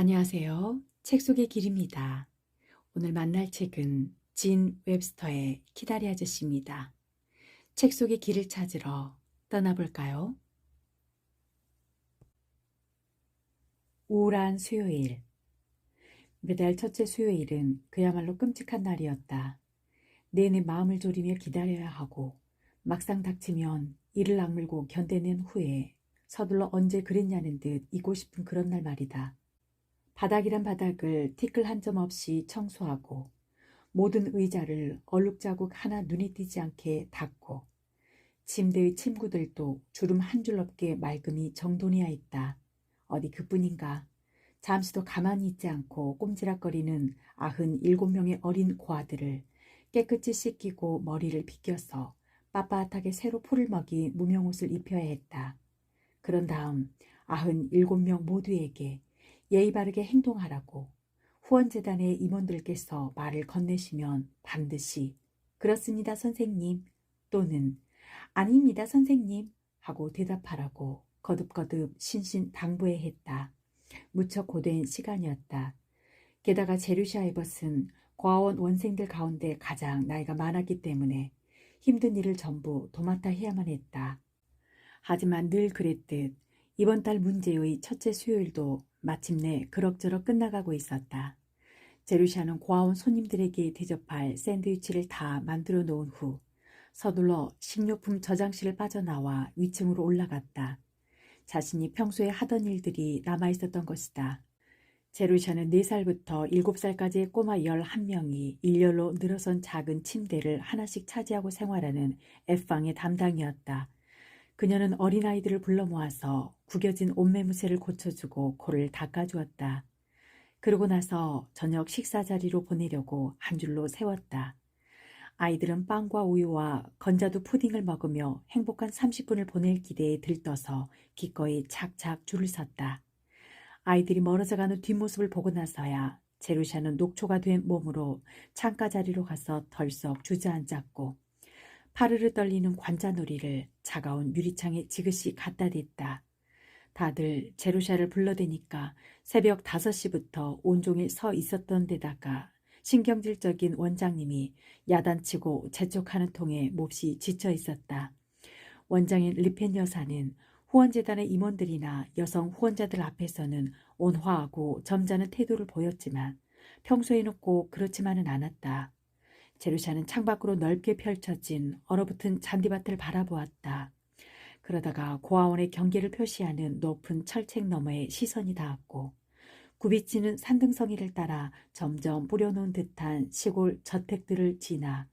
안녕하세요. 책 속의 길입니다. 오늘 만날 책은 진 웹스터의 키다리 아저씨입니다. 책 속의 길을 찾으러 떠나볼까요? 우울한 수요일. 매달 첫째 수요일은 그야말로 끔찍한 날이었다. 내내 마음을 졸이며 기다려야 하고 막상 닥치면 이를 악물고 견뎌낸 후에 서둘러 언제 그랬냐는 듯 잊고 싶은 그런 날 말이다. 바닥이란 바닥을 티끌 한 점 없이 청소하고 모든 의자를 얼룩자국 하나 눈에 띄지 않게 닦고 침대의 침구들도 주름 한 줄 없게 말끔히 정돈해야 했다. 어디 그뿐인가. 잠시도 가만히 있지 않고 꼼지락거리는 97명의 어린 고아들을 깨끗이 씻기고 머리를 빗겨서 빳빳하게 새로 포를 먹이 무명옷을 입혀야 했다. 그런 다음 97명 모두에게 예의 바르게 행동하라고 후원재단의 임원들께서 말을 건네시면 반드시 그렇습니다 선생님 또는 아닙니다 선생님 하고 대답하라고 거듭거듭 신신당부해야 했다. 무척 고된 시간이었다. 게다가 제루샤 에벗은 고아원 원생들 가운데 가장 나이가 많았기 때문에 힘든 일을 전부 도맡아 해야만 했다. 하지만 늘 그랬듯 이번 달 문제의 첫째 수요일도 마침내 그럭저럭 끝나가고 있었다. 제루샤는 고아원 손님들에게 대접할 샌드위치를 다 만들어 놓은 후 서둘러 식료품 저장실을 빠져나와 위층으로 올라갔다. 자신이 평소에 하던 일들이 남아있었던 것이다. 제루샤는 4살부터 7살까지의 꼬마 11명이 일렬로 늘어선 작은 침대를 하나씩 차지하고 생활하는 F방의 담당이었다. 그녀는 어린아이들을 불러 모아서 구겨진 옷매무새를 고쳐주고 코를 닦아주었다. 그러고 나서 저녁 식사 자리로 보내려고 한 줄로 세웠다. 아이들은 빵과 우유와 건자두 푸딩을 먹으며 행복한 30분을 보낼 기대에 들떠서 기꺼이 착착 줄을 섰다. 아이들이 멀어져가는 뒷모습을 보고 나서야 제루샤는 녹초가 된 몸으로 창가 자리로 가서 덜썩 주저앉았고 파르르 떨리는 관자놀이를 차가운 유리창에 지그시 갖다 댔다. 다들 제루샤를 불러대니까 새벽 5시부터 온종일 서 있었던 데다가 신경질적인 원장님이 야단치고 재촉하는 통에 몹시 지쳐 있었다. 원장인 리펜 여사는 후원재단의 임원들이나 여성 후원자들 앞에서는 온화하고 점잖은 태도를 보였지만 평소에는 꼭 그렇지만은 않았다. 제루샤는 창밖으로 넓게 펼쳐진 얼어붙은 잔디밭을 바라보았다. 그러다가 고아원의 경계를 표시하는 높은 철책 너머에 시선이 닿았고 굽이치는 산등성이를 따라 점점 뿌려놓은 듯한 시골 저택들을 지나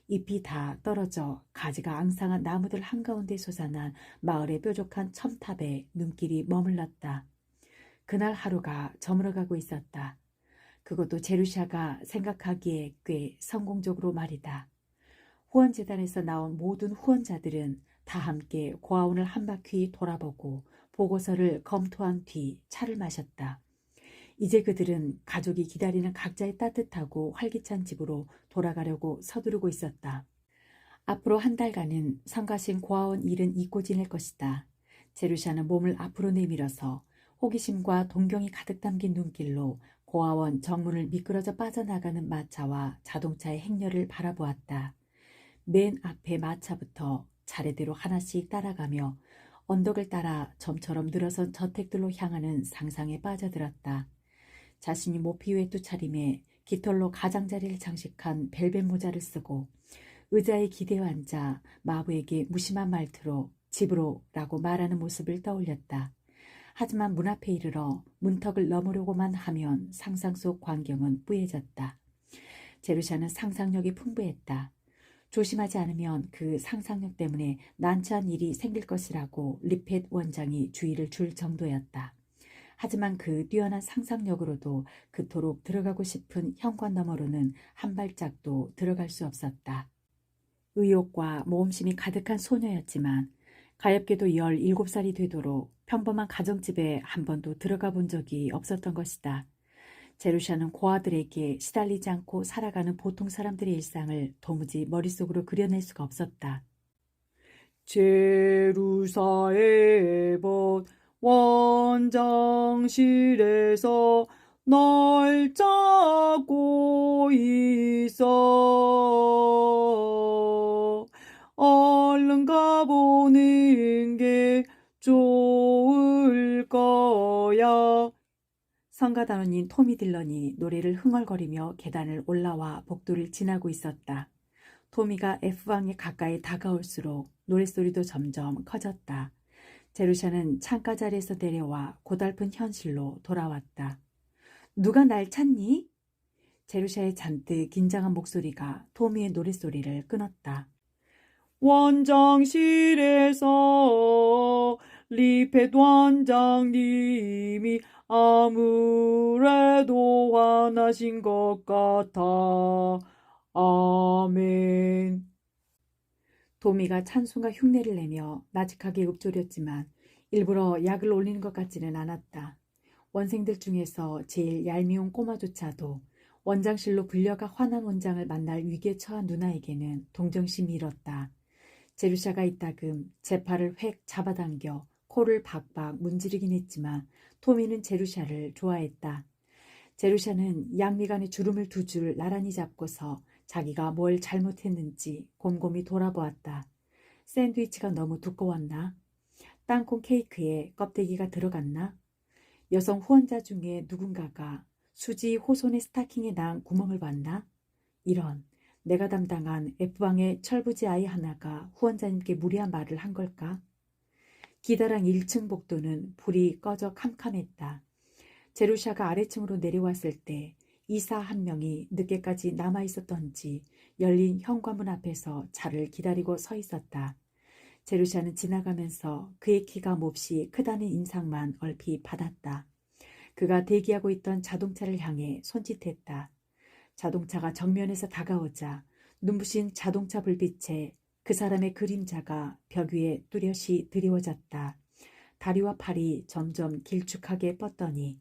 잎이 다 떨어져 가지가 앙상한 나무들 한가운데 솟아난 마을의 뾰족한 첨탑에 눈길이 머물렀다. 그날 하루가 저물어가고 있었다. 그것도 제루샤가 생각하기에 꽤 성공적으로 말이다. 후원재단에서 나온 모든 후원자들은 다 함께 고아원을 한 바퀴 돌아보고 보고서를 검토한 뒤 차를 마셨다. 이제 그들은 가족이 기다리는 각자의 따뜻하고 활기찬 집으로 돌아가려고 서두르고 있었다. 앞으로 한 달간은 성가신 고아원 일은 잊고 지낼 것이다. 제루샤는 몸을 앞으로 내밀어서 호기심과 동경이 가득 담긴 눈길로 고아원 정문을 미끄러져 빠져나가는 마차와 자동차의 행렬을 바라보았다. 맨 앞에 마차부터 차례대로 하나씩 따라가며 언덕을 따라 점처럼 늘어선 저택들로 향하는 상상에 빠져들었다. 자신이 모피 외투 차림에 깃털로 가장자리를 장식한 벨벳 모자를 쓰고 의자에 기대어 앉아 마부에게 무심한 말투로 집으로 라고 말하는 모습을 떠올렸다. 하지만 문 앞에 이르러 문턱을 넘으려고만 하면 상상 속 광경은 뿌얘졌다. 제루샤는 상상력이 풍부했다. 조심하지 않으면 그 상상력 때문에 난처한 일이 생길 것이라고 리펫 원장이 주의를 줄 정도였다. 하지만 그 뛰어난 상상력으로도 그토록 들어가고 싶은 현관 너머로는 한 발짝도 들어갈 수 없었다. 의욕과 모험심이 가득한 소녀였지만 가엾게도 17살이 되도록 평범한 가정집에 한 번도 들어가 본 적이 없었던 것이다. 제루샤는 고아들에게 시달리지 않고 살아가는 보통 사람들의 일상을 도무지 머릿속으로 그려낼 수가 없었다. 제루사의 벗 원장실에서 널 짜고 있어. 얼른 가보는 게 좋을 거야. 성가단원인 토미 딜런이 노래를 흥얼거리며 계단을 올라와 복도를 지나고 있었다. 토미가 F방에 가까이 다가올수록 노랫소리도 점점 커졌다. 제루샤는 창가 자리에서 내려와 고달픈 현실로 돌아왔다. 누가 날 찾니? 제루샤의 잔뜩 긴장한 목소리가 토미의 노랫소리를 끊었다. 원장실에서 리펫 원장님이 아무래도 화나신 것 같아. 아멘. 도미가 찬송과 흉내를 내며 나직하게 읊조렸지만 일부러 약을 올리는 것 같지는 않았다. 원생들 중에서 제일 얄미운 꼬마조차도 원장실로 불려가 화난 원장을 만날 위기에 처한 누나에게는 동정심이 일었다. 제루샤가 이따금 제 팔을 획 잡아당겨 코를 박박 문지르긴 했지만 토미는 제루샤를 좋아했다. 제루샤는 양미간에 주름을 두 줄 나란히 잡고서 자기가 뭘 잘못했는지 곰곰이 돌아보았다. 샌드위치가 너무 두꺼웠나? 땅콩 케이크에 껍데기가 들어갔나? 여성 후원자 중에 누군가가 수지 호손의 스타킹에 난 구멍을 봤나? 이런, 내가 담당한 F방의 철부지 아이 하나가 후원자님께 무리한 말을 한 걸까? 기다랑 1층 복도는 불이 꺼져 캄캄했다. 제루샤가 아래층으로 내려왔을 때 이사 한 명이 늦게까지 남아있었던지 열린 현관문 앞에서 차를 기다리고 서 있었다. 제루샤는 지나가면서 그의 키가 몹시 크다는 인상만 얼핏 받았다. 그가 대기하고 있던 자동차를 향해 손짓했다. 자동차가 정면에서 다가오자 눈부신 자동차 불빛에 그 사람의 그림자가 벽 위에 뚜렷이 드리워졌다. 다리와 팔이 점점 길쭉하게 뻗더니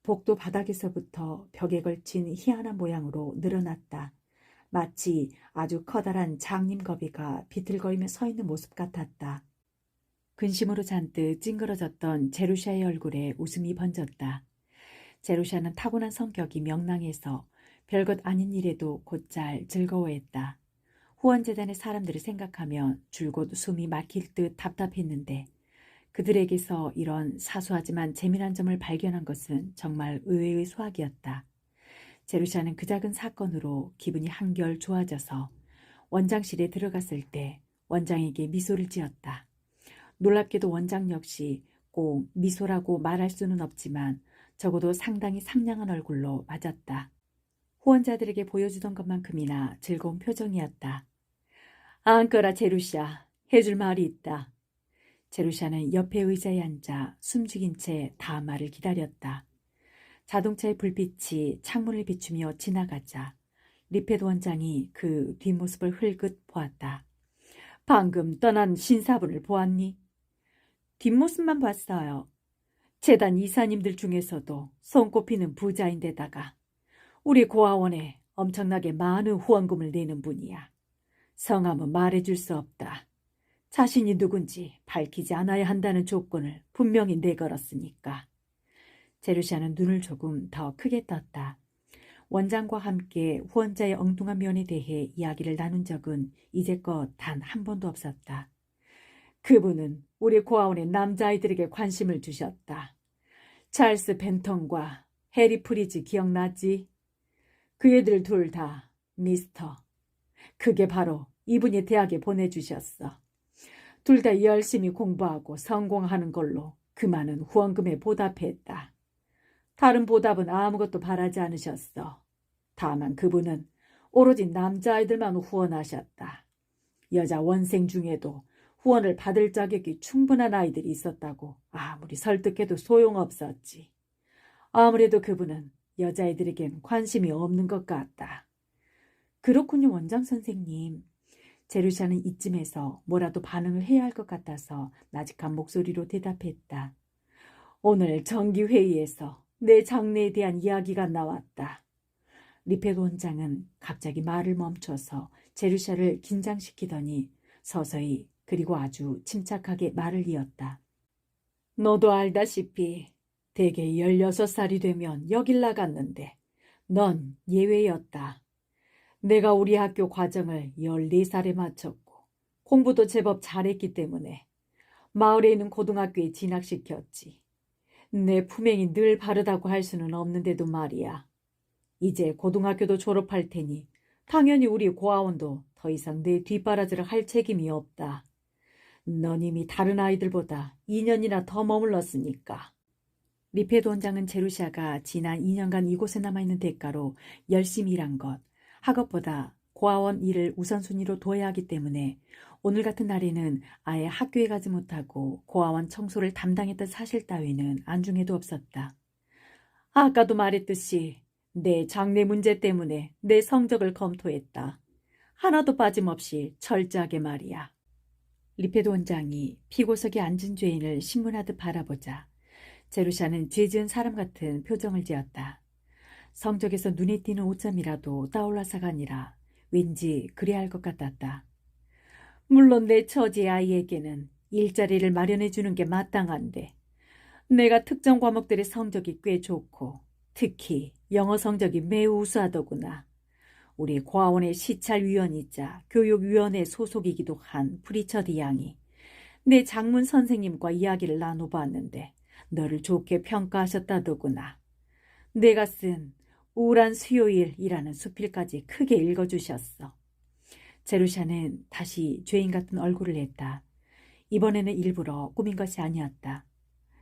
복도 바닥에서부터 벽에 걸친 희한한 모양으로 늘어났다. 마치 아주 커다란 장님거비가 비틀거리며 서 있는 모습 같았다. 근심으로 잔뜩 찡그러졌던 제루샤의 얼굴에 웃음이 번졌다. 제루샤는 타고난 성격이 명랑해서 별것 아닌 일에도 곧잘 즐거워했다. 후원재단의 사람들을 생각하면 줄곧 숨이 막힐 듯 답답했는데 그들에게서 이런 사소하지만 재미난 점을 발견한 것은 정말 의외의 수확이었다. 제루샤는 그 작은 사건으로 기분이 한결 좋아져서 원장실에 들어갔을 때 원장에게 미소를 지었다. 놀랍게도 원장 역시 꼭 미소라고 말할 수는 없지만 적어도 상당히 상냥한 얼굴로 맞았다. 후원자들에게 보여주던 것만큼이나 즐거운 표정이었다. 앉거라 제루샤, 해줄 말이 있다. 제루샤는 옆에 의자에 앉아 숨죽인 채 다음 말을 기다렸다. 자동차의 불빛이 창문을 비추며 지나가자 리펫 원장이 그 뒷모습을 흘끗 보았다. 방금 떠난 신사분을 보았니? 뒷모습만 봤어요. 재단 이사님들 중에서도 손꼽히는 부자인데다가 우리 고아원에 엄청나게 많은 후원금을 내는 분이야. 성함은 말해줄 수 없다. 자신이 누군지 밝히지 않아야 한다는 조건을 분명히 내걸었으니까. 제루샤는 눈을 조금 더 크게 떴다. 원장과 함께 후원자의 엉뚱한 면에 대해 이야기를 나눈 적은 이제껏 단 한 번도 없었다. 그분은 우리 고아원의 남자아이들에게 관심을 주셨다. 찰스 벤턴과 해리 프리즈 기억나지? 그 애들 둘 다 미스터. 그게 바로 이분이 대학에 보내주셨어. 둘 다 열심히 공부하고 성공하는 걸로 그 많은 후원금에 보답했다. 다른 보답은 아무것도 바라지 않으셨어. 다만 그분은 오로지 남자아이들만 후원하셨다. 여자 원생 중에도 후원을 받을 자격이 충분한 아이들이 있었다고 아무리 설득해도 소용없었지. 아무래도 그분은 여자애들에겐 관심이 없는 것 같다. 그렇군요, 원장 선생님. 제루샤는 이쯤에서 뭐라도 반응을 해야 할 것 같아서 나직한 목소리로 대답했다. 오늘 정기회의에서 내 장래에 대한 이야기가 나왔다. 리펫 원장은 갑자기 말을 멈춰서 제루샤를 긴장시키더니 서서히 그리고 아주 침착하게 말을 이었다. 너도 알다시피 대개 16살이 되면 여길 나갔는데 넌 예외였다. 내가 우리 학교 과정을 14살에 마쳤고 공부도 제법 잘했기 때문에 마을에 있는 고등학교에 진학시켰지. 내 품행이 늘 바르다고 할 수는 없는데도 말이야. 이제 고등학교도 졸업할 테니 당연히 우리 고아원도 더 이상 내 뒷바라지를 할 책임이 없다. 넌 이미 다른 아이들보다 2년이나 더 머물렀으니까. 리페드 원장은 제루시아가 지난 2년간 이곳에 남아있는 대가로 열심히 일한 것, 학업보다 고아원 일을 우선순위로 둬야 하기 때문에 오늘 같은 날에는 아예 학교에 가지 못하고 고아원 청소를 담당했던 사실 따위는 안중에도 없었다. 아까도 말했듯이 내 장래 문제 때문에 내 성적을 검토했다. 하나도 빠짐없이 철저하게 말이야. 리페드 원장이 피고석에 앉은 죄인을 신문하듯 바라보자 제루시아는 죄 지은 사람 같은 표정을 지었다. 성적에서 눈에 띄는 오점이라도 따올라서가 아니라 왠지 그래야 할 것 같았다. 물론 내 처지 아이에게는 일자리를 마련해 주는 게 마땅한데 내가 특정 과목들의 성적이 꽤 좋고 특히 영어 성적이 매우 우수하더구나. 우리 고아원의 시찰위원이자 교육위원회 소속이기도 한 프리처드 양이 내 장문 선생님과 이야기를 나눠봤는데 너를 좋게 평가하셨다더구나. 내가 쓴 우울한 수요일이라는 수필까지 크게 읽어주셨어. 제루샤는 다시 죄인 같은 얼굴을 냈다. 이번에는 일부러 꾸민 것이 아니었다.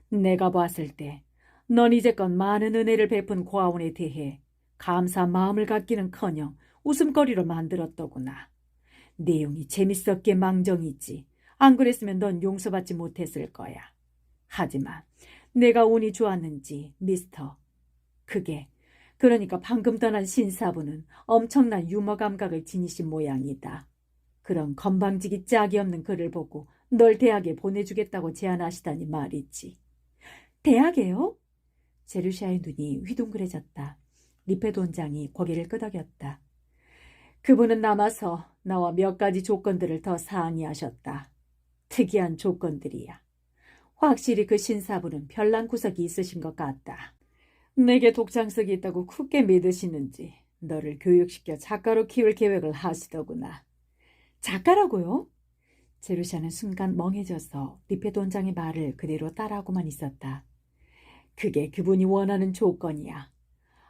내가 봤을 때 넌 이제껏 많은 은혜를 베푼 고아원에 대해 감사 마음을 갖기는커녕 웃음거리로 만들었더구나. 내용이 재밌었기에 망정이지. 안 그랬으면 넌 용서받지 못했을 거야. 하지만 내가 운이 좋았는지 미스터. 그러니까 방금 떠난 신사부는 엄청난 유머 감각을 지니신 모양이다. 그런 건방지기 짝이 없는 글을 보고 널 대학에 보내주겠다고 제안하시다니 말이지. 대학에요? 제루시아의 눈이 휘둥그레졌다. 리페드 원장이 고개를 끄덕였다. 그분은 남아서 나와 몇 가지 조건들을 더 상의하셨다. 특이한 조건들이야. 확실히 그 신사부는 별난 구석이 있으신 것 같다. 내게 독창석이 있다고 굳게 믿으시는지 너를 교육시켜 작가로 키울 계획을 하시더구나. 작가라고요? 제루시아는 순간 멍해져서 리페드 원장의 말을 그대로 따라하고만 있었다. 그게 그분이 원하는 조건이야.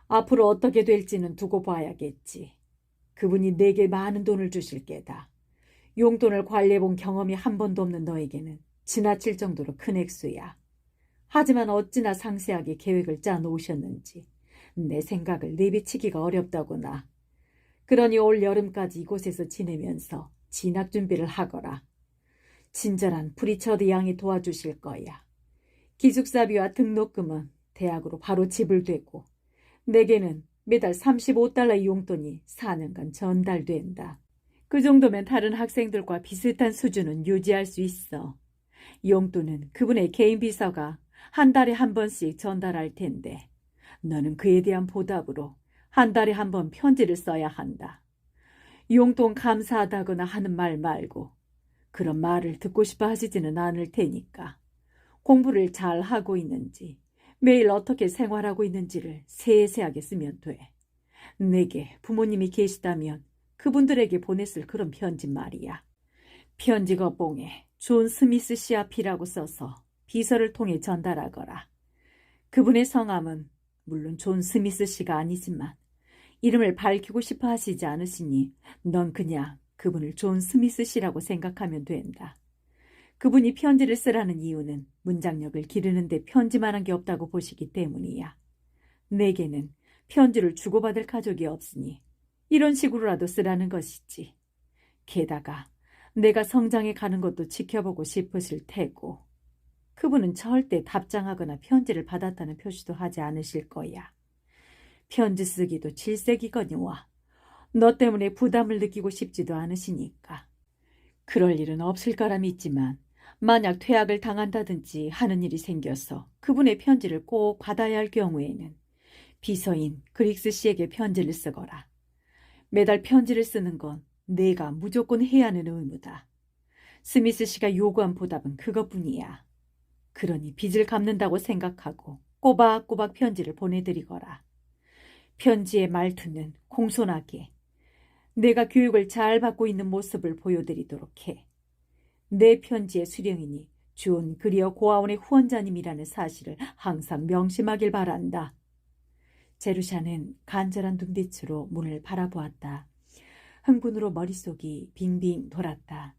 앞으로 어떻게 될지는 두고 봐야겠지. 그분이 내게 많은 돈을 주실 게다. 용돈을 관리해본 경험이 한 번도 없는 너에게는 지나칠 정도로 큰 액수야. 하지만 어찌나 상세하게 계획을 짜놓으셨는지 내 생각을 내비치기가 어렵더구나. 그러니 올 여름까지 이곳에서 지내면서 진학 준비를 하거라. 친절한 프리처드 양이 도와주실 거야. 기숙사비와 등록금은 대학으로 바로 지불되고 내게는 매달 35달러의 용돈이 4년간 전달된다. 그 정도면 다른 학생들과 비슷한 수준은 유지할 수 있어. 용돈은 그분의 개인 비서가 한 달에 한 번씩 전달할 텐데 너는 그에 대한 보답으로 한 달에 한 번 편지를 써야 한다. 용돈 감사하다거나 하는 말 말고 그런 말을 듣고 싶어 하시지는 않을 테니까. 공부를 잘 하고 있는지, 매일 어떻게 생활하고 있는지를 세세하게 쓰면 돼. 내게 부모님이 계시다면 그분들에게 보냈을 그런 편지 말이야. 편지 겉봉에 존 스미스 씨 앞이라고 써서 비서를 통해 전달하거라. 그분의 성함은 물론 존 스미스 씨가 아니지만 이름을 밝히고 싶어 하시지 않으시니 넌 그냥 그분을 존 스미스 씨라고 생각하면 된다. 그분이 편지를 쓰라는 이유는 문장력을 기르는데 편지만한 게 없다고 보시기 때문이야. 내게는 편지를 주고받을 가족이 없으니 이런 식으로라도 쓰라는 것이지. 게다가 내가 성장해 가는 것도 지켜보고 싶으실 테고 그분은 절대 답장하거나 편지를 받았다는 표시도 하지 않으실 거야. 편지 쓰기도 질색이거니와 너 때문에 부담을 느끼고 싶지도 않으시니까. 그럴 일은 없을 거라 믿지만 만약 퇴학을 당한다든지 하는 일이 생겨서 그분의 편지를 꼭 받아야 할 경우에는 비서인 그릭스 씨에게 편지를 쓰거라. 매달 편지를 쓰는 건 내가 무조건 해야 하는 의무다. 스미스 씨가 요구한 보답은 그것뿐이야. 그러니 빚을 갚는다고 생각하고 꼬박꼬박 편지를 보내드리거라. 편지의 말투는 공손하게 내가 교육을 잘 받고 있는 모습을 보여드리도록 해. 내 편지의 수령인이 존 그리어 고아원의 후원자님이라는 사실을 항상 명심하길 바란다. 제루샤는 간절한 눈빛으로 문을 바라보았다. 흥분으로 머릿속이 빙빙 돌았다.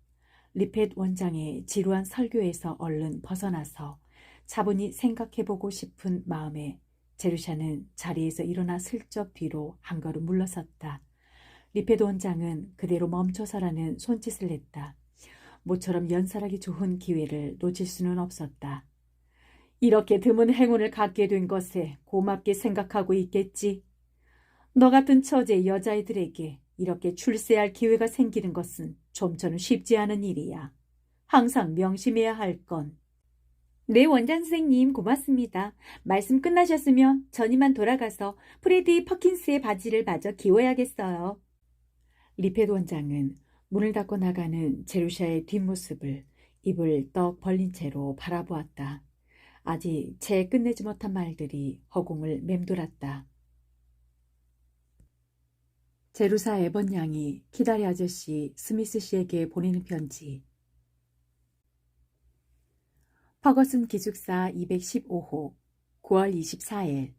리펫 원장의 지루한 설교에서 얼른 벗어나서 차분히 생각해보고 싶은 마음에 제루샤는 자리에서 일어나 슬쩍 뒤로 한 걸음 물러섰다. 리펫 원장은 그대로 멈춰서라는 손짓을 냈다. 모처럼 연설하기 좋은 기회를 놓칠 수는 없었다. 이렇게 드문 행운을 갖게 된 것에 고맙게 생각하고 있겠지. 너 같은 처제 여자애들에게 이렇게 출세할 기회가 생기는 것은 좀처럼 쉽지 않은 일이야. 항상 명심해야 할 건. 네, 원장 선생님 고맙습니다. 말씀 끝나셨으면 전 이만 돌아가서 프레디 퍼킨스의 바지를 마저 기워야겠어요. 리펫 원장은 문을 닫고 나가는 제루샤의 뒷모습을 입을 떡 벌린 채로 바라보았다. 아직 채 끝내지 못한 말들이 허공을 맴돌았다. 제루사 에번 양이 키다리 아저씨 스미스 씨에게 보내는 편지. 퍼거슨 기숙사 215호 9월 24일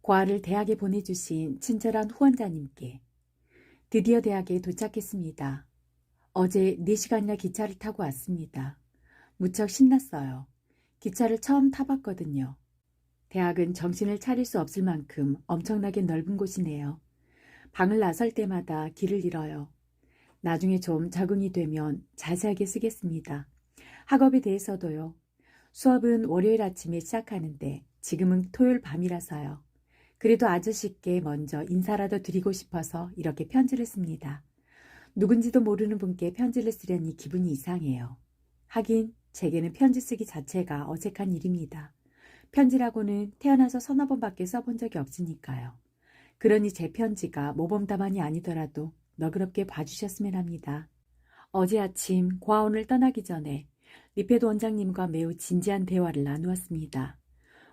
고아를 대학에 보내주신 친절한 후원자님께 드디어 대학에 도착했습니다. 어제 4시간이나 기차를 타고 왔습니다. 무척 신났어요. 기차를 처음 타봤거든요. 대학은 정신을 차릴 수 없을 만큼 엄청나게 넓은 곳이네요. 방을 나설 때마다 길을 잃어요. 나중에 좀 적응이 되면 자세하게 쓰겠습니다. 학업에 대해서도요. 수업은 월요일 아침에 시작하는데 지금은 토요일 밤이라서요. 그래도 아저씨께 먼저 인사라도 드리고 싶어서 이렇게 편지를 씁니다. 누군지도 모르는 분께 편지를 쓰려니 기분이 이상해요. 하긴 제게는 편지 쓰기 자체가 어색한 일입니다. 편지라고는 태어나서 서너 번밖에 써본 적이 없으니까요. 그러니 제 편지가 모범답안이 아니더라도 너그럽게 봐주셨으면 합니다. 어제 아침 고아원을 떠나기 전에 리페드 원장님과 매우 진지한 대화를 나누었습니다.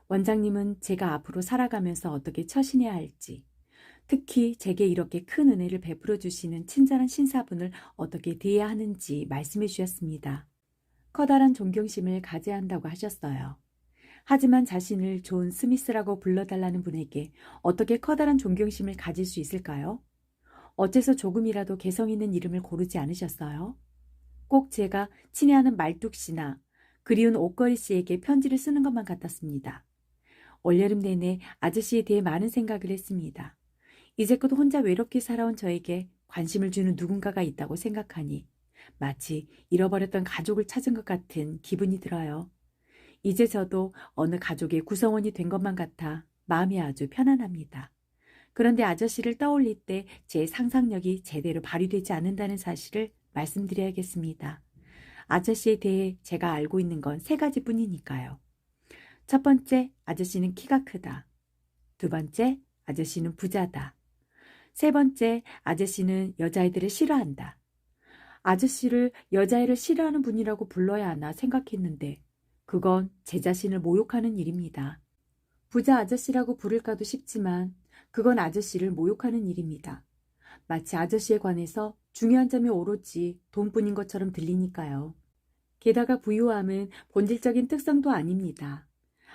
원장님은 제가 앞으로 살아가면서 어떻게 처신해야 할지, 특히 제게 이렇게 큰 은혜를 베풀어 주시는 친절한 신사분을 어떻게 대해야 하는지 말씀해 주셨습니다. 커다란 존경심을 가져야 한다고 하셨어요. 하지만 자신을 존 스미스라고 불러달라는 분에게 어떻게 커다란 존경심을 가질 수 있을까요? 어째서 조금이라도 개성 있는 이름을 고르지 않으셨어요? 꼭 제가 친애하는 말뚝씨나 그리운 옷걸이 씨에게 편지를 쓰는 것만 같았습니다. 올여름 내내 아저씨에 대해 많은 생각을 했습니다. 이제껏 혼자 외롭게 살아온 저에게 관심을 주는 누군가가 있다고 생각하니 마치 잃어버렸던 가족을 찾은 것 같은 기분이 들어요. 이제 저도 어느 가족의 구성원이 된 것만 같아 마음이 아주 편안합니다. 그런데 아저씨를 떠올릴 때 제 상상력이 제대로 발휘되지 않는다는 사실을 말씀드려야겠습니다. 아저씨에 대해 제가 알고 있는 건 3가지뿐이니까요. 첫 번째, 아저씨는 키가 크다. 두 번째, 아저씨는 부자다. 세 번째, 아저씨는 여자애들을 싫어한다. 아저씨를 여자애를 싫어하는 분이라고 불러야 하나 생각했는데 그건 제 자신을 모욕하는 일입니다. 부자 아저씨라고 부를까도 싶지만 그건 아저씨를 모욕하는 일입니다. 마치 아저씨에 관해서 중요한 점이 오로지 돈뿐인 것처럼 들리니까요. 게다가 부유함은 본질적인 특성도 아닙니다.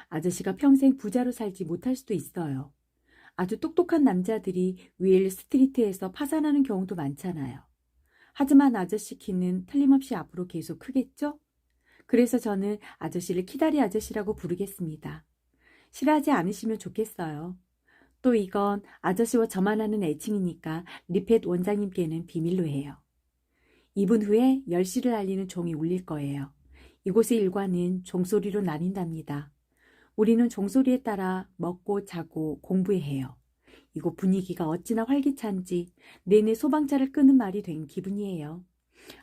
아저씨가 평생 부자로 살지 못할 수도 있어요. 아주 똑똑한 남자들이 윌 스트리트에서 파산하는 경우도 많잖아요. 하지만 아저씨 키는 틀림없이 앞으로 계속 크겠죠? 그래서 저는 아저씨를 키다리 아저씨라고 부르겠습니다. 싫어하지 않으시면 좋겠어요. 또 이건 아저씨와 저만 하는 애칭이니까 리펫 원장님께는 비밀로 해요. 2분 후에 10시를 알리는 종이 울릴 거예요. 이곳의 일과는 종소리로 나뉜답니다. 우리는 종소리에 따라 먹고 자고 공부해야 해요. 이곳 분위기가 어찌나 활기찬지 내내 소방차를 끄는 말이 된 기분이에요.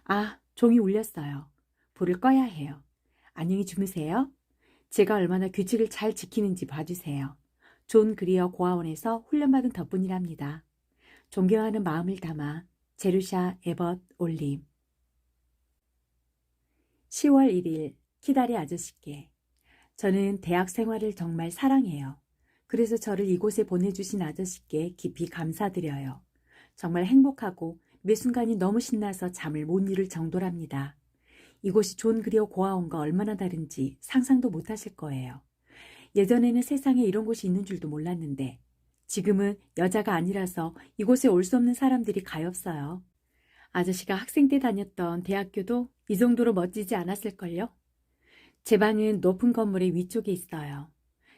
아, 종이 울렸어요. 불을 꺼야 해요. 안녕히 주무세요. 제가 얼마나 규칙을 잘 지키는지 봐주세요. 존 그리어 고아원에서 훈련받은 덕분이랍니다. 존경하는 마음을 담아 제루샤 에벗 올림. 10월 1일 키다리 아저씨께 저는 대학 생활을 정말 사랑해요. 그래서 저를 이곳에 보내주신 아저씨께 깊이 감사드려요. 정말 행복하고 매 순간이 너무 신나서 잠을 못 이룰 정도랍니다. 이곳이 존 그리어 고아원과 얼마나 다른지 상상도 못 하실 거예요. 예전에는 세상에 이런 곳이 있는 줄도 몰랐는데 지금은 여자가 아니라서 이곳에 올 수 없는 사람들이 가엾어요. 아저씨가 학생 때 다녔던 대학교도 이 정도로 멋지지 않았을걸요? 제 방은 높은 건물의 위쪽에 있어요.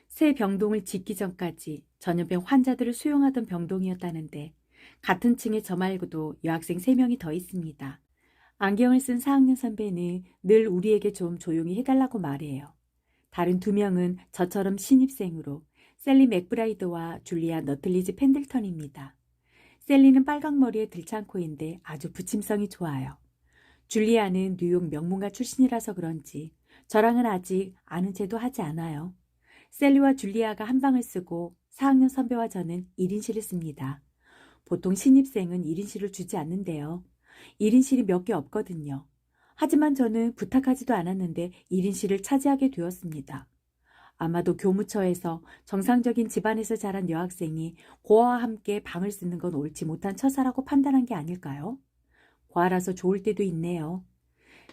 새 병동을 짓기 전까지 전염병 환자들을 수용하던 병동이었다는데 같은 층에 저 말고도 여학생 3명이 더 있습니다. 안경을 쓴 4학년 선배는 늘 우리에게 좀 조용히 해달라고 말해요. 다른 2명은 저처럼 신입생으로 셀리 맥브라이드와 줄리아 너틀리지 펜들턴입니다. 셀리는 빨강머리에 들창코인데 아주 부침성이 좋아요. 줄리아는 뉴욕 명문가 출신이라서 그런지 저랑은 아직 아는 체도 하지 않아요. 셀리와 줄리아가 한 방을 쓰고 4학년 선배와 저는 1인실을 씁니다. 보통 신입생은 1인실을 주지 않는데요. 1인실이 몇 개 없거든요. 하지만 저는 부탁하지도 않았는데 1인실을 차지하게 되었습니다. 아마도 교무처에서 정상적인 집안에서 자란 여학생이 고아와 함께 방을 쓰는 건 옳지 못한 처사라고 판단한 게 아닐까요? 고아라서 좋을 때도 있네요.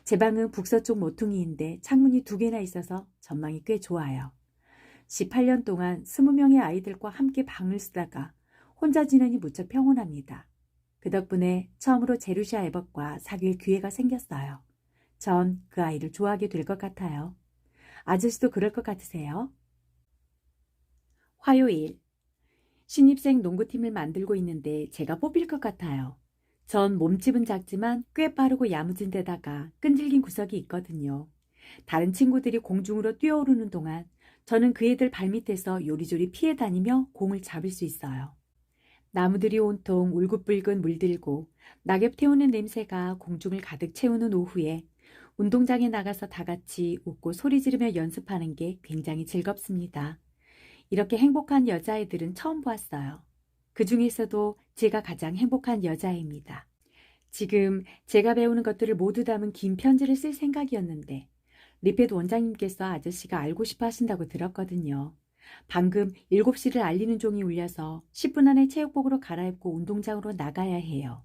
제 방은 북서쪽 모퉁이인데 창문이 2개나 있어서 전망이 꽤 좋아요. 18년 동안 20명의 아이들과 함께 방을 쓰다가 혼자 지내니 무척 평온합니다. 그 덕분에 처음으로 제루샤 에벗과 사귈 기회가 생겼어요. 전 그 아이를 좋아하게 될 것 같아요. 아저씨도 그럴 것 같으세요? 화요일, 신입생 농구팀을 만들고 있는데 제가 뽑힐 것 같아요. 전 몸집은 작지만 꽤 빠르고 야무진 데다가 끈질긴 구석이 있거든요. 다른 친구들이 공중으로 뛰어오르는 동안 저는 그 애들 발밑에서 요리조리 피해 다니며 공을 잡을 수 있어요. 나무들이 온통 울긋불긋 물들고 낙엽 태우는 냄새가 공중을 가득 채우는 오후에 운동장에 나가서 다 같이 웃고 소리 지르며 연습하는 게 굉장히 즐겁습니다. 이렇게 행복한 여자애들은 처음 보았어요. 그 중에서도 제가 가장 행복한 여자애입니다. 지금 제가 배우는 것들을 모두 담은 긴 편지를 쓸 생각이었는데 리펫 원장님께서 아저씨가 알고 싶어 하신다고 들었거든요. 방금 7시를 알리는 종이 울려서 10분 안에 체육복으로 갈아입고 운동장으로 나가야 해요.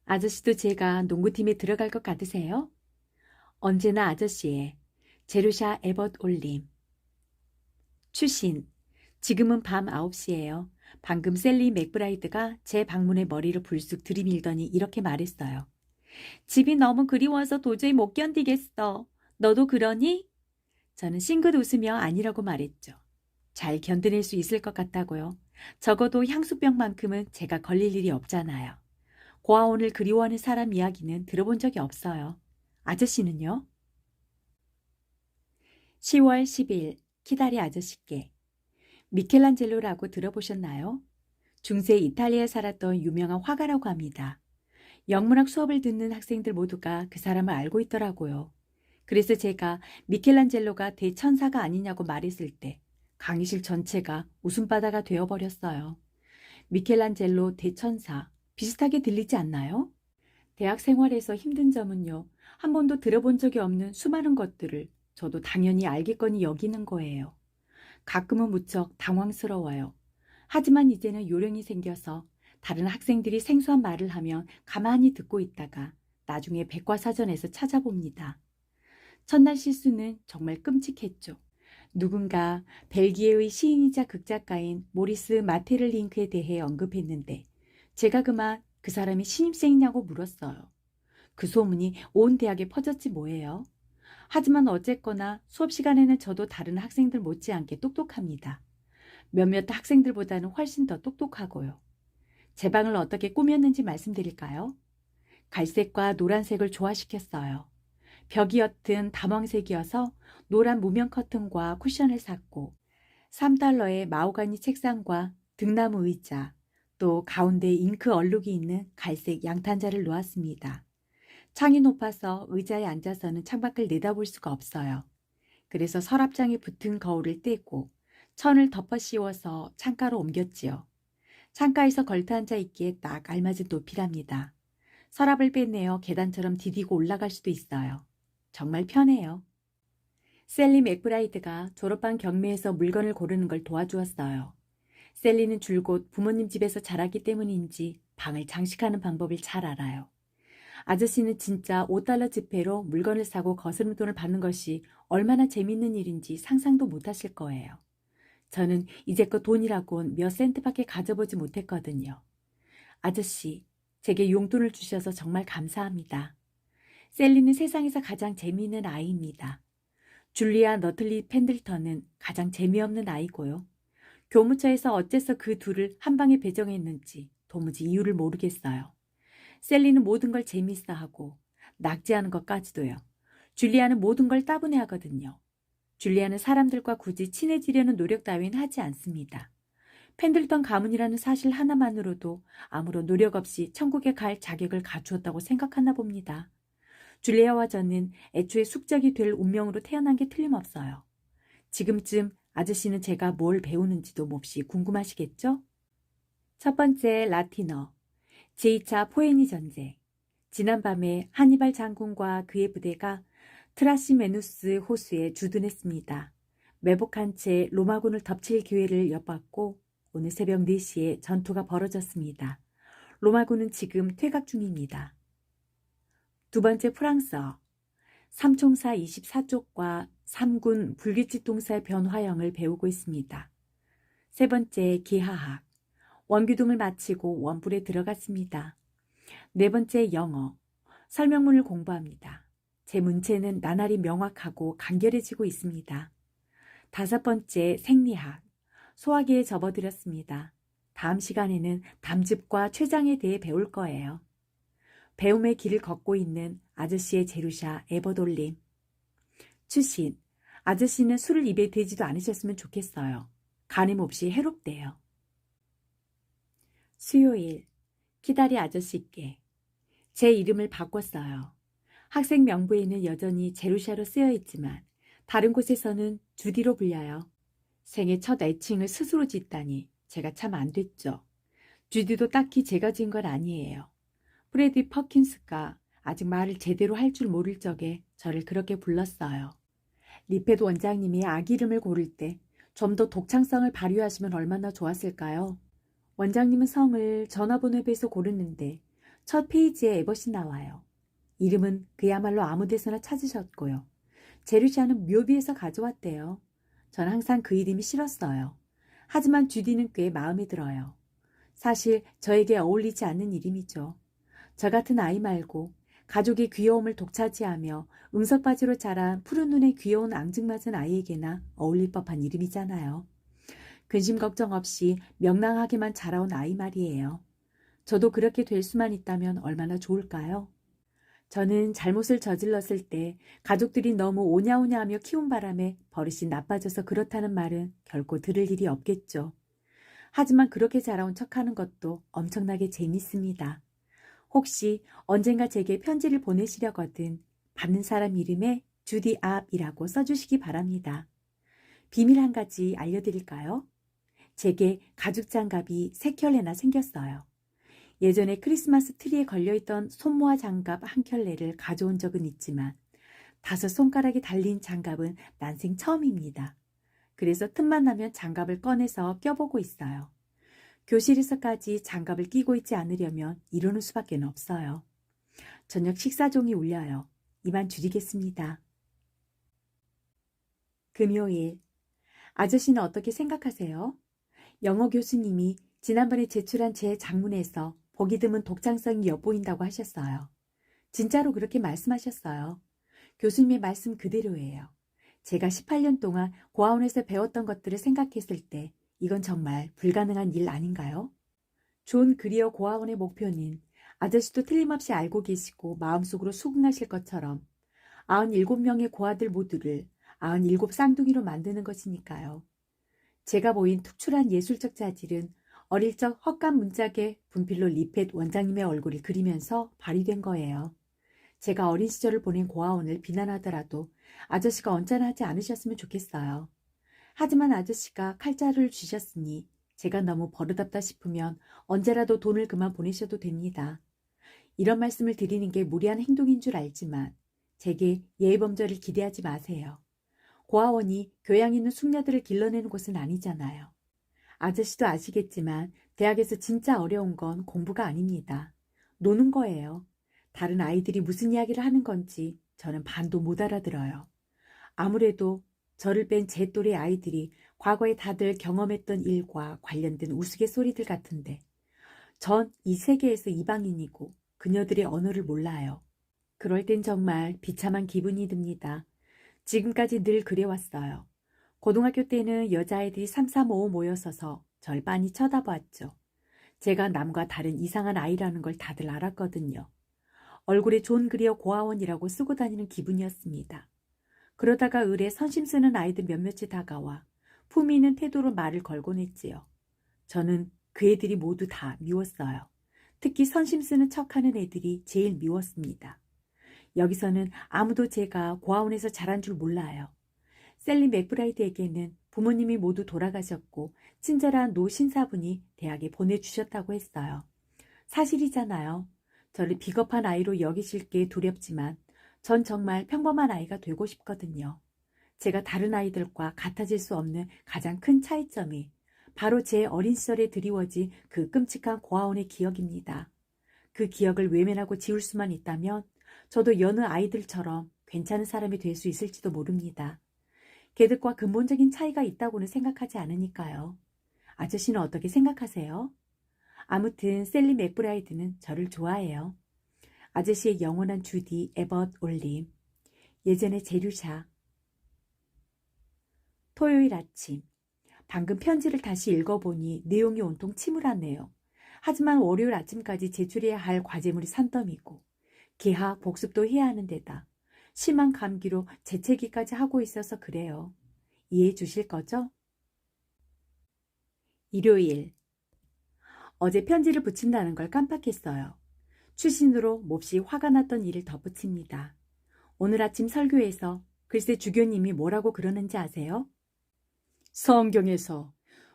아저씨도 제가 농구팀에 들어갈 것 같으세요? 언제나 아저씨의 제루샤 에벗 올림. 추신. 지금은 밤 9시예요. 방금 셀리 맥브라이드가 제 방문에 머리를 불쑥 들이밀더니 이렇게 말했어요. 집이 너무 그리워서 도저히 못 견디겠어. 너도 그러니? 저는 싱긋 웃으며 아니라고 말했죠. 잘 견뎌낼 수 있을 것 같다고요. 적어도 향수병만큼은 제가 걸릴 일이 없잖아요. 고아원을 그리워하는 사람 이야기는 들어본 적이 없어요. 아저씨는요? 10월 10일 키다리 아저씨께. 미켈란젤로라고 들어보셨나요? 중세 이탈리아에 살았던 유명한 화가라고 합니다. 영문학 수업을 듣는 학생들 모두가 그 사람을 알고 있더라고요. 그래서 제가 미켈란젤로가 대천사가 아니냐고 말했을 때 강의실 전체가 웃음바다가 되어버렸어요. 미켈란젤로 대천사, 비슷하게 들리지 않나요? 대학 생활에서 힘든 점은요. 한 번도 들어본 적이 없는 수많은 것들을 저도 당연히 알겠거니 여기는 거예요. 가끔은 무척 당황스러워요. 하지만 이제는 요령이 생겨서 다른 학생들이 생소한 말을 하면 가만히 듣고 있다가 나중에 백과사전에서 찾아봅니다. 첫날 실수는 정말 끔찍했죠. 누군가 벨기에의 시인이자 극작가인 모리스 마테를링크에 대해 언급했는데 제가 그만 그 사람이 신입생이냐고 물었어요. 그 소문이 온 대학에 퍼졌지 뭐예요. 하지만 어쨌거나 수업 시간에는 저도 다른 학생들 못지않게 똑똑합니다. 몇몇 학생들보다는 훨씬 더 똑똑하고요. 제 방을 어떻게 꾸몄는지 말씀드릴까요? 갈색과 노란색을 조화시켰어요. 벽이 옅은 담황색이어서 노란 무명 커튼과 쿠션을 샀고 3달러의 마호가니 책상과 등나무 의자, 또 가운데 잉크 얼룩이 있는 갈색 양탄자를 놓았습니다. 창이 높아서 의자에 앉아서는 창밖을 내다볼 수가 없어요. 그래서 서랍장에 붙은 거울을 떼고 천을 덮어 씌워서 창가로 옮겼지요. 창가에서 걸터 앉아 있기에 딱 알맞은 높이랍니다. 서랍을 빼내어 계단처럼 디디고 올라갈 수도 있어요. 정말 편해요. 셀리 맥브라이드가 졸업반 경매에서 물건을 고르는 걸 도와주었어요. 셀리는 줄곧 부모님 집에서 자랐기 때문인지 방을 장식하는 방법을 잘 알아요. 아저씨는 진짜 5달러 지폐로 물건을 사고 거스름돈을 받는 것이 얼마나 재밌는 일인지 상상도 못하실 거예요. 저는 이제껏 돈이라곤 몇 센트밖에 가져보지 못했거든요. 아저씨, 제게 용돈을 주셔서 정말 감사합니다. 셀리는 세상에서 가장 재미있는 아이입니다. 줄리아 너틀리 펜들턴은 가장 재미없는 아이고요. 교무처에서 어째서 그 둘을 한 방에 배정했는지 도무지 이유를 모르겠어요. 셀리는 모든 걸 재미있어하고 낙지하는 것까지도요. 줄리아는 모든 걸 따분해하거든요. 줄리아는 사람들과 굳이 친해지려는 노력 따윈 하지 않습니다. 펜들턴 가문이라는 사실 하나만으로도 아무런 노력 없이 천국에 갈 자격을 갖추었다고 생각하나 봅니다. 줄리아와 저는 애초에 숙적이 될 운명으로 태어난 게 틀림없어요. 지금쯤 아저씨는 제가 뭘 배우는지도 몹시 궁금하시겠죠? 첫 번째 라틴어, 제2차 포에니 전쟁. 지난밤에 하니발 장군과 그의 부대가 트라시메누스 호수에 주둔했습니다. 매복한 채 로마군을 덮칠 기회를 엿봤고 오늘 새벽 4시에 전투가 벌어졌습니다. 로마군은 지금 퇴각 중입니다. 두 번째 프랑스어, 삼총사 24쪽과 3군 불규칙 동사의 변화형을 배우고 있습니다. 세 번째 기하학, 원규동을 마치고 원불에 들어갔습니다. 네 번째 영어, 설명문을 공부합니다. 제 문체는 나날이 명확하고 간결해지고 있습니다. 다섯 번째 생리학, 소화기에 접어들었습니다. 다음 시간에는 담즙과 췌장에 대해 배울 거예요. 배움의 길을 걷고 있는 아저씨의 제루샤 에버돌림. 추신, 아저씨는 술을 입에 대지도 않으셨으면 좋겠어요. 간임없이 해롭대요. 수요일, 키다리 아저씨께. 제 이름을 바꿨어요. 학생 명부에는 여전히 제루샤로 쓰여 있지만 다른 곳에서는 주디로 불려요. 생애 첫 애칭을 스스로 짓다니 제가 참 안 됐죠. 주디도 딱히 제가 지은 건 아니에요. 프레디 퍼킨스가 아직 말을 제대로 할 줄 모를 적에 저를 그렇게 불렀어요. 리펫 원장님이 아기 이름을 고를 때 좀 더 독창성을 발휘하시면 얼마나 좋았을까요? 원장님은 성을 전화번호에서 고르는데 첫 페이지에 에벗이 나와요. 이름은 그야말로 아무 데서나 찾으셨고요. 제루샤는 묘비에서 가져왔대요. 전 항상 그 이름이 싫었어요. 하지만 주디는 꽤 마음에 들어요. 사실 저에게 어울리지 않는 이름이죠. 저 같은 아이 말고 가족의 귀여움을 독차지하며 응석바지로 자란 푸른 눈의 귀여운 앙증맞은 아이에게나 어울릴 법한 이름이잖아요. 근심 걱정 없이 명랑하게만 자라온 아이 말이에요. 저도 그렇게 될 수만 있다면 얼마나 좋을까요? 저는 잘못을 저질렀을 때 가족들이 너무 오냐오냐하며 키운 바람에 버릇이 나빠져서 그렇다는 말은 결코 들을 일이 없겠죠. 하지만 그렇게 자라온 척하는 것도 엄청나게 재밌습니다. 혹시 언젠가 제게 편지를 보내시려거든 받는 사람 이름에 주디 앞이라고 써주시기 바랍니다. 비밀 한 가지 알려드릴까요? 제게 가죽 장갑이 3켤레나 생겼어요. 예전에 크리스마스 트리에 걸려있던 손모아 장갑 한 켤레를 가져온 적은 있지만 5손가락이 달린 장갑은 난생 처음입니다. 그래서 틈만 나면 장갑을 꺼내서 껴보고 있어요. 교실에서까지 장갑을 끼고 있지 않으려면 이러는 수밖에 없어요. 저녁 식사종이 울려요. 이만 줄이겠습니다. 금요일, 아저씨는 어떻게 생각하세요? 영어 교수님이 지난번에 제출한 제 장문에서 보기 드문 독창성이 엿보인다고 하셨어요. 진짜로 그렇게 말씀하셨어요. 교수님의 말씀 그대로예요. 제가 18년 동안 고아원에서 배웠던 것들을 생각했을 때 이건 정말 불가능한 일 아닌가요? 존 그리어 고아원의 목표는 아저씨도 틀림없이 알고 계시고 마음속으로 수긍하실 것처럼 97명의 고아들 모두를 97 쌍둥이로 만드는 것이니까요. 제가 보인 특출한 예술적 자질은 어릴 적 헛간 문짝에 분필로 리펫 원장님의 얼굴을 그리면서 발휘된 거예요. 제가 어린 시절을 보낸 고아원을 비난하더라도 아저씨가 언짢아하지 않으셨으면 좋겠어요. 하지만 아저씨가 칼자루를 주셨으니 제가 너무 버릇없다 싶으면 언제라도 돈을 그만 보내셔도 됩니다. 이런 말씀을 드리는 게 무리한 행동인 줄 알지만 제게 예의범절을 기대하지 마세요. 고아원이 교양 있는 숙녀들을 길러내는 곳은 아니잖아요. 아저씨도 아시겠지만 대학에서 진짜 어려운 건 공부가 아닙니다. 노는 거예요. 다른 아이들이 무슨 이야기를 하는 건지 저는 반도 못 알아들어요. 아무래도 저를 뺀 제 또래 아이들이 과거에 다들 경험했던 일과 관련된 우스갯소리들 같은데 전 이 세계에서 이방인이고 그녀들의 언어를 몰라요. 그럴 땐 정말 비참한 기분이 듭니다. 지금까지 늘 그래왔어요. 고등학교 때는 여자아이들이 삼삼오오 모여서서 절 빤히 쳐다보았죠. 제가 남과 다른 이상한 아이라는 걸 다들 알았거든요. 얼굴에 존 그리어 고아원이라고 쓰고 다니는 기분이었습니다. 그러다가 을에 선심 쓰는 아이들 몇몇이 다가와 품위 있는 태도로 말을 걸곤 했지요. 저는 그 애들이 모두 다 미웠어요. 특히 선심 쓰는 척하는 애들이 제일 미웠습니다. 여기서는 아무도 제가 고아원에서 자란 줄 몰라요. 셀리 맥브라이드에게는 부모님이 모두 돌아가셨고 친절한 노 신사분이 대학에 보내주셨다고 했어요. 사실이잖아요. 저를 비겁한 아이로 여기실 게 두렵지만 전 정말 평범한 아이가 되고 싶거든요. 제가 다른 아이들과 같아질 수 없는 가장 큰 차이점이 바로 제 어린 시절에 드리워진 그 끔찍한 고아원의 기억입니다. 그 기억을 외면하고 지울 수만 있다면 저도 여느 아이들처럼 괜찮은 사람이 될 수 있을지도 모릅니다. 걔들과 근본적인 차이가 있다고는 생각하지 않으니까요. 아저씨는 어떻게 생각하세요? 아무튼 셀리 맥브라이드는 저를 좋아해요. 아저씨의 영원한 주디 에벗 올림. 예전의 제류샤. 토요일 아침. 방금 편지를 다시 읽어보니 내용이 온통 침울하네요. 하지만 월요일 아침까지 제출해야 할 과제물이 산더미고 계약, 복습도 해야 하는 데다 심한 감기로 재채기까지 하고 있어서 그래요. 이해해 주실 거죠? 일요일. 어제 편지를 붙인다는 걸 깜빡했어요. 추신으로 몹시 화가 났던 일을 덧붙입니다. 오늘 아침 설교에서 글쎄 주교님이 뭐라고 그러는지 아세요? 성경에서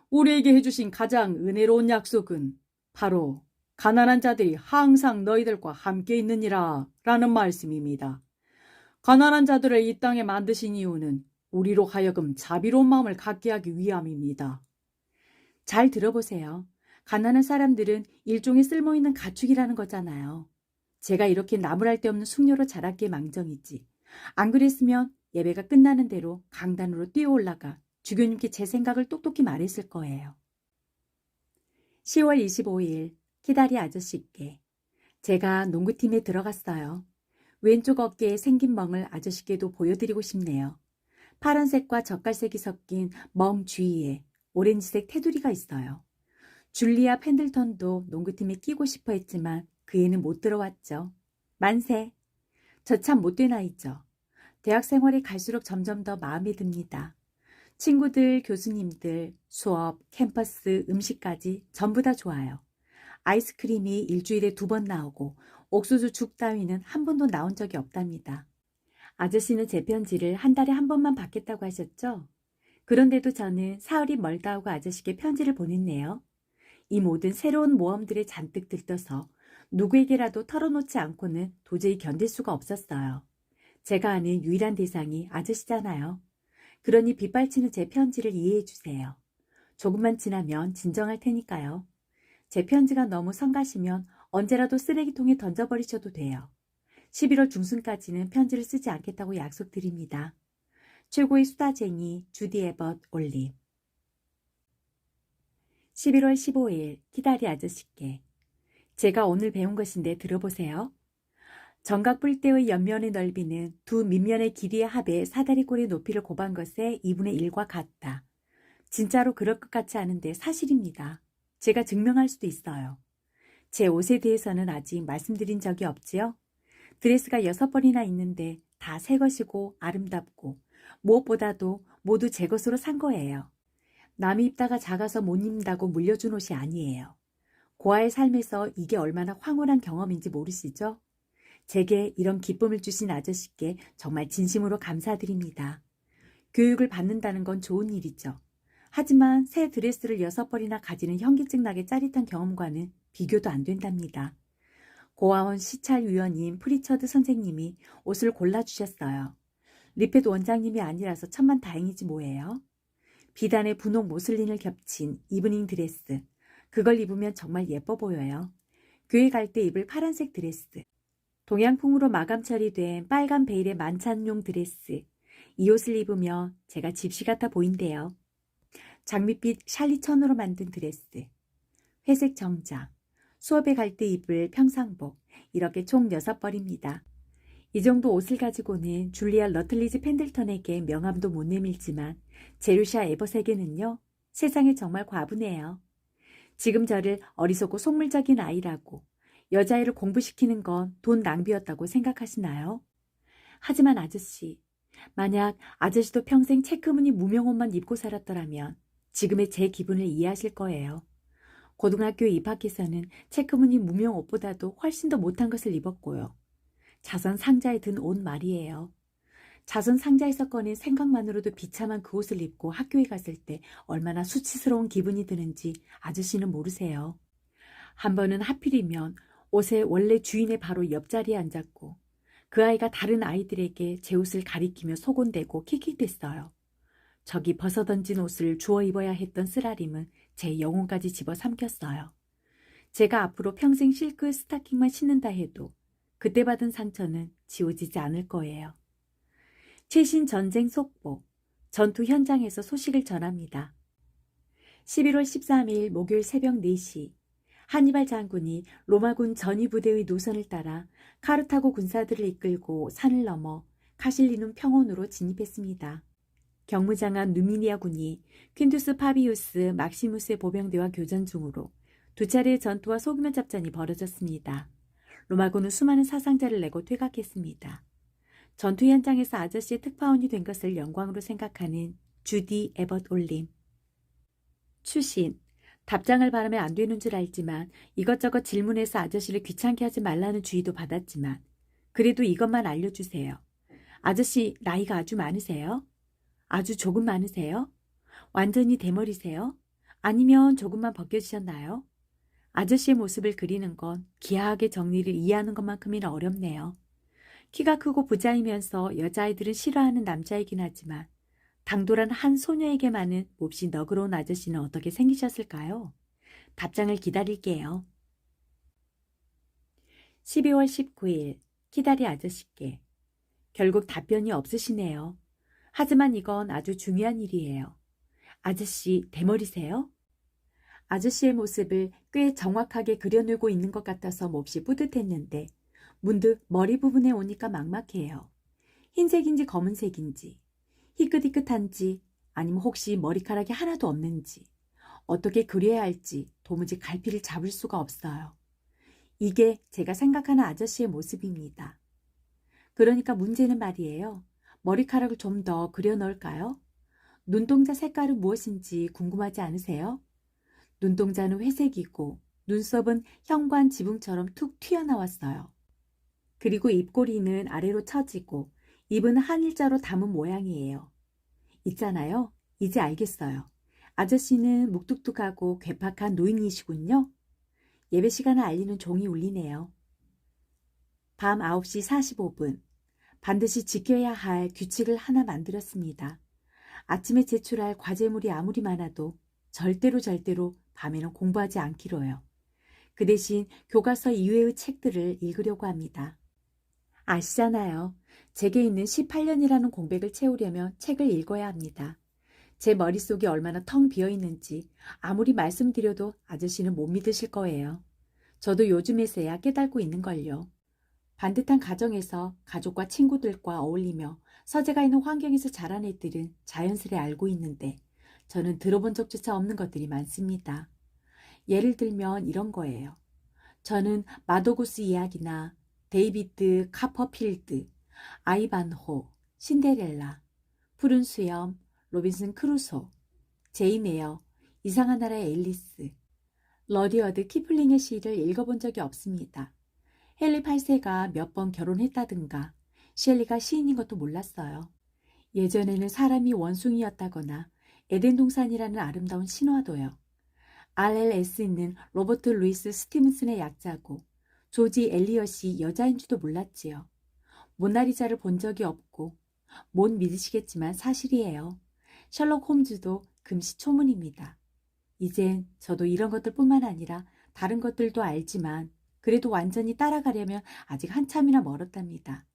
우리에게 해주신 가장 은혜로운 약속은 바로 가난한 자들이 항상 너희들과 함께 있느니라 라는 말씀입니다. 가난한 자들을 이 땅에 만드신 이유는 우리로 하여금 자비로운 마음을 갖게 하기 위함입니다. 잘 들어보세요. 가난한 사람들은 일종의 쓸모있는 가축이라는 거잖아요. 제가 이렇게 나무랄 데 없는 숙녀로 자랐기에 망정이지. 안 그랬으면 예배가 끝나는 대로 강단으로 뛰어 올라가 주교님께 제 생각을 똑똑히 말했을 거예요. 10월 25일 키다리 아저씨께. 제가 농구팀에 들어갔어요. 왼쪽 어깨에 생긴 멍을 아저씨께도 보여드리고 싶네요. 파란색과 젓갈색이 섞인 멍 주위에 오렌지색 테두리가 있어요. 줄리아 펜들턴도 농구팀에 끼고 싶어 했지만 그 애는 못 들어왔죠. 만세! 저 참 못된 아이죠. 대학 생활이 갈수록 점점 더 마음에 듭니다. 친구들, 교수님들, 수업, 캠퍼스, 음식까지 전부 다 좋아요. 아이스크림이 일주일에 2번 나오고 옥수수 죽 따위는 한 번도 나온 적이 없답니다. 아저씨는 제 편지를 한 달에 한 번만 받겠다고 하셨죠? 그런데도 저는 사흘이 멀다 하고 아저씨께 편지를 보냈네요. 이 모든 새로운 모험들에 잔뜩 들떠서 누구에게라도 털어놓지 않고는 도저히 견딜 수가 없었어요. 제가 아는 유일한 대상이 아저씨잖아요. 그러니 빗발치는 제 편지를 이해해 주세요. 조금만 지나면 진정할 테니까요. 제 편지가 너무 성가시면 언제라도 쓰레기통에 던져버리셔도 돼요. 11월 중순까지는 편지를 쓰지 않겠다고 약속드립니다. 최고의 수다쟁이 주디 에벗 올림. 11월 15일 키다리 아저씨께. 제가 오늘 배운 것인데 들어보세요. 정각 뿔대의 옆면의 넓이는 두 밑면의 길이의 합의 사다리꼴의 높이를 곱한 것의 2분의 1과 같다. 진짜로 그럴 것 같지 않은데 사실입니다. 제가 증명할 수도 있어요. 제 옷에 대해서는 아직 말씀드린 적이 없지요? 드레스가 6벌이나 있는데 다 새 것이고 아름답고 무엇보다도 모두 제 것으로 산 거예요. 남이 입다가 작아서 못 입는다고 물려준 옷이 아니에요. 고아의 삶에서 이게 얼마나 황홀한 경험인지 모르시죠? 제게 이런 기쁨을 주신 아저씨께 정말 진심으로 감사드립니다. 교육을 받는다는 건 좋은 일이죠. 하지만 새 드레스를 6벌이나 가지는 현기증 나게 짜릿한 경험과는 비교도 안 된답니다. 고아원 시찰위원인 프리처드 선생님이 옷을 골라주셨어요. 리펫 원장님이 아니라서 천만 다행이지 뭐예요. 비단에 분홍 모슬린을 겹친 이브닝 드레스. 그걸 입으면 정말 예뻐 보여요. 교회 갈 때 입을 파란색 드레스. 동양풍으로 마감 처리된 빨간 베일의 만찬용 드레스. 이 옷을 입으며 제가 집시 같아 보인대요. 장밋빛 샬리천으로 만든 드레스. 회색 정장. 수업에 갈 때 입을 평상복. 이렇게 총 6벌입니다. 이 정도 옷을 가지고는 줄리아 러틀리지 펜들턴에게 명함도 못 내밀지만 제루샤 에버색에는요. 세상에 정말 과분해요. 지금 저를 어리석고 속물적인 아이라고 여자애를 공부시키는 건 돈 낭비였다고 생각하시나요? 하지만 아저씨, 만약 아저씨도 평생 체크무늬 무명옷만 입고 살았더라면 지금의 제 기분을 이해하실 거예요. 고등학교에 입학해서는 체크무늬 무명옷보다도 훨씬 더 못한 것을 입었고요. 자선 상자에 든 옷 말이에요. 자선 상자에서 꺼낸 생각만으로도 비참한 그 옷을 입고 학교에 갔을 때 얼마나 수치스러운 기분이 드는지 아저씨는 모르세요. 한 번은 하필이면 옷의 원래 주인의 바로 옆자리에 앉았고 그 아이가 다른 아이들에게 제 옷을 가리키며 소곤대고 킥킥댔어요. 저기 벗어던진 옷을 주워 입어야 했던 쓰라림은 제 영혼까지 집어삼켰어요. 제가 앞으로 평생 실크 스타킹만 신는다 해도 그때 받은 상처는 지워지지 않을 거예요. 최신 전쟁 속보, 전투 현장에서 소식을 전합니다. 11월 13일 목요일 새벽 4시, 한니발 장군이 로마군 전위 부대의 노선을 따라 카르타고 군사들을 이끌고 산을 넘어 카실리눔 평원으로 진입했습니다. 경무장한 누미니아 군이 퀸투스 파비우스 막시무스의 보병대와 교전 중으로 두 차례의 전투와 소규모 작전이 벌어졌습니다. 로마군은 수많은 사상자를 내고 퇴각했습니다. 전투 현장에서 아저씨의 특파원이 된 것을 영광으로 생각하는 주디 에벗 올림. 추신, 답장을 바라면 안 되는 줄 알지만 이것저것 질문해서 아저씨를 귀찮게 하지 말라는 주의도 받았지만 그래도 이것만 알려주세요. 아저씨 나이가 아주 많으세요? 아주 조금 많으세요? 완전히 대머리세요? 아니면 조금만 벗겨지셨나요? 아저씨의 모습을 그리는 건 기하학의 정리를 이해하는 것만큼이나 어렵네요. 키가 크고 부자이면서 여자아이들은 싫어하는 남자이긴 하지만 당돌한 한 소녀에게만은 몹시 너그러운 아저씨는 어떻게 생기셨을까요? 답장을 기다릴게요. 12월 19일 키다리 아저씨께. 결국 답변이 없으시네요. 하지만 이건 아주 중요한 일이에요. 아저씨 대머리세요? 아저씨의 모습을 꽤 정확하게 그려내고 있는 것 같아서 몹시 뿌듯했는데 문득 머리 부분에 오니까 막막해요. 흰색인지 검은색인지, 희끗희끗한지 아니면 혹시 머리카락이 하나도 없는지 어떻게 그려야 할지 도무지 갈피를 잡을 수가 없어요. 이게 제가 생각하는 아저씨의 모습입니다. 그러니까 문제는 말이에요. 머리카락을 좀 더 그려 넣을까요? 눈동자 색깔은 무엇인지 궁금하지 않으세요? 눈동자는 회색이고 눈썹은 현관 지붕처럼 툭 튀어나왔어요. 그리고 입꼬리는 아래로 처지고 입은 한 일자로 담은 모양이에요. 있잖아요. 이제 알겠어요. 아저씨는 묵뚝뚝하고 괴팍한 노인이시군요. 예배 시간을 알리는 종이 울리네요. 밤 9시 45분. 반드시 지켜야 할 규칙을 하나 만들었습니다. 아침에 제출할 과제물이 아무리 많아도 절대로 밤에는 공부하지 않기로요. 그 대신 교과서 이외의 책들을 읽으려고 합니다. 아시잖아요. 제게 있는 18년이라는 공백을 채우려면 책을 읽어야 합니다. 제 머릿속이 얼마나 텅 비어있는지 아무리 말씀드려도 아저씨는 못 믿으실 거예요. 저도 요즘에서야 깨닫고 있는걸요. 반듯한 가정에서 가족과 친구들과 어울리며 서재가 있는 환경에서 자란 애들은 자연스레 알고 있는데 저는 들어본 적조차 없는 것들이 많습니다. 예를 들면 이런 거예요. 저는 마도구스 이야기나 데이비드 카퍼필드, 아이반호, 신데렐라, 푸른 수염, 로빈슨 크루소, 제인 에어, 이상한 나라의 앨리스, 러디어드 키플링의 시를 읽어본 적이 없습니다. 헨리 8세가 몇 번 결혼했다든가 셸리가 시인인 것도 몰랐어요. 예전에는 사람이 원숭이였다거나 에덴 동산이라는 아름다운 신화도요. RLS는 로버트 루이스 스티븐슨의 약자고 조지 엘리엇이 여자인 줄도 몰랐지요. 모나리자를 본 적이 없고 못 믿으시겠지만 사실이에요. 셜록 홈즈도 금시초문입니다. 이젠 저도 이런 것들뿐만 아니라 다른 것들도 알지만 그래도 완전히 따라가려면 아직 한참이나 멀었답니다.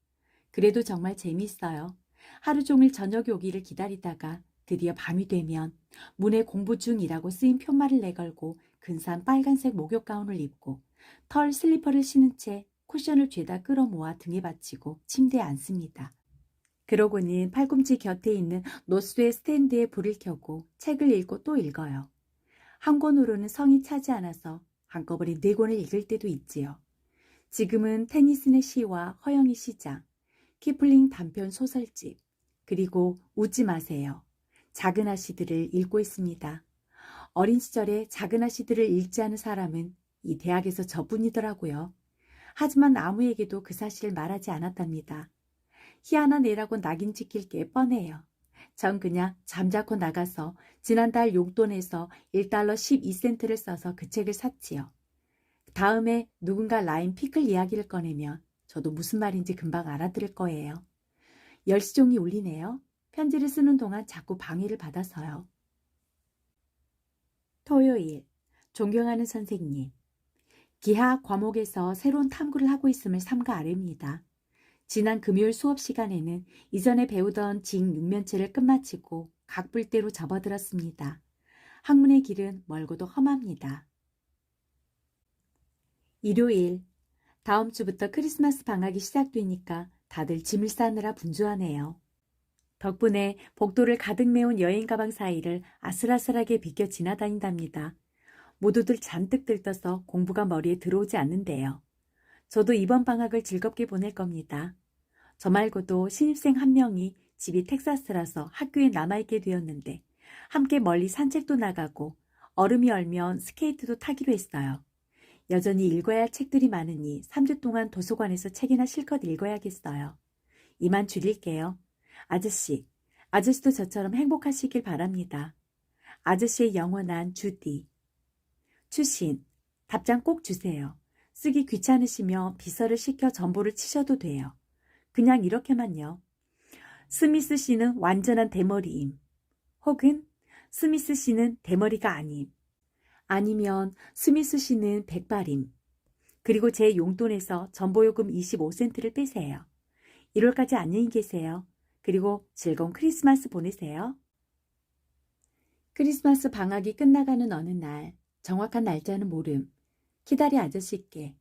그래도 정말 재미있어요. 하루 종일 저녁이 오기를 기다리다가 드디어 밤이 되면 문에 공부 중이라고 쓰인 편말을 내걸고 근사한 빨간색 목욕 가운을 입고 털 슬리퍼를 신은 채 쿠션을 죄다 끌어모아 등에 받치고 침대에 앉습니다. 그러고는 팔꿈치 곁에 있는 노스웨 스탠드에 불을 켜고 책을 읽고 또 읽어요. 한 권으로는 성이 차지 않아서 한꺼번에 4권을 읽을 때도 있지요. 지금은 테니슨의 시와 허영의 시장, 키플링 단편 소설집, 그리고 웃지 마세요. 작은 아씨들을 읽고 있습니다. 어린 시절에 작은 아씨들을 읽지 않은 사람은 이 대학에서 저뿐이더라고요. 하지만 아무에게도 그 사실을 말하지 않았답니다. 희한한 애라고 낙인 찍힐 게 뻔해요. 전 그냥 잠자코 나가서 지난달 용돈에서 1달러 12센트를 써서 그 책을 샀지요. 다음에 누군가 라임 피클 이야기를 꺼내면 저도 무슨 말인지 금방 알아들을 거예요. 10시종이 울리네요. 편지를 쓰는 동안 자꾸 방해를 받아서요. 토요일, 존경하는 선생님. 기하 과목에서 새로운 탐구를 하고 있음을 삼가 아뢰입니다. 지난 금요일 수업 시간에는 이전에 배우던 직 육면체를 끝마치고 각불대로 접어들었습니다. 학문의 길은 멀고도 험합니다. 일요일, 다음 주부터 크리스마스 방학이 시작되니까 다들 짐을 싸느라 분주하네요. 덕분에 복도를 가득 메운 여행 가방 사이를 아슬아슬하게 비껴 지나다닌답니다. 모두들 잔뜩 들떠서 공부가 머리에 들어오지 않는데요. 저도 이번 방학을 즐겁게 보낼 겁니다. 저 말고도 신입생 한 명이 집이 텍사스라서 학교에 남아있게 되었는데 함께 멀리 산책도 나가고 얼음이 얼면 스케이트도 타기로 했어요. 여전히 읽어야 할 책들이 많으니 3주 동안 도서관에서 책이나 실컷 읽어야겠어요. 이만 줄일게요. 아저씨도 저처럼 행복하시길 바랍니다. 아저씨의 영원한 주디. 추신, 답장 꼭 주세요. 쓰기 귀찮으시며 비서를 시켜 전보를 치셔도 돼요. 그냥 이렇게만요. 스미스 씨는 완전한 대머리임. 혹은 스미스 씨는 대머리가 아님. 아니면 스미스 씨는 백발임. 그리고 제 용돈에서 전보요금 25센트를 빼세요. 1월까지 안녕히 계세요. 그리고 즐거운 크리스마스 보내세요. 크리스마스 방학이 끝나가는 어느 날, 정확한 날짜는 모름. 키다리 아저씨께.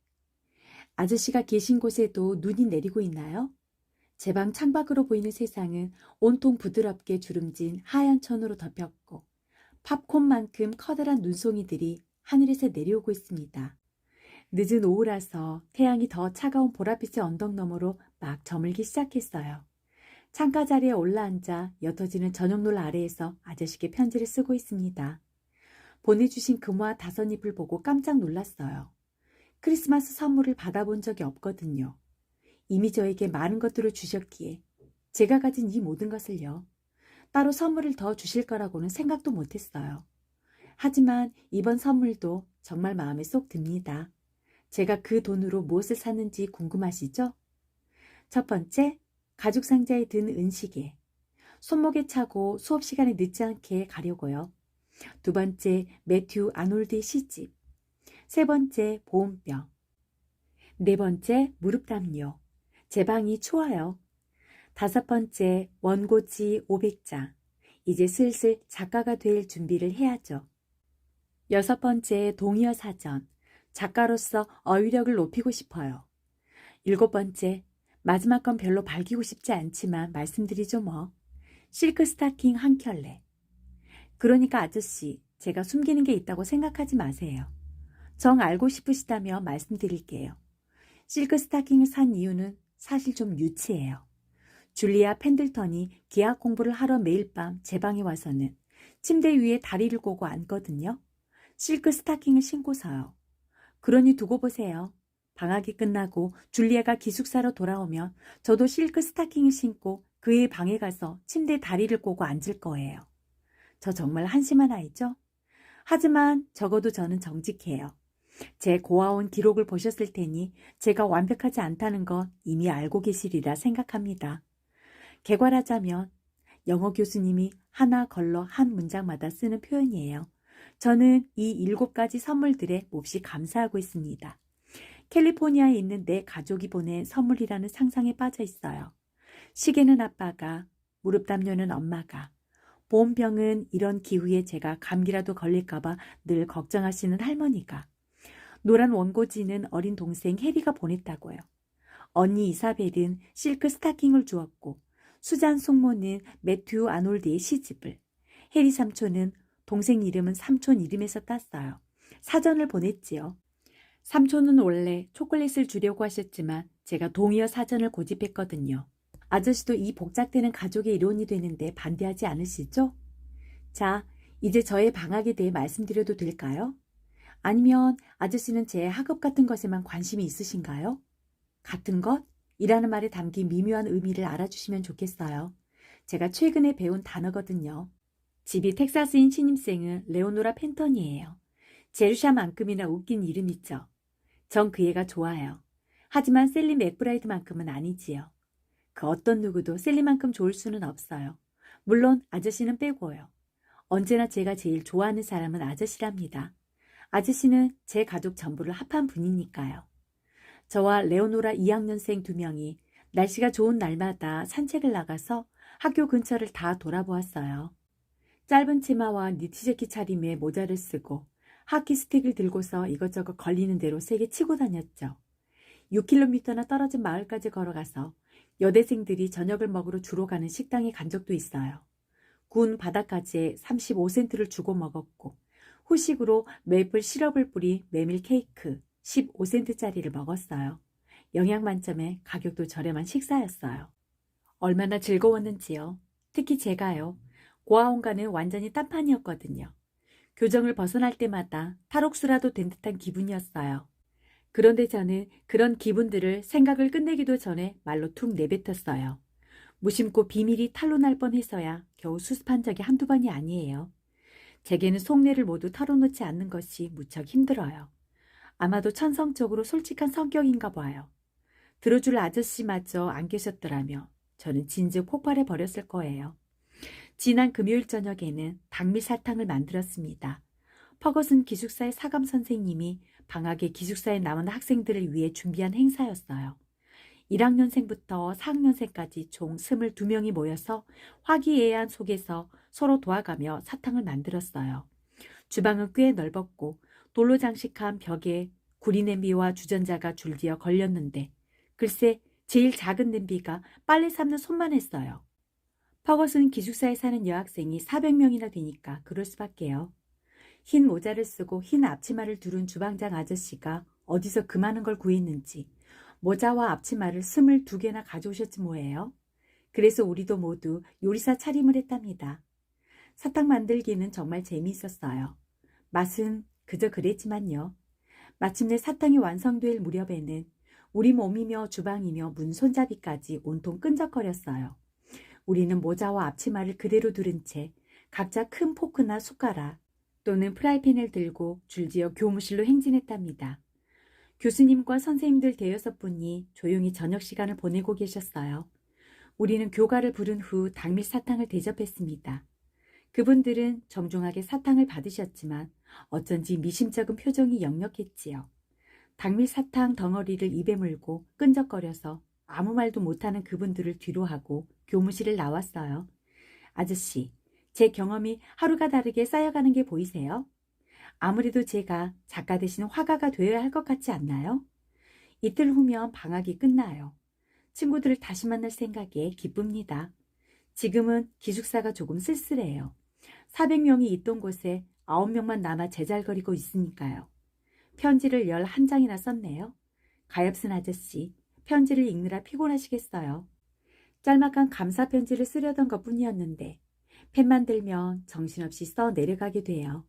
아저씨가 계신 곳에도 눈이 내리고 있나요? 제 방 창밖으로 보이는 세상은 온통 부드럽게 주름진 하얀 천으로 덮였고 팝콘만큼 커다란 눈송이들이 하늘에서 내려오고 있습니다. 늦은 오후라서 태양이 더 차가운 보랏빛의 언덕 너머로 막 저물기 시작했어요. 창가 자리에 올라앉아 옅어지는 저녁놀 아래에서 아저씨께 편지를 쓰고 있습니다. 보내주신 금화 5잎을 보고 깜짝 놀랐어요. 크리스마스 선물을 받아본 적이 없거든요. 이미 저에게 많은 것들을 주셨기에 제가 가진 이 모든 것을요. 따로 선물을 더 주실 거라고는 생각도 못했어요. 하지만 이번 선물도 정말 마음에 쏙 듭니다. 제가 그 돈으로 무엇을 샀는지 궁금하시죠? 첫 번째, 가죽 상자에 든 은시계. 손목에 차고 수업 시간에 늦지 않게 가려고요. 두 번째, 매튜 아놀드의 시집. 세 번째, 보온병. 네 번째, 무릎 담요. 제 방이 추워요. 5번째, 원고지 500장. 이제 슬슬 작가가 될 준비를 해야죠. 6번째, 동의어 사전. 작가로서 어휘력을 높이고 싶어요. 7번째, 마지막 건 별로 밝히고 싶지 않지만 말씀드리죠 뭐. 실크 스타킹 한 켤레. 그러니까 아저씨, 제가 숨기는 게 있다고 생각하지 마세요. 정 알고 싶으시다면 말씀드릴게요. 실크 스타킹을 산 이유는 사실 좀 유치해요. 줄리아 펜들턴이 기하 공부를 하러 매일 밤 제 방에 와서는 침대 위에 다리를 꼬고 앉거든요. 실크 스타킹을 신고서요. 그러니 두고 보세요. 방학이 끝나고 줄리아가 기숙사로 돌아오면 저도 실크 스타킹을 신고 그의 방에 가서 침대에 다리를 꼬고 앉을 거예요. 저 정말 한심한 아이죠? 하지만 적어도 저는 정직해요. 제 고아원 기록을 보셨을 테니 제가 완벽하지 않다는 건 이미 알고 계시리라 생각합니다. 개괄하자면 영어 교수님이 하나 걸러 한 문장마다 쓰는 표현이에요. 저는 이 7가지 선물들에 몹시 감사하고 있습니다. 캘리포니아에 있는 내 가족이 보낸 선물이라는 상상에 빠져 있어요. 시계는 아빠가, 무릎 담요는 엄마가, 보온병은 이런 기후에 제가 감기라도 걸릴까봐 늘 걱정하시는 할머니가, 노란 원고지는 어린 동생 해리가 보냈다고요. 언니 이사벨은 실크 스타킹을 주었고, 수잔 숙모는 매튜 아놀드의 시집을, 해리 삼촌은 동생 이름은 삼촌 이름에서 땄어요. 사전을 보냈지요. 삼촌은 원래 초콜릿을 주려고 하셨지만 제가 동의어 사전을 고집했거든요. 아저씨도 이 복잡되는 가족의 일원이 되는데 반대하지 않으시죠? 자, 이제 저의 방학에 대해 말씀드려도 될까요? 아니면 아저씨는 제 학업 같은 것에만 관심이 있으신가요? 같은 것? 이라는 말에 담긴 미묘한 의미를 알아주시면 좋겠어요. 제가 최근에 배운 단어거든요. 집이 텍사스인 신입생은 레오노라 펜턴이에요. 제루샤만큼이나 웃긴 이름이죠. 전 그 애가 좋아요. 하지만 셀리 맥브라이드만큼은 아니지요. 그 어떤 누구도 셀리만큼 좋을 수는 없어요. 물론 아저씨는 빼고요. 언제나 제가 제일 좋아하는 사람은 아저씨랍니다. 아저씨는 제 가족 전부를 합한 분이니까요. 저와 레오노라 2학년생 2명이 날씨가 좋은 날마다 산책을 나가서 학교 근처를 다 돌아보았어요. 짧은 치마와 니트 재킷 차림에 모자를 쓰고 하키 스틱을 들고서 이것저것 걸리는 대로 세게 치고 다녔죠. 6km나 떨어진 마을까지 걸어가서 여대생들이 저녁을 먹으러 주로 가는 식당에 간 적도 있어요. 구운 바닷가지에 35센트를 주고 먹었고 후식으로 메이플 시럽을 뿌린 메밀 케이크 15센트짜리를 먹었어요. 영양 만점에 가격도 저렴한 식사였어요. 얼마나 즐거웠는지요. 특히 제가요. 고아원가는 완전히 딴판이었거든요. 교정을 벗어날 때마다 탈옥수라도 된 듯한 기분이었어요. 그런데 저는 그런 기분들을 생각을 끝내기도 전에 말로 툭 내뱉었어요. 무심코 비밀이 탄로날 뻔해서야 겨우 수습한 적이 한두 번이 아니에요. 제게는 속내를 모두 털어놓지 않는 것이 무척 힘들어요. 아마도 천성적으로 솔직한 성격인가 봐요. 들어줄 아저씨마저 안 계셨더라며 저는 진즉 폭발해 버렸을 거예요. 지난 금요일 저녁에는 닭밀사탕을 만들었습니다. 퍼거슨 기숙사의 사감 선생님이 방학에 기숙사에 남은 학생들을 위해 준비한 행사였어요. 1학년생부터 4학년생까지 총 22명이 모여서 화기애애한 속에서 서로 도와가며 사탕을 만들었어요. 주방은 꽤 넓었고 돌로 장식한 벽에 구리 냄비와 주전자가 줄지어 걸렸는데 글쎄 제일 작은 냄비가 빨래 삶는 손만 했어요. 퍼거슨 기숙사에 사는 여학생이 400명이나 되니까 그럴 수밖에요. 흰 모자를 쓰고 흰 앞치마를 두른 주방장 아저씨가 어디서 그 많은 걸 구했는지 모자와 앞치마를 22개나 가져오셨지 뭐예요. 그래서 우리도 모두 요리사 차림을 했답니다. 사탕 만들기는 정말 재미있었어요. 맛은 그저 그랬지만요. 마침내 사탕이 완성될 무렵에는 우리 몸이며 주방이며 문 손잡이까지 온통 끈적거렸어요. 우리는 모자와 앞치마를 그대로 두른 채 각자 큰 포크나 숟가락 또는 프라이팬을 들고 줄지어 교무실로 행진했답니다. 교수님과 선생님들 대여섯 분이 조용히 저녁 시간을 보내고 계셨어요. 우리는 교가를 부른 후 닭밀 사탕을 대접했습니다. 그분들은 정중하게 사탕을 받으셨지만 어쩐지 미심쩍은 표정이 역력했지요. 닭밀 사탕 덩어리를 입에 물고 끈적거려서 아무 말도 못하는 그분들을 뒤로하고 교무실을 나왔어요. 아저씨, 제 경험이 하루가 다르게 쌓여가는 게 보이세요? 아무래도 제가 작가 대신 화가가 되어야 할 것 같지 않나요? 이틀 후면 방학이 끝나요. 친구들을 다시 만날 생각에 기쁩니다. 지금은 기숙사가 조금 쓸쓸해요. 400명이 있던 곳에 9명만 남아 제잘거리고 있으니까요. 편지를 11장이나 썼네요. 가엾은 아저씨, 편지를 읽느라 피곤하시겠어요. 짤막한 감사 편지를 쓰려던 것뿐이었는데 펜만 들면 정신없이 써 내려가게 돼요.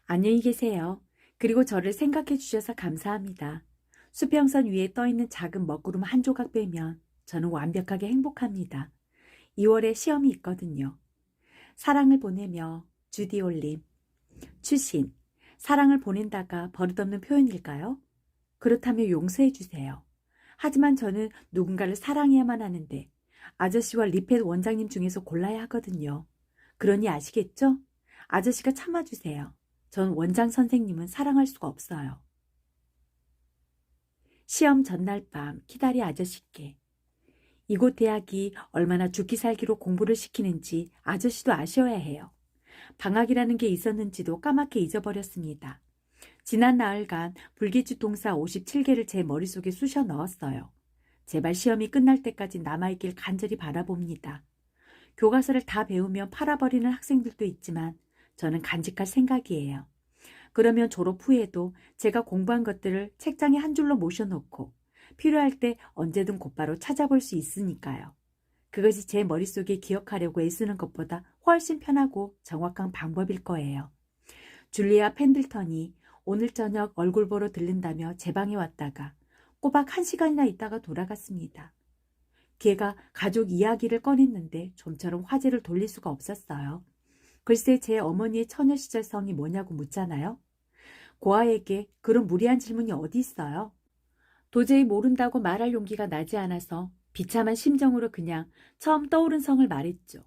안녕히 계세요. 그리고 저를 생각해 주셔서 감사합니다. 수평선 위에 떠있는 작은 먹구름 한 조각 빼면 저는 완벽하게 행복합니다. 2월에 시험이 있거든요. 사랑을 보내며 주디 올림. 추신. 사랑을 보낸다가 버릇없는 표현일까요? 그렇다면 용서해 주세요. 하지만 저는 누군가를 사랑해야만 하는데 아저씨와 리펫 원장님 중에서 골라야 하거든요. 그러니 아시겠죠? 아저씨가 참아주세요. 전 원장 선생님은 사랑할 수가 없어요. 시험 전날 밤 키다리 아저씨께 이곳 대학이 얼마나 죽기 살기로 공부를 시키는지 아저씨도 아셔야 해요. 방학이라는 게 있었는지도 까맣게 잊어버렸습니다. 지난 나흘간 불기주 동사 57개를 제 머릿속에 쑤셔 넣었어요. 제발 시험이 끝날 때까지 남아있길 간절히 바라봅니다. 교과서를 다 배우면 팔아버리는 학생들도 있지만 저는 간직할 생각이에요. 그러면 졸업 후에도 제가 공부한 것들을 책장에 한 줄로 모셔놓고 필요할 때 언제든 곧바로 찾아볼 수 있으니까요. 그것이 제 머릿속에 기억하려고 애쓰는 것보다 훨씬 편하고 정확한 방법일 거예요. 줄리아 펜들턴이 오늘 저녁 얼굴 보러 들른다며 제 방에 왔다가 꼬박 1시간이나 있다가 돌아갔습니다. 걔가 가족 이야기를 꺼냈는데 좀처럼 화제를 돌릴 수가 없었어요. 글쎄 제 어머니의 처녀 시절 성이 뭐냐고 묻잖아요. 고아에게 그런 무리한 질문이 어디 있어요? 도저히 모른다고 말할 용기가 나지 않아서 비참한 심정으로 그냥 처음 떠오른 성을 말했죠.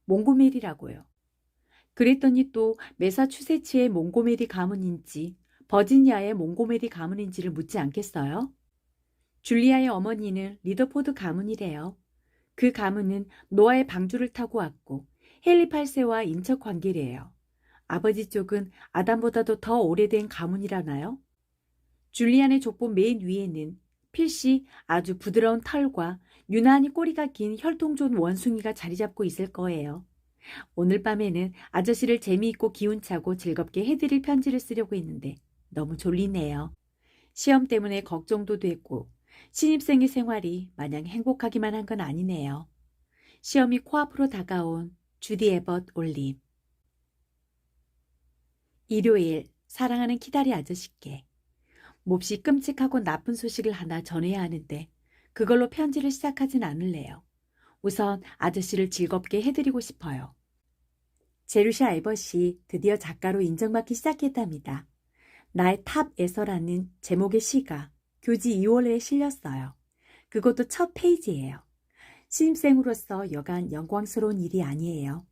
몽고메리라고요. 그랬더니 또 매사추세츠의 몽고메리 가문인지 버지니아의 몽고메리 가문인지를 묻지 않겠어요? 줄리아의 어머니는 리더포드 가문이래요. 그 가문은 노아의 방주를 타고 왔고 헨리 8세와 인척 관계래요. 아버지 쪽은 아담보다도 더 오래된 가문이라나요? 줄리안의 족보 맨 위에는 필시 아주 부드러운 털과 유난히 꼬리가 긴 혈통 좋은 원숭이가 자리 잡고 있을 거예요. 오늘 밤에는 아저씨를 재미있고 기운차고 즐겁게 해드릴 편지를 쓰려고 했는데 너무 졸리네요. 시험 때문에 걱정도 되고 신입생의 생활이 마냥 행복하기만 한 건 아니네요. 시험이 코앞으로 다가온 주디 에벗 올림. 일요일 사랑하는 키다리 아저씨께 몹시 끔찍하고 나쁜 소식을 하나 전해야 하는데 그걸로 편지를 시작하진 않을래요. 우선 아저씨를 즐겁게 해드리고 싶어요. 제루샤 에벗이 드디어 작가로 인정받기 시작했답니다. 나의 탑에서라는 제목의 시가 교지 2월에 실렸어요. 그것도 첫 페이지예요. 신입생으로서 여간 영광스러운 일이 아니에요.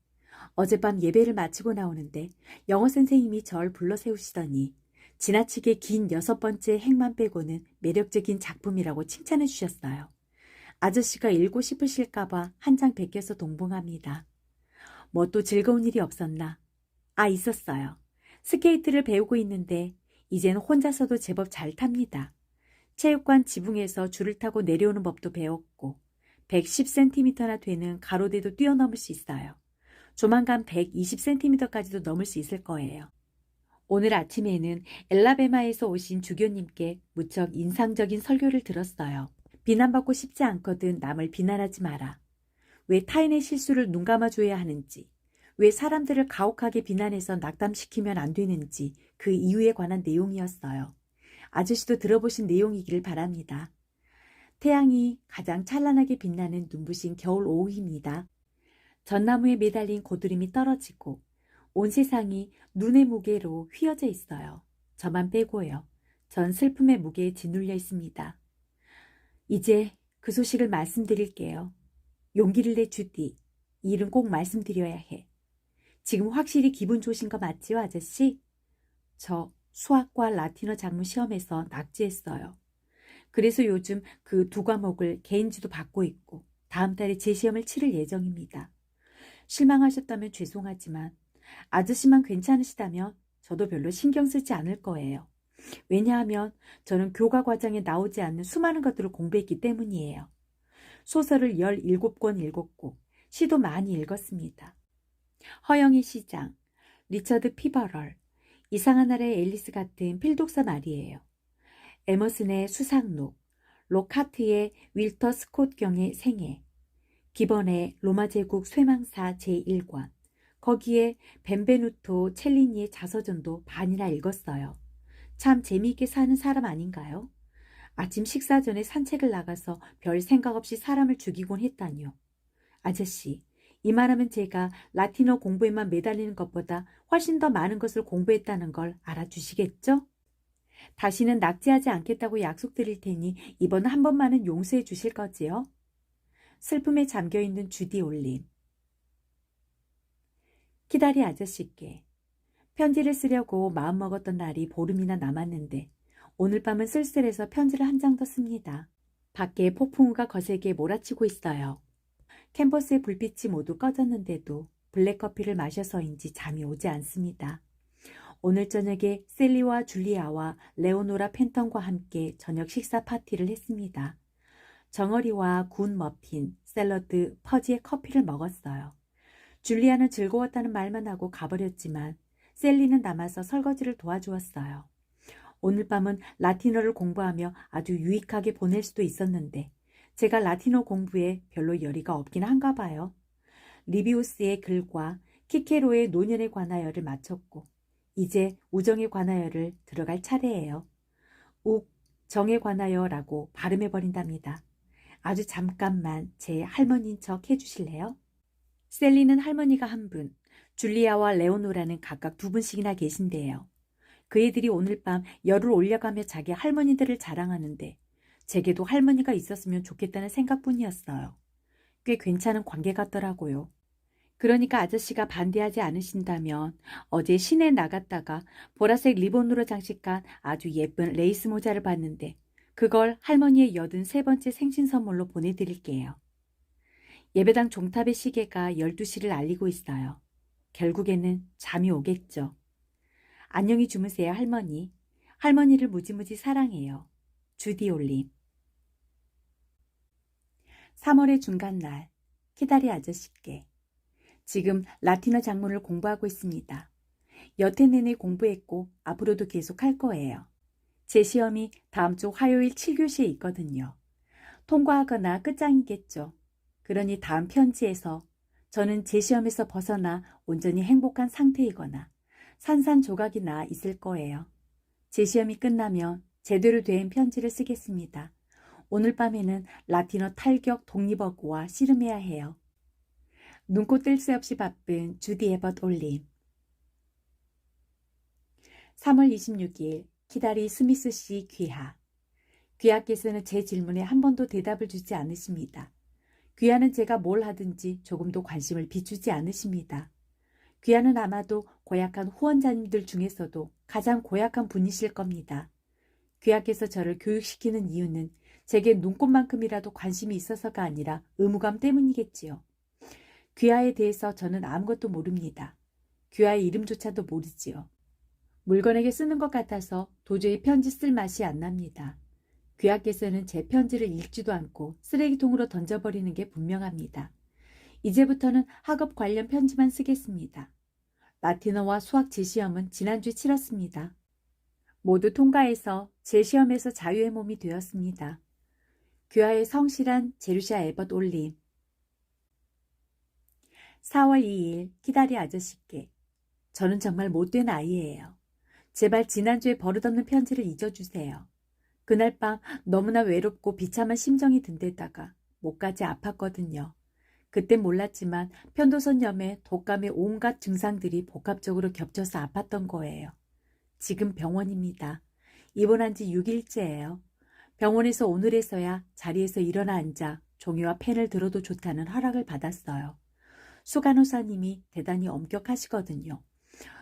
어젯밤 예배를 마치고 나오는데 영어 선생님이 절 불러 세우시더니 지나치게 긴 6번째 행만 빼고는 매력적인 작품이라고 칭찬해 주셨어요. 아저씨가 읽고 싶으실까봐 한 장 베껴서 동봉합니다. 뭐 또 즐거운 일이 없었나? 있었어요. 스케이트를 배우고 있는데 이제는 혼자서도 제법 잘 탑니다. 체육관 지붕에서 줄을 타고 내려오는 법도 배웠고 110cm나 되는 가로대도 뛰어넘을 수 있어요. 조만간 120cm까지도 넘을 수 있을 거예요. 오늘 아침에는 엘라베마에서 오신 주교님께 무척 인상적인 설교를 들었어요. 비난받고 싶지 않거든 남을 비난하지 마라. 왜 타인의 실수를 눈감아줘야 하는지, 왜 사람들을 가혹하게 비난해서 낙담시키면 안 되는지 그 이유에 관한 내용이었어요. 아저씨도 들어보신 내용이길 바랍니다. 태양이 가장 찬란하게 빛나는 눈부신 겨울 오후입니다. 전나무에 매달린 고드름이 떨어지고 온 세상이 눈의 무게로 휘어져 있어요. 저만 빼고요. 전 슬픔의 무게에 짓눌려 있습니다. 이제 그 소식을 말씀드릴게요. 용기를 내 주디. 이 일은 꼭 말씀드려야 해. 지금 확실히 기분 좋으신 거 맞지요, 아저씨? 저 수학과 라틴어 작문 시험에서 낙제했어요. 그래서 요즘 그 2과목을 개인지도 받고 있고 다음 달에 재시험을 치를 예정입니다. 실망하셨다면 죄송하지만 아저씨만 괜찮으시다면 저도 별로 신경 쓰지 않을 거예요. 왜냐하면 저는 교과 과정에 나오지 않는 수많은 것들을 공부했기 때문이에요. 소설을 17권 읽었고 시도 많이 읽었습니다. 허영의 시장, 리처드 피버럴, 이상한 나라의 앨리스 같은 필독서 말이에요. 에머슨의 수상록, 로카트의 윌터 스콧 경의 생애, 기번의 로마 제국 쇠망사 제1권, 거기에 벤베누토 첼리니의 자서전도 반이나 읽었어요. 참 재미있게 사는 사람 아닌가요? 아침 식사 전에 산책을 나가서 별 생각 없이 사람을 죽이곤 했다니요. 아저씨, 이말하면 제가 라틴어 공부에만 매달리는 것보다 훨씬 더 많은 것을 공부했다는 걸 알아주시겠죠? 다시는 낙제하지 않겠다고 약속드릴 테니 이번 한 번만은 용서해 주실 거지요? 슬픔에 잠겨있는 주디 올림. 키다리 아저씨께 편지를 쓰려고 마음먹었던 날이 보름이나 남았는데 오늘 밤은 쓸쓸해서 편지를 한 장 더 씁니다. 밖에 폭풍우가 거세게 몰아치고 있어요. 캔버스의 불빛이 모두 꺼졌는데도 블랙커피를 마셔서인지 잠이 오지 않습니다. 오늘 저녁에 셀리와 줄리아와 레오노라 팬턴과 함께 저녁 식사 파티를 했습니다. 정어리와 구운 머핀, 샐러드, 퍼지에 커피를 먹었어요. 줄리아는 즐거웠다는 말만 하고 가버렸지만 셀리는 남아서 설거지를 도와주었어요. 오늘 밤은 라틴어를 공부하며 아주 유익하게 보낼 수도 있었는데 제가 라틴어 공부에 별로 열의가 없긴 한가 봐요. 리비우스의 글과 키케로의 노년에 관하여를 마쳤고 이제 우정에 관하여를 들어갈 차례예요. 욱, 정에 관하여라고 발음해버린답니다. 아주 잠깐만 제 할머니인 척 해주실래요? 셀리는 할머니가 한 분, 줄리아와 레오노라는 각각 두 분씩이나 계신데요. 그 애들이 오늘 밤 열을 올려가며 자기 할머니들을 자랑하는데 제게도 할머니가 있었으면 좋겠다는 생각뿐이었어요. 꽤 괜찮은 관계 같더라고요. 그러니까 아저씨가 반대하지 않으신다면 어제 시내 나갔다가 보라색 리본으로 장식한 아주 예쁜 레이스 모자를 봤는데 그걸 할머니의 83번째 생신 선물로 보내드릴게요. 예배당 종탑의 시계가 12시를 알리고 있어요. 결국에는 잠이 오겠죠. 안녕히 주무세요, 할머니. 할머니를 무지무지 사랑해요. 주디 올림. 3월의 중간날, 키다리 아저씨께. 지금 라틴어 작문을 공부하고 있습니다. 여태 내내 공부했고 앞으로도 계속 할 거예요. 제 시험이 다음 주 화요일 7교시에 있거든요. 통과하거나 끝장이겠죠. 그러니 다음 편지에서 저는 제 시험에서 벗어나 온전히 행복한 상태이거나 산산조각이 나 있을 거예요. 제 시험이 끝나면 제대로 된 편지를 쓰겠습니다. 오늘 밤에는 라틴어 탈격 독립어구와 씨름해야 해요. 눈코 뜰 새 없이 바쁜 주디 에벗 올림. 3월 26일 키다리 스미스 씨 귀하. 귀하께서는 제 질문에 한 번도 대답을 주지 않으십니다. 귀하는 제가 뭘 하든지 조금도 관심을 비추지 않으십니다. 귀하는 아마도 고약한 후원자님들 중에서도 가장 고약한 분이실 겁니다. 귀하께서 저를 교육시키는 이유는 제게 눈꽃만큼이라도 관심이 있어서가 아니라 의무감 때문이겠지요. 귀하에 대해서 저는 아무것도 모릅니다. 귀하의 이름조차도 모르지요. 물건에게 쓰는 것 같아서 도저히 편지 쓸 맛이 안 납니다. 귀하께서는 제 편지를 읽지도 않고 쓰레기통으로 던져버리는 게 분명합니다. 이제부터는 학업 관련 편지만 쓰겠습니다. 라틴어와 수학 재시험은 지난주에 치렀습니다. 모두 통과해서 재시험에서 자유의 몸이 되었습니다. 귀하의 성실한 제루샤 에벗 올림. 4월 2일 키다리 아저씨께. 저는 정말 못된 아이예요. 제발 지난주에 버릇없는 편지를 잊어주세요. 그날 밤 너무나 외롭고 비참한 심정이 든 데다가 목까지 아팠거든요. 그땐 몰랐지만 편도선염에 독감의 온갖 증상들이 복합적으로 겹쳐서 아팠던 거예요. 지금 병원입니다. 입원한 지 6일째예요. 병원에서 오늘에서야 자리에서 일어나 앉아 종이와 펜을 들어도 좋다는 허락을 받았어요. 수간호사님이 대단히 엄격하시거든요.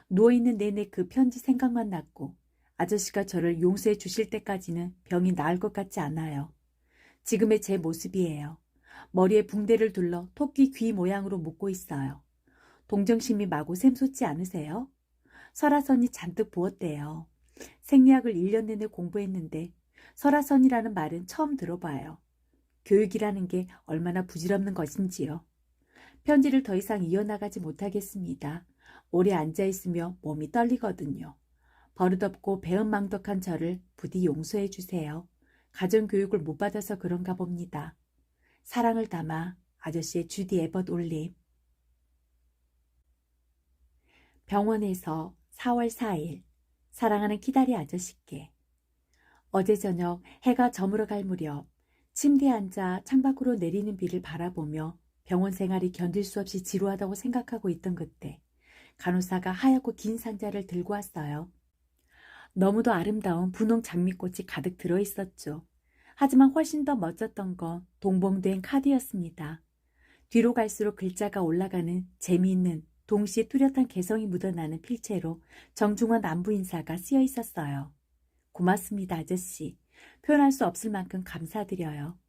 누워있는 내내 그 편지 생각만 났고 아저씨가 저를 용서해 주실 때까지는 병이 나을 것 같지 않아요. 지금의 제 모습이에요. 머리에 붕대를 둘러 토끼 귀 모양으로 묶고 있어요. 동정심이 마구 샘솟지 않으세요? 설화선이 잔뜩 부었대요. 생리학을 1년 내내 공부했는데 설화선이라는 말은 처음 들어봐요. 교육이라는 게 얼마나 부질없는 것인지요. 편지를 더 이상 이어나가지 못하겠습니다. 오래 앉아있으며 몸이 떨리거든요. 버릇없고 배은망덕한 저를 부디 용서해 주세요. 가정교육을 못 받아서 그런가 봅니다. 사랑을 담아 아저씨의 주디 에벗 올림. 병원에서 4월 4일 사랑하는 키다리 아저씨께. 어제 저녁 해가 저물어 갈 무렵 침대에 앉아 창밖으로 내리는 비를 바라보며 병원 생활이 견딜 수 없이 지루하다고 생각하고 있던 그때 간호사가 하얗고 긴 상자를 들고 왔어요. 너무도 아름다운 분홍 장미꽃이 가득 들어있었죠. 하지만 훨씬 더 멋졌던 건 동봉된 카드였습니다. 뒤로 갈수록 글자가 올라가는 재미있는 동시에 뚜렷한 개성이 묻어나는 필체로 정중한 안부 인사가 쓰여 있었어요. 고맙습니다, 아저씨. 표현할 수 없을 만큼 감사드려요.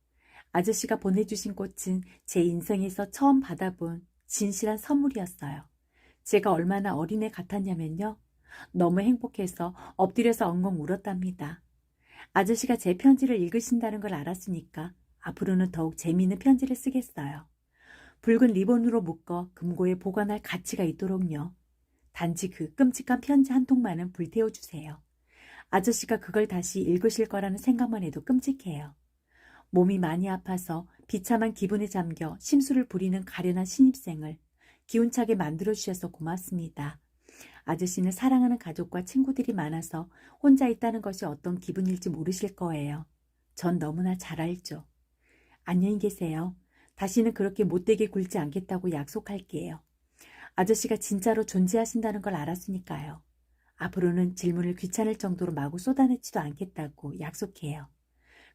아저씨가 보내주신 꽃은 제 인생에서 처음 받아본 진실한 선물이었어요. 제가 얼마나 어린애 같았냐면요. 너무 행복해서 엎드려서 엉엉 울었답니다. 아저씨가 제 편지를 읽으신다는 걸 알았으니까 앞으로는 더욱 재미있는 편지를 쓰겠어요. 붉은 리본으로 묶어 금고에 보관할 가치가 있도록요. 단지 그 끔찍한 편지 한 통만은 불태워주세요. 아저씨가 그걸 다시 읽으실 거라는 생각만 해도 끔찍해요. 몸이 많이 아파서 비참한 기분에 잠겨 심술을 부리는 가련한 신입생을 기운차게 만들어주셔서 고맙습니다. 아저씨는 사랑하는 가족과 친구들이 많아서 혼자 있다는 것이 어떤 기분일지 모르실 거예요. 전 너무나 잘 알죠. 안녕히 계세요. 다시는 그렇게 못되게 굴지 않겠다고 약속할게요. 아저씨가 진짜로 존재하신다는 걸 알았으니까요. 앞으로는 질문을 귀찮을 정도로 마구 쏟아내지도 않겠다고 약속해요.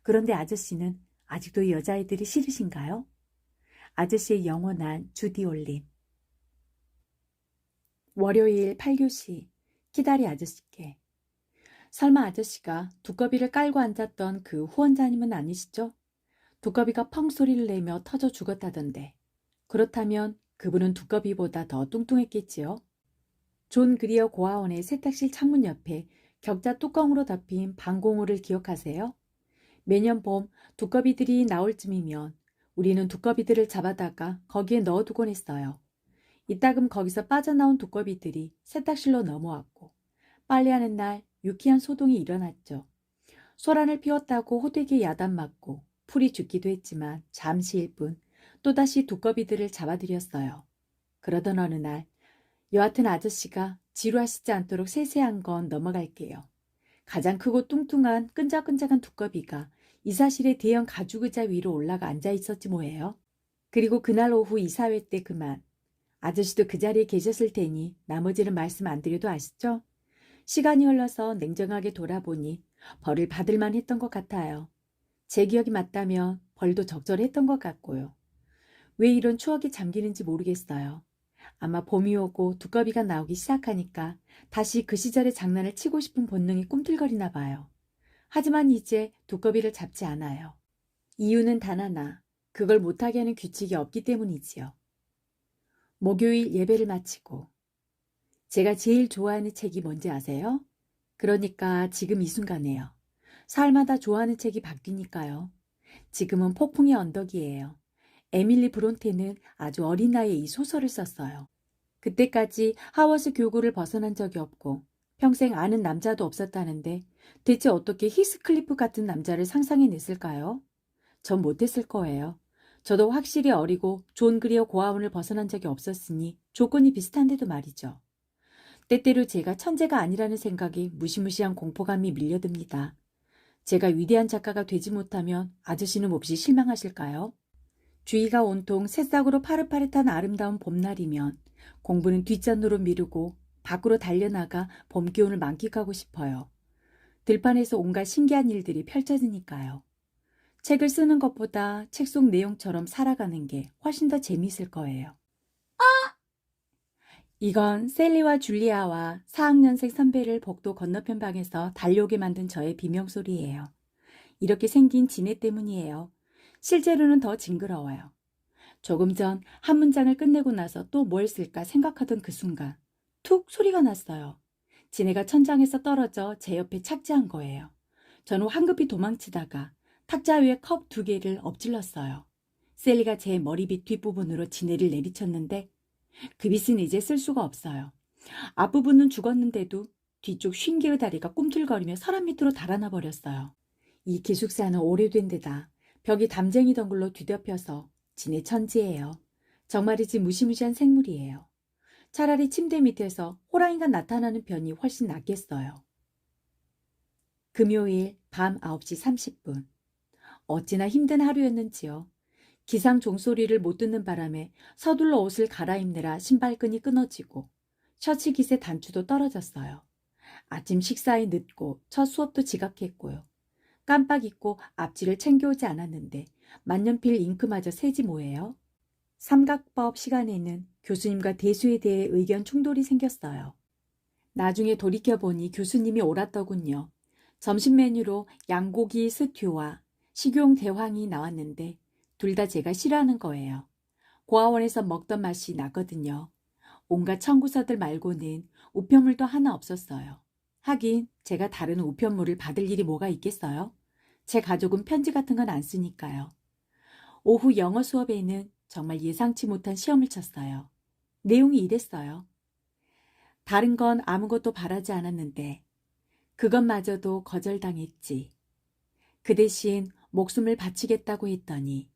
그런데 아저씨는 아직도 이 여자애들이 싫으신가요? 아저씨의 영원한 주디 올림. 월요일 8교시 키다리 아저씨께. 설마 아저씨가 두꺼비를 깔고 앉았던 그 후원자님은 아니시죠? 두꺼비가 펑 소리를 내며 터져 죽었다던데. 그렇다면 그분은 두꺼비보다 더 뚱뚱했겠지요? 존 그리어 고아원의 세탁실 창문 옆에 격자 뚜껑으로 덮인 방공호를 기억하세요? 매년 봄 두꺼비들이 나올 쯤이면 우리는 두꺼비들을 잡아다가 거기에 넣어두곤 했어요. 이따금 거기서 빠져나온 두꺼비들이 세탁실로 넘어왔고 빨래하는 날 유쾌한 소동이 일어났죠. 소란을 피웠다고 호되게 야단맞고 풀이 죽기도 했지만 잠시일 뿐 또다시 두꺼비들을 잡아들였어요. 그러던 어느 날 여하튼 아저씨가 지루하시지 않도록 세세한 건 넘어갈게요. 가장 크고 뚱뚱한 끈적끈적한 두꺼비가 이사실의 대형 가죽 의자 위로 올라가 앉아 있었지 뭐예요. 그리고 그날 오후 이사회 때 그만. 아저씨도 그 자리에 계셨을 테니 나머지는 말씀 안 드려도 아시죠? 시간이 흘러서 냉정하게 돌아보니 벌을 받을만 했던 것 같아요. 제 기억이 맞다면 벌도 적절했던 것 같고요. 왜 이런 추억이 잠기는지 모르겠어요. 아마 봄이 오고 두꺼비가 나오기 시작하니까 다시 그 시절의 장난을 치고 싶은 본능이 꿈틀거리나 봐요. 하지만 이제 두꺼비를 잡지 않아요. 이유는 단 하나, 그걸 못하게 하는 규칙이 없기 때문이지요. 목요일 예배를 마치고. 제가 제일 좋아하는 책이 뭔지 아세요? 그러니까 지금 이 순간에요. 사흘마다 좋아하는 책이 바뀌니까요. 지금은 폭풍의 언덕이에요. 에밀리 브론테는 아주 어린 나이에 이 소설을 썼어요. 그때까지 하워스 교구를 벗어난 적이 없고 평생 아는 남자도 없었다는데 대체 어떻게 히스클리프 같은 남자를 상상해냈을까요? 전 못했을 거예요. 저도 확실히 어리고 존 그리어 고아원을 벗어난 적이 없었으니 조건이 비슷한데도 말이죠. 때때로 제가 천재가 아니라는 생각에 무시무시한 공포감이 밀려듭니다. 제가 위대한 작가가 되지 못하면 아저씨는 몹시 실망하실까요? 주위가 온통 새싹으로 파릇파릇한 아름다운 봄날이면 공부는 뒷전으로 미루고 밖으로 달려나가 봄 기운을 만끽하고 싶어요. 들판에서 온갖 신기한 일들이 펼쳐지니까요. 책을 쓰는 것보다 책 속 내용처럼 살아가는 게 훨씬 더 재미있을 거예요. 이건 셀리와 줄리아와 4학년생 선배를 복도 건너편 방에서 달려오게 만든 저의 비명소리예요. 이렇게 생긴 지네 때문이에요. 실제로는 더 징그러워요. 조금 전 한 문장을 끝내고 나서 또 뭘 쓸까 생각하던 그 순간 툭 소리가 났어요. 지네가 천장에서 떨어져 제 옆에 착지한 거예요. 저는 황급히 도망치다가 탁자 위에 컵 2개를 엎질렀어요. 셀리가 제 머리빗 뒷부분으로 지네를 내리쳤는데 그 빗은 이제 쓸 수가 없어요. 앞부분은 죽었는데도 뒤쪽 쉰개의 다리가 꿈틀거리며 서랍 밑으로 달아나 버렸어요. 이 기숙사는 오래된 데다 벽이 담쟁이 덩굴로 뒤덮여서 지네 천지예요. 정말이지 무시무시한 생물이에요. 차라리 침대 밑에서 호랑이가 나타나는 편이 훨씬 낫겠어요. 금요일 밤 9시 30분. 어찌나 힘든 하루였는지요. 기상 종소리를 못 듣는 바람에 서둘러 옷을 갈아입느라 신발끈이 끊어지고 셔츠 깃의 단추도 떨어졌어요. 아침 식사에 늦고 첫 수업도 지각했고요. 깜빡 잊고 앞지를 챙겨오지 않았는데 만년필 잉크마저 새지 뭐예요? 삼각법 시간에는 교수님과 대수에 대해 의견 충돌이 생겼어요. 나중에 돌이켜보니 교수님이 옳았더군요. 점심 메뉴로 양고기 스튜와 식용 대황이 나왔는데 둘 다 제가 싫어하는 거예요. 고아원에서 먹던 맛이 나거든요. 온갖 청구서들 말고는 우편물도 하나 없었어요. 하긴 제가 다른 우편물을 받을 일이 뭐가 있겠어요? 제 가족은 편지 같은 건 안 쓰니까요. 오후 영어 수업에는 정말 예상치 못한 시험을 쳤어요. 내용이 이랬어요. 다른 건 아무것도 바라지 않았는데 그것마저도 거절당했지. 그 대신 목숨을 바치겠다고 했더니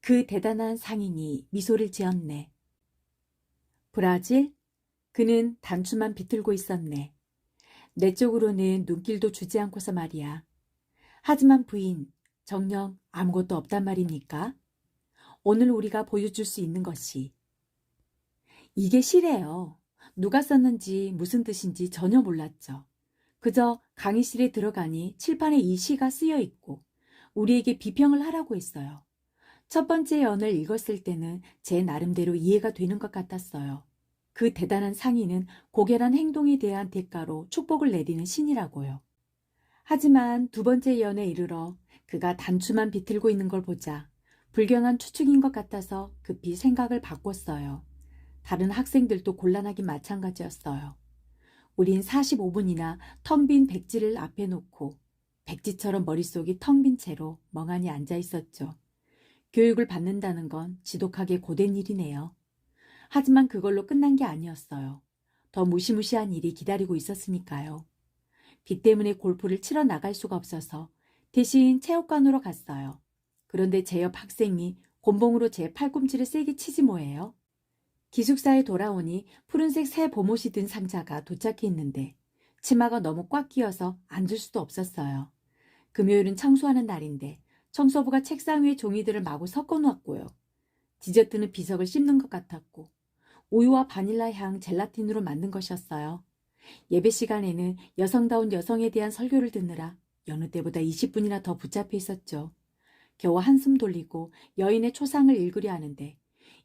그 대단한 상인이 미소를 지었네. 브라질? 그는 단추만 비틀고 있었네. 내 쪽으로는 눈길도 주지 않고서 말이야. 하지만 부인, 정녕 아무것도 없단 말입니까? 오늘 우리가 보여줄 수 있는 것이. 이게 시래요. 누가 썼는지 무슨 뜻인지 전혀 몰랐죠. 그저 강의실에 들어가니 칠판에 이 시가 쓰여 있고 우리에게 비평을 하라고 했어요. 첫 번째 연을 읽었을 때는 제 나름대로 이해가 되는 것 같았어요. 그 대단한 상인은 고결한 행동에 대한 대가로 축복을 내리는 신이라고요. 하지만 두 번째 연에 이르러 그가 단추만 비틀고 있는 걸 보자 불경한 추측인 것 같아서 급히 생각을 바꿨어요. 다른 학생들도 곤란하긴 마찬가지였어요. 우린 45분이나 텅 빈 백지를 앞에 놓고 백지처럼 머릿속이 텅 빈 채로 멍하니 앉아 있었죠. 교육을 받는다는 건 지독하게 고된 일이네요. 하지만 그걸로 끝난 게 아니었어요. 더 무시무시한 일이 기다리고 있었으니까요. 비 때문에 골프를 치러 나갈 수가 없어서 대신 체육관으로 갔어요. 그런데 제 옆 학생이 곤봉으로 제 팔꿈치를 세게 치지 뭐예요. 기숙사에 돌아오니 푸른색 새 봄옷이 든 상자가 도착했는데 치마가 너무 꽉 끼어서 앉을 수도 없었어요. 금요일은 청소하는 날인데 청소부가 책상 위에 종이들을 마구 섞어놓았고요. 디저트는 비석을 씹는 것 같았고 우유와 바닐라 향 젤라틴으로 만든 것이었어요. 예배 시간에는 여성다운 여성에 대한 설교를 듣느라 여느 때보다 20분이나 더 붙잡혀 있었죠. 겨우 한숨 돌리고 여인의 초상을 읽으려 하는데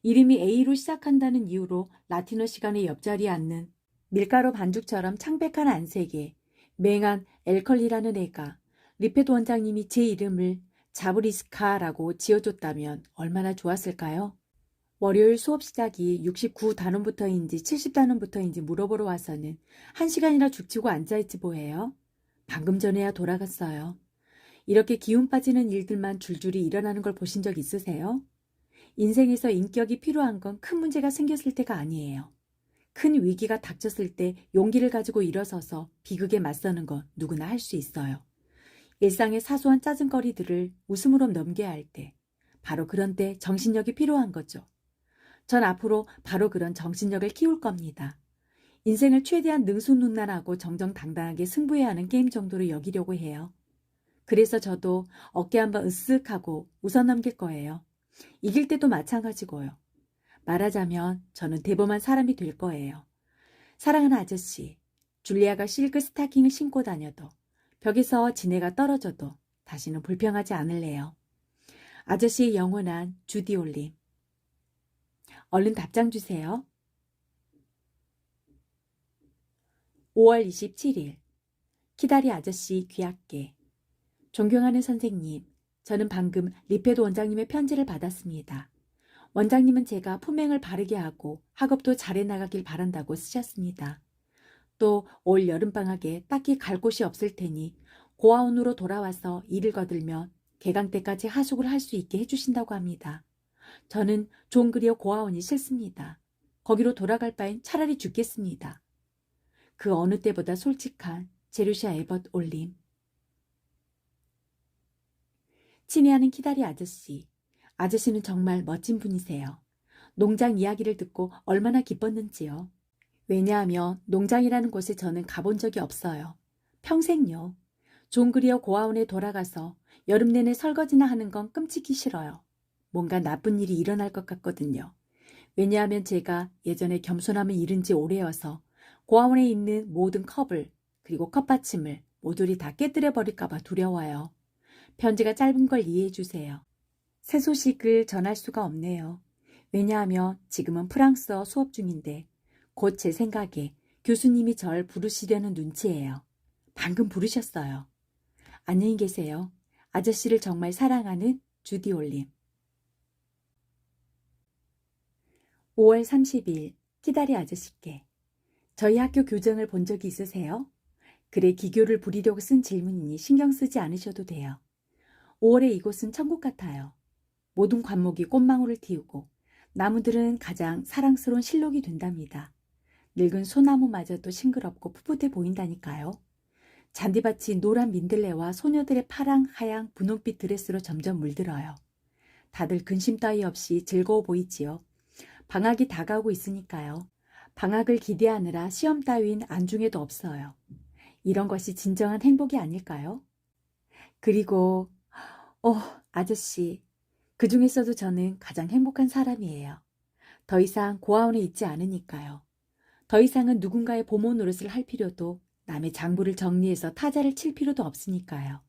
이름이 A로 시작한다는 이유로 라틴어 시간에 옆자리에 앉는 밀가루 반죽처럼 창백한 안색에 맹한 엘컬리라는 애가 리페도 원장님이 제 이름을 자브리스카라고 지어줬다면 얼마나 좋았을까요? 월요일 수업 시작이 69단원부터인지 70단원부터인지 물어보러 와서는 1시간이나 죽치고 앉아있지 뭐예요? 방금 전에야 돌아갔어요. 이렇게 기운 빠지는 일들만 줄줄이 일어나는 걸 보신 적 있으세요? 인생에서 인격이 필요한 건 큰 문제가 생겼을 때가 아니에요. 큰 위기가 닥쳤을 때 용기를 가지고 일어서서 비극에 맞서는 건 누구나 할 수 있어요. 일상의 사소한 짜증거리들을 웃음으로 넘겨야 할 때, 바로 그런 때 정신력이 필요한 거죠. 전 앞으로 바로 그런 정신력을 키울 겁니다. 인생을 최대한 능수능란하고 정정당당하게 승부해야 하는 게임 정도로 여기려고 해요. 그래서 저도 어깨 한번 으쓱 하고 웃어넘길 거예요. 이길 때도 마찬가지고요. 말하자면 저는 대범한 사람이 될 거예요. 사랑하는 아저씨, 줄리아가 실크 스타킹을 신고 다녀도 벽에서 지네가 떨어져도 다시는 불평하지 않을래요. 아저씨의 영원한 주디 올림. 얼른 답장 주세요. 5월 27일 키다리 아저씨 귀하께. 존경하는 선생님, 저는 방금 리페도 원장님의 편지를 받았습니다. 원장님은 제가 품행을 바르게 하고 학업도 잘해 나가길 바란다고 쓰셨습니다. 또 올 여름방학에 딱히 갈 곳이 없을 테니 고아원으로 돌아와서 일을 거들면 개강 때까지 하숙을 할 수 있게 해주신다고 합니다. 저는 종그리어 고아원이 싫습니다. 거기로 돌아갈 바엔 차라리 죽겠습니다. 그 어느 때보다 솔직한 제루샤 에벗 올림. 친애하는 키다리 아저씨. 아저씨는 정말 멋진 분이세요. 농장 이야기를 듣고 얼마나 기뻤는지요. 왜냐하면 농장이라는 곳에 저는 가본 적이 없어요. 평생요. 종그리어 고아원에 돌아가서 여름 내내 설거지나 하는 건 끔찍히 싫어요. 뭔가 나쁜 일이 일어날 것 같거든요. 왜냐하면 제가 예전에 겸손함을 잃은 지 오래여서 고아원에 있는 모든 컵을 그리고 컵받침을 모조리 다 깨뜨려 버릴까 봐 두려워요. 편지가 짧은 걸 이해해 주세요. 새 소식을 전할 수가 없네요. 왜냐하면 지금은 프랑스어 수업 중인데 곧 제 생각에 교수님이 절 부르시려는 눈치예요. 방금 부르셨어요. 안녕히 계세요. 아저씨를 정말 사랑하는 주디 올림. 5월 30일 키다리 아저씨께. 저희 학교 교정을 본 적이 있으세요? 글에 기교를 부리려고 쓴 질문이니 신경 쓰지 않으셔도 돼요. 5월에 이곳은 천국 같아요. 모든 관목이 꽃망울을 틔우고 나무들은 가장 사랑스러운 실록이 된답니다. 늙은 소나무마저도 싱그럽고 풋풋해 보인다니까요. 잔디밭이 노란 민들레와 소녀들의 파랑, 하양, 분홍빛 드레스로 점점 물들어요. 다들 근심 따위 없이 즐거워 보이지요. 방학이 다가오고 있으니까요. 방학을 기대하느라 시험 따윈 안중에도 없어요. 이런 것이 진정한 행복이 아닐까요? 그리고 아저씨, 그 중에서도 저는 가장 행복한 사람이에요. 더 이상 고아원에 있지 않으니까요. 더 이상은 누군가의 보모 노릇을 할 필요도 남의 장부를 정리해서 타자를 칠 필요도 없으니까요.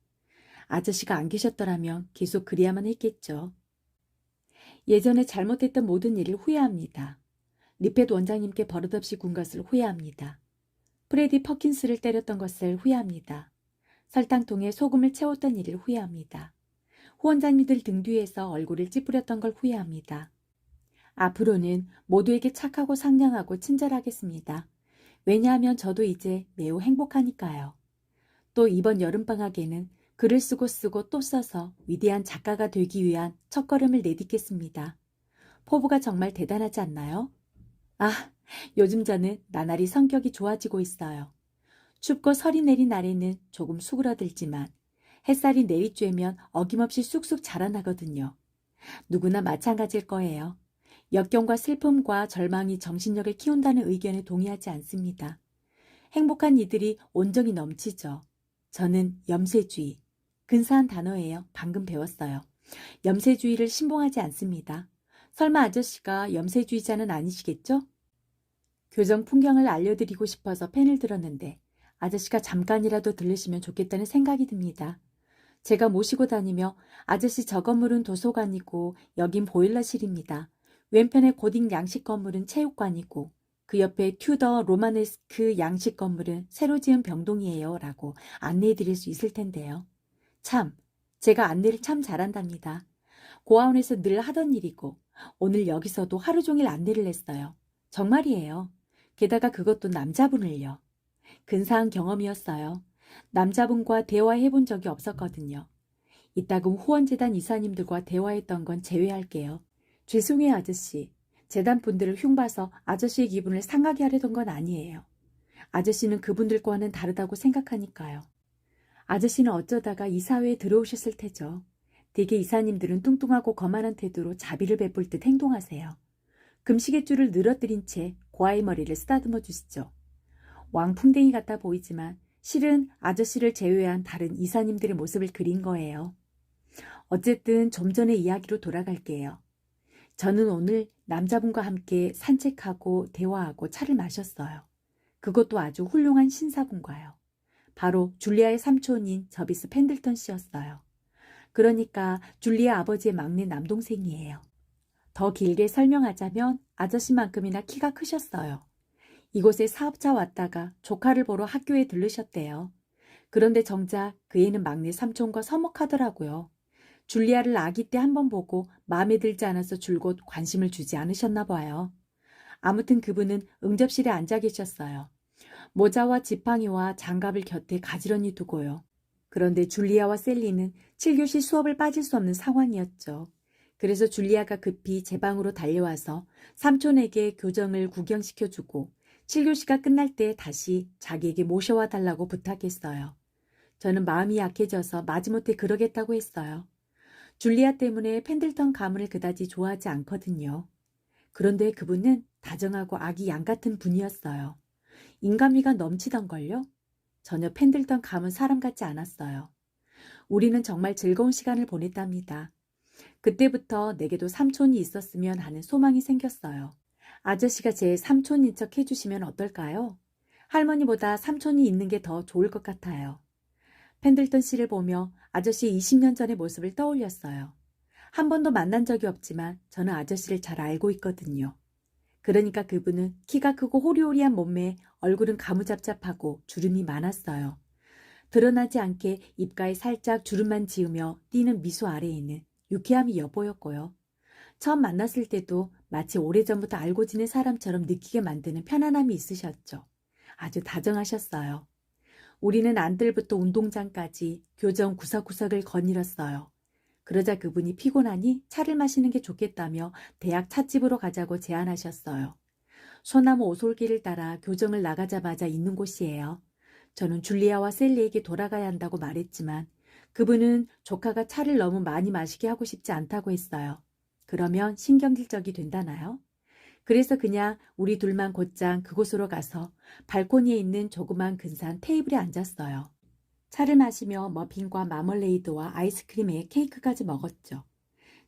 아저씨가 안 계셨더라면 계속 그래야만 했겠죠. 예전에 잘못했던 모든 일을 후회합니다. 리펫 원장님께 버릇없이 군 것을 후회합니다. 프레디 퍼킨스를 때렸던 것을 후회합니다. 설탕통에 소금을 채웠던 일을 후회합니다. 후원자님들 등 뒤에서 얼굴을 찌푸렸던 걸 후회합니다. 앞으로는 모두에게 착하고 상냥하고 친절하겠습니다. 왜냐하면 저도 이제 매우 행복하니까요. 또 이번 여름방학에는 글을 쓰고 또 써서 위대한 작가가 되기 위한 첫걸음을 내딛겠습니다. 포부가 정말 대단하지 않나요? 요즘 저는 나날이 성격이 좋아지고 있어요. 춥고 설이 내린 날에는 조금 수그러들지만 햇살이 내리쬐면 어김없이 쑥쑥 자라나거든요. 누구나 마찬가지일 거예요. 역경과 슬픔과 절망이 정신력을 키운다는 의견에 동의하지 않습니다. 행복한 이들이 온정이 넘치죠. 저는 염세주의. 근사한 단어예요. 방금 배웠어요. 염세주의를 신봉하지 않습니다. 설마 아저씨가 염세주의자는 아니시겠죠? 교정 풍경을 알려드리고 싶어서 펜을 들었는데 아저씨가 잠깐이라도 들르시면 좋겠다는 생각이 듭니다. 제가 모시고 다니며 아저씨 저 건물은 도서관이고 여긴 보일러실입니다. 왼편의 고딕 양식 건물은 체육관이고 그 옆에 튜더 로마네스크 양식 건물은 새로 지은 병동이에요 라고 안내해 드릴 수 있을 텐데요. 참, 제가 안내를 참 잘한답니다. 고아원에서 늘 하던 일이고 오늘 여기서도 하루 종일 안내를 했어요. 정말이에요. 게다가 그것도 남자분을요. 근사한 경험이었어요. 남자분과 대화해본 적이 없었거든요. 이따금 후원재단 이사님들과 대화했던 건 제외할게요. 죄송해요, 아저씨. 재단 분들을 흉봐서 아저씨의 기분을 상하게 하려던 건 아니에요. 아저씨는 그분들과는 다르다고 생각하니까요. 아저씨는 어쩌다가 이사회에 들어오셨을 테죠. 대개 이사님들은 뚱뚱하고 거만한 태도로 자비를 베풀 듯 행동하세요. 금시계줄을 늘어뜨린 채 고아의 머리를 쓰다듬어 주시죠. 왕풍뎅이 같아 보이지만 실은 아저씨를 제외한 다른 이사님들의 모습을 그린 거예요. 어쨌든 좀 전의 이야기로 돌아갈게요. 저는 오늘 남자분과 함께 산책하고 대화하고 차를 마셨어요. 그것도 아주 훌륭한 신사분과요. 바로 줄리아의 삼촌인 저비스 펜들턴 씨였어요. 그러니까 줄리아 아버지의 막내 남동생이에요. 더 길게 설명하자면 아저씨만큼이나 키가 크셨어요. 이곳에 사업차 왔다가 조카를 보러 학교에 들르셨대요. 그런데 정작 그 애는 막내 삼촌과 서먹하더라고요. 줄리아를 아기 때 한 번 보고 마음에 들지 않아서 줄곧 관심을 주지 않으셨나 봐요. 아무튼 그분은 응접실에 앉아 계셨어요. 모자와 지팡이와 장갑을 곁에 가지런히 두고요. 그런데 줄리아와 셀리는 7교시 수업을 빠질 수 없는 상황이었죠. 그래서 줄리아가 급히 제 방으로 달려와서 삼촌에게 교정을 구경시켜주고 7교시가 끝날 때 다시 자기에게 모셔와 달라고 부탁했어요. 저는 마음이 약해져서 마지못해 그러겠다고 했어요. 줄리아 때문에 펜들턴 가문을 그다지 좋아하지 않거든요. 그런데 그분은 다정하고 아기 양 같은 분이었어요. 인간미가 넘치던걸요? 전혀 펜들턴 가문 사람 같지 않았어요. 우리는 정말 즐거운 시간을 보냈답니다. 그때부터 내게도 삼촌이 있었으면 하는 소망이 생겼어요. 아저씨가 제 삼촌인 척 해주시면 어떨까요? 할머니보다 삼촌이 있는 게 더 좋을 것 같아요. 펜들턴 씨를 보며 아저씨의 20년 전의 모습을 떠올렸어요. 한 번도 만난 적이 없지만 저는 아저씨를 잘 알고 있거든요. 그러니까 그분은 키가 크고 호리호리한 몸매에 얼굴은 가무잡잡하고 주름이 많았어요. 드러나지 않게 입가에 살짝 주름만 지으며 띄는 미소 아래에는 유쾌함이 엿보였고요. 처음 만났을 때도 마치 오래전부터 알고 지낸 사람처럼 느끼게 만드는 편안함이 있으셨죠. 아주 다정하셨어요. 우리는 안들부터 운동장까지 교정 구석구석을 거닐었어요. 그러자 그분이 피곤하니 차를 마시는 게 좋겠다며 대학 찻집으로 가자고 제안하셨어요. 소나무 오솔길을 따라 교정을 나가자마자 있는 곳이에요. 저는 줄리아와 셀리에게 돌아가야 한다고 말했지만 그분은 조카가 차를 너무 많이 마시게 하고 싶지 않다고 했어요. 그러면 신경질적이 된다나요? 그래서 그냥 우리 둘만 곧장 그곳으로 가서 발코니에 있는 조그만 근사한 테이블에 앉았어요. 차를 마시며 머핀과 마멀레이드와 아이스크림에 케이크까지 먹었죠.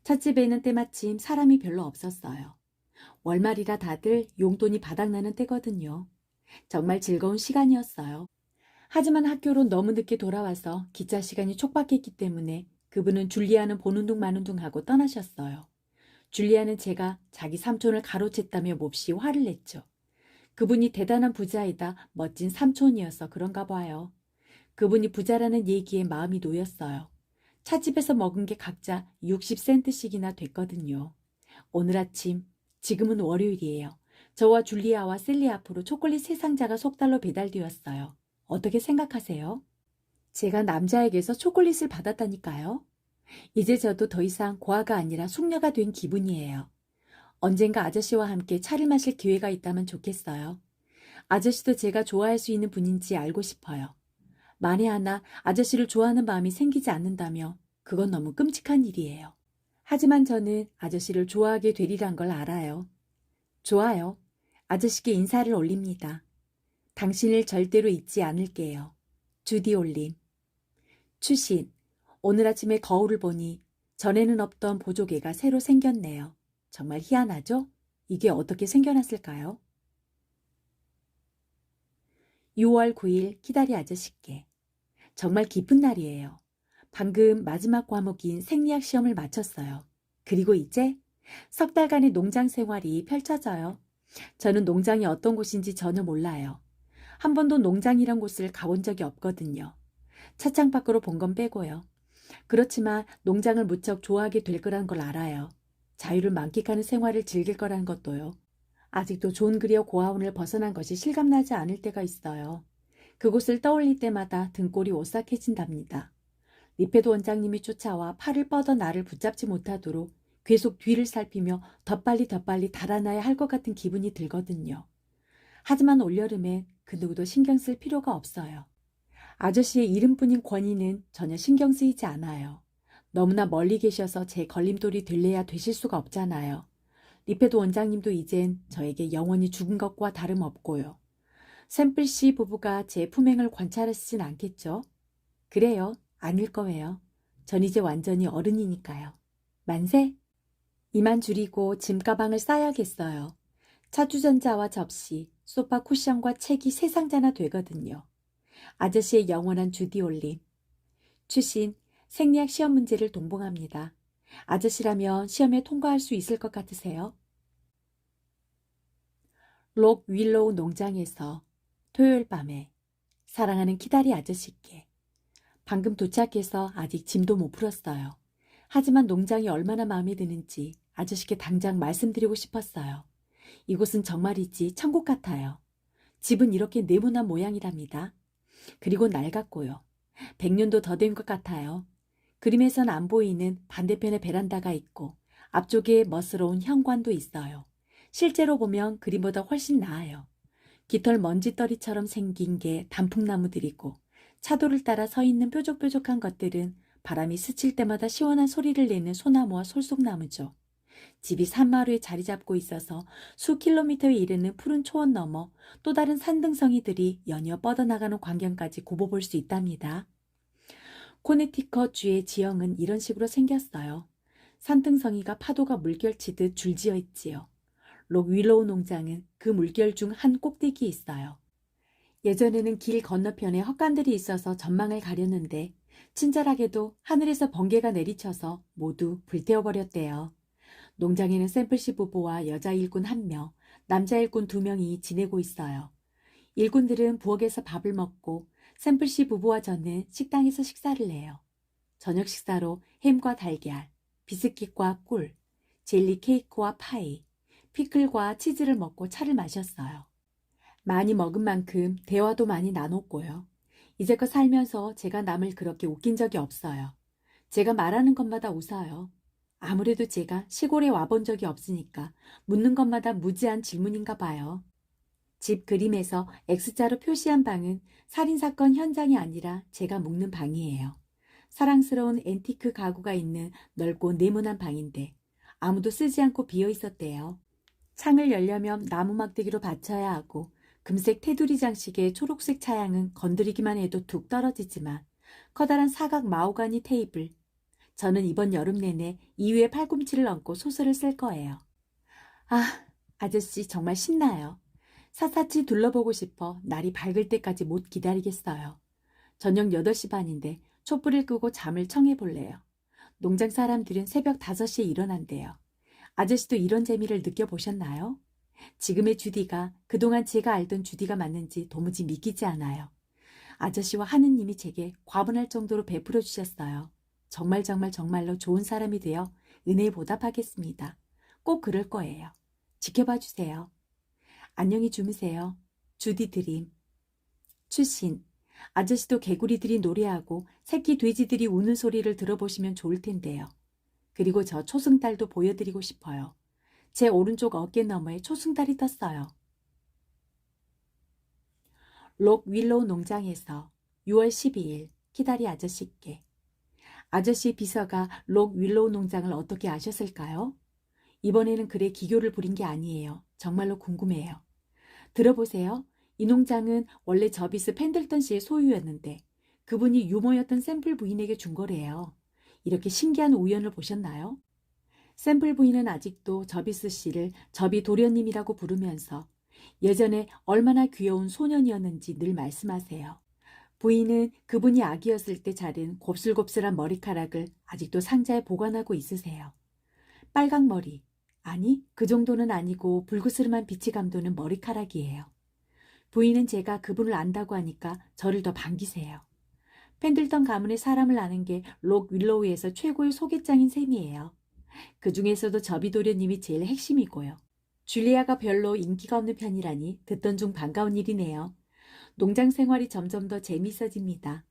찻집에는 때마침 사람이 별로 없었어요. 월말이라 다들 용돈이 바닥나는 때거든요. 정말 즐거운 시간이었어요. 하지만 학교로 너무 늦게 돌아와서 기차 시간이 촉박했기 때문에 그분은 줄리아는 보는 둥 마는 둥 하고 떠나셨어요. 줄리아는 제가 자기 삼촌을 가로챘다며 몹시 화를 냈죠. 그분이 대단한 부자이다 멋진 삼촌이어서 그런가 봐요. 그분이 부자라는 얘기에 마음이 놓였어요. 찻집에서 먹은 게 각자 60센트씩이나 됐거든요. 오늘 아침, 지금은 월요일이에요. 저와 줄리아와 셀리 앞으로 초콜릿 3상자가 속달로 배달되었어요. 어떻게 생각하세요? 제가 남자에게서 초콜릿을 받았다니까요. 이제 저도 더 이상 고아가 아니라 숙녀가 된 기분이에요. 언젠가 아저씨와 함께 차를 마실 기회가 있다면 좋겠어요. 아저씨도 제가 좋아할 수 있는 분인지 알고 싶어요. 만에 하나 아저씨를 좋아하는 마음이 생기지 않는다며 그건 너무 끔찍한 일이에요. 하지만 저는 아저씨를 좋아하게 되리란 걸 알아요. 좋아요. 아저씨께 인사를 올립니다. 당신을 절대로 잊지 않을게요. 주디 올림. 추신. 오늘 아침에 거울을 보니 전에는 없던 보조개가 새로 생겼네요. 정말 희한하죠? 이게 어떻게 생겨났을까요? 6월 9일 기다리 아저씨께. 정말 기쁜 날이에요. 방금 마지막 과목인 생리학 시험을 마쳤어요. 그리고 이제 석 달간의 농장 생활이 펼쳐져요. 저는 농장이 어떤 곳인지 전혀 몰라요. 한 번도 농장이란 곳을 가본 적이 없거든요. 차창 밖으로 본 건 빼고요. 그렇지만 농장을 무척 좋아하게 될 거란 걸 알아요. 자유를 만끽하는 생활을 즐길 거라는 것도요. 아직도 존 그리어 고아원을 벗어난 것이 실감나지 않을 때가 있어요. 그곳을 떠올릴 때마다 등골이 오싹해진답니다. 리페도 원장님이 쫓아와 팔을 뻗어 나를 붙잡지 못하도록 계속 뒤를 살피며 더 빨리 달아나야 할 것 같은 기분이 들거든요. 하지만 올여름엔 그 누구도 신경 쓸 필요가 없어요. 아저씨의 이름뿐인 권위는 전혀 신경 쓰이지 않아요. 너무나 멀리 계셔서 제 걸림돌이 될래야 되실 수가 없잖아요. 리페도 원장님도 이젠 저에게 영원히 죽은 것과 다름없고요. 샘플 씨 부부가 제 품행을 관찰하시진 않겠죠? 그래요. 아닐 거예요. 전 이제 완전히 어른이니까요. 만세? 이만 줄이고 짐가방을 싸야겠어요. 차주전자와 접시, 소파 쿠션과 책이 3상자나 되거든요. 아저씨의 영원한 주디 올림. 추신, 생리학 시험 문제를 동봉합니다. 아저씨라면 시험에 통과할 수 있을 것 같으세요? 록 윌로우 농장에서 토요일 밤에 사랑하는 키다리 아저씨께. 방금 도착해서 아직 짐도 못 풀었어요. 하지만 농장이 얼마나 마음에 드는지 아저씨께 당장 말씀드리고 싶었어요. 이곳은 정말이지 천국 같아요. 집은 이렇게 네모난 모양이랍니다. 그리고 낡았고요. 100년도 더 된 것 같아요. 그림에선 안 보이는 반대편에 베란다가 있고 앞쪽에 멋스러운 현관도 있어요. 실제로 보면 그림보다 훨씬 나아요. 깃털 먼지떨이처럼 생긴 게 단풍나무들이고 차도를 따라 서 있는 뾰족뾰족한 것들은 바람이 스칠 때마다 시원한 소리를 내는 소나무와 솔속나무죠. 집이 산마루에 자리 잡고 있어서 수 킬로미터에 이르는 푸른 초원 너머 또 다른 산등성이들이 연이어 뻗어나가는 광경까지 굽어볼 수 있답니다. 코네티컷 주의 지형은 이런 식으로 생겼어요. 산등성이가 파도가 물결치듯 줄지어 있지요. 록 윌로우 농장은 그 물결 중 한 꼭대기에 있어요. 예전에는 길 건너편에 헛간들이 있어서 전망을 가렸는데 친절하게도 하늘에서 번개가 내리쳐서 모두 불태워버렸대요. 농장에는 샘플씨 부부와 여자 일꾼 1명, 남자 일꾼 2명이 지내고 있어요. 일꾼들은 부엌에서 밥을 먹고 샘플씨 부부와 저는 식당에서 식사를 해요. 저녁 식사로 햄과 달걀, 비스킷과 꿀, 젤리 케이크와 파이, 피클과 치즈를 먹고 차를 마셨어요. 많이 먹은 만큼 대화도 많이 나눴고요. 이제껏 살면서 제가 남을 그렇게 웃긴 적이 없어요. 제가 말하는 것마다 웃어요. 아무래도 제가 시골에 와본 적이 없으니까 묻는 것마다 무지한 질문인가 봐요. 집 그림에서 X자로 표시한 방은 살인사건 현장이 아니라 제가 묵는 방이에요. 사랑스러운 앤티크 가구가 있는 넓고 네모난 방인데 아무도 쓰지 않고 비어 있었대요. 창을 열려면 나무 막대기로 받쳐야 하고 금색 테두리 장식의 초록색 차양은 건드리기만 해도 툭 떨어지지만 커다란 사각 마호가니 테이블. 저는 이번 여름 내내 이 위에 팔꿈치를 얹고 소설을 쓸 거예요. 아, 아저씨 정말 신나요. 샅샅이 둘러보고 싶어 날이 밝을 때까지 못 기다리겠어요. 저녁 8시 반인데 촛불을 끄고 잠을 청해볼래요. 농장 사람들은 새벽 5시에 일어난대요. 아저씨도 이런 재미를 느껴보셨나요? 지금의 주디가 그동안 제가 알던 주디가 맞는지 도무지 믿기지 않아요. 아저씨와 하느님이 제게 과분할 정도로 베풀어 주셨어요. 정말로 좋은 사람이 되어 은혜에 보답하겠습니다. 꼭 그럴 거예요. 지켜봐 주세요. 안녕히 주무세요. 주디 드림. 출신. 아저씨도 개구리들이 노래하고 새끼 돼지들이 우는 소리를 들어보시면 좋을 텐데요. 그리고 저 초승달도 보여드리고 싶어요. 제 오른쪽 어깨 너머에 초승달이 떴어요. 록 윌로우 농장에서 6월 12일 키다리 아저씨께. 아저씨 비서가 록 윌로우 농장을 어떻게 아셨을까요? 이번에는 그래 기교를 부린 게 아니에요. 정말로 궁금해요. 들어보세요. 이 농장은 원래 저비스 펜들턴 씨의 소유였는데 그분이 유모였던 샘플 부인에게 준 거래요. 이렇게 신기한 우연을 보셨나요? 샘플 부인은 아직도 저비스 씨를 저비 도련님이라고 부르면서 예전에 얼마나 귀여운 소년이었는지 늘 말씀하세요. 부인은 그분이 아기였을 때 자른 곱슬곱슬한 머리카락을 아직도 상자에 보관하고 있으세요. 빨강머리, 아니 그 정도는 아니고 불그스름한 빛이 감도는 머리카락이에요. 부인은 제가 그분을 안다고 하니까 저를 더 반기세요. 펜들턴 가문의 사람을 아는 게 록 윌로우에서 최고의 소개장인 셈이에요. 그 중에서도 저비도련님이 제일 핵심이고요. 줄리아가 별로 인기가 없는 편이라니 듣던 중 반가운 일이네요. 농장 생활이 점점 더 재미있어집니다.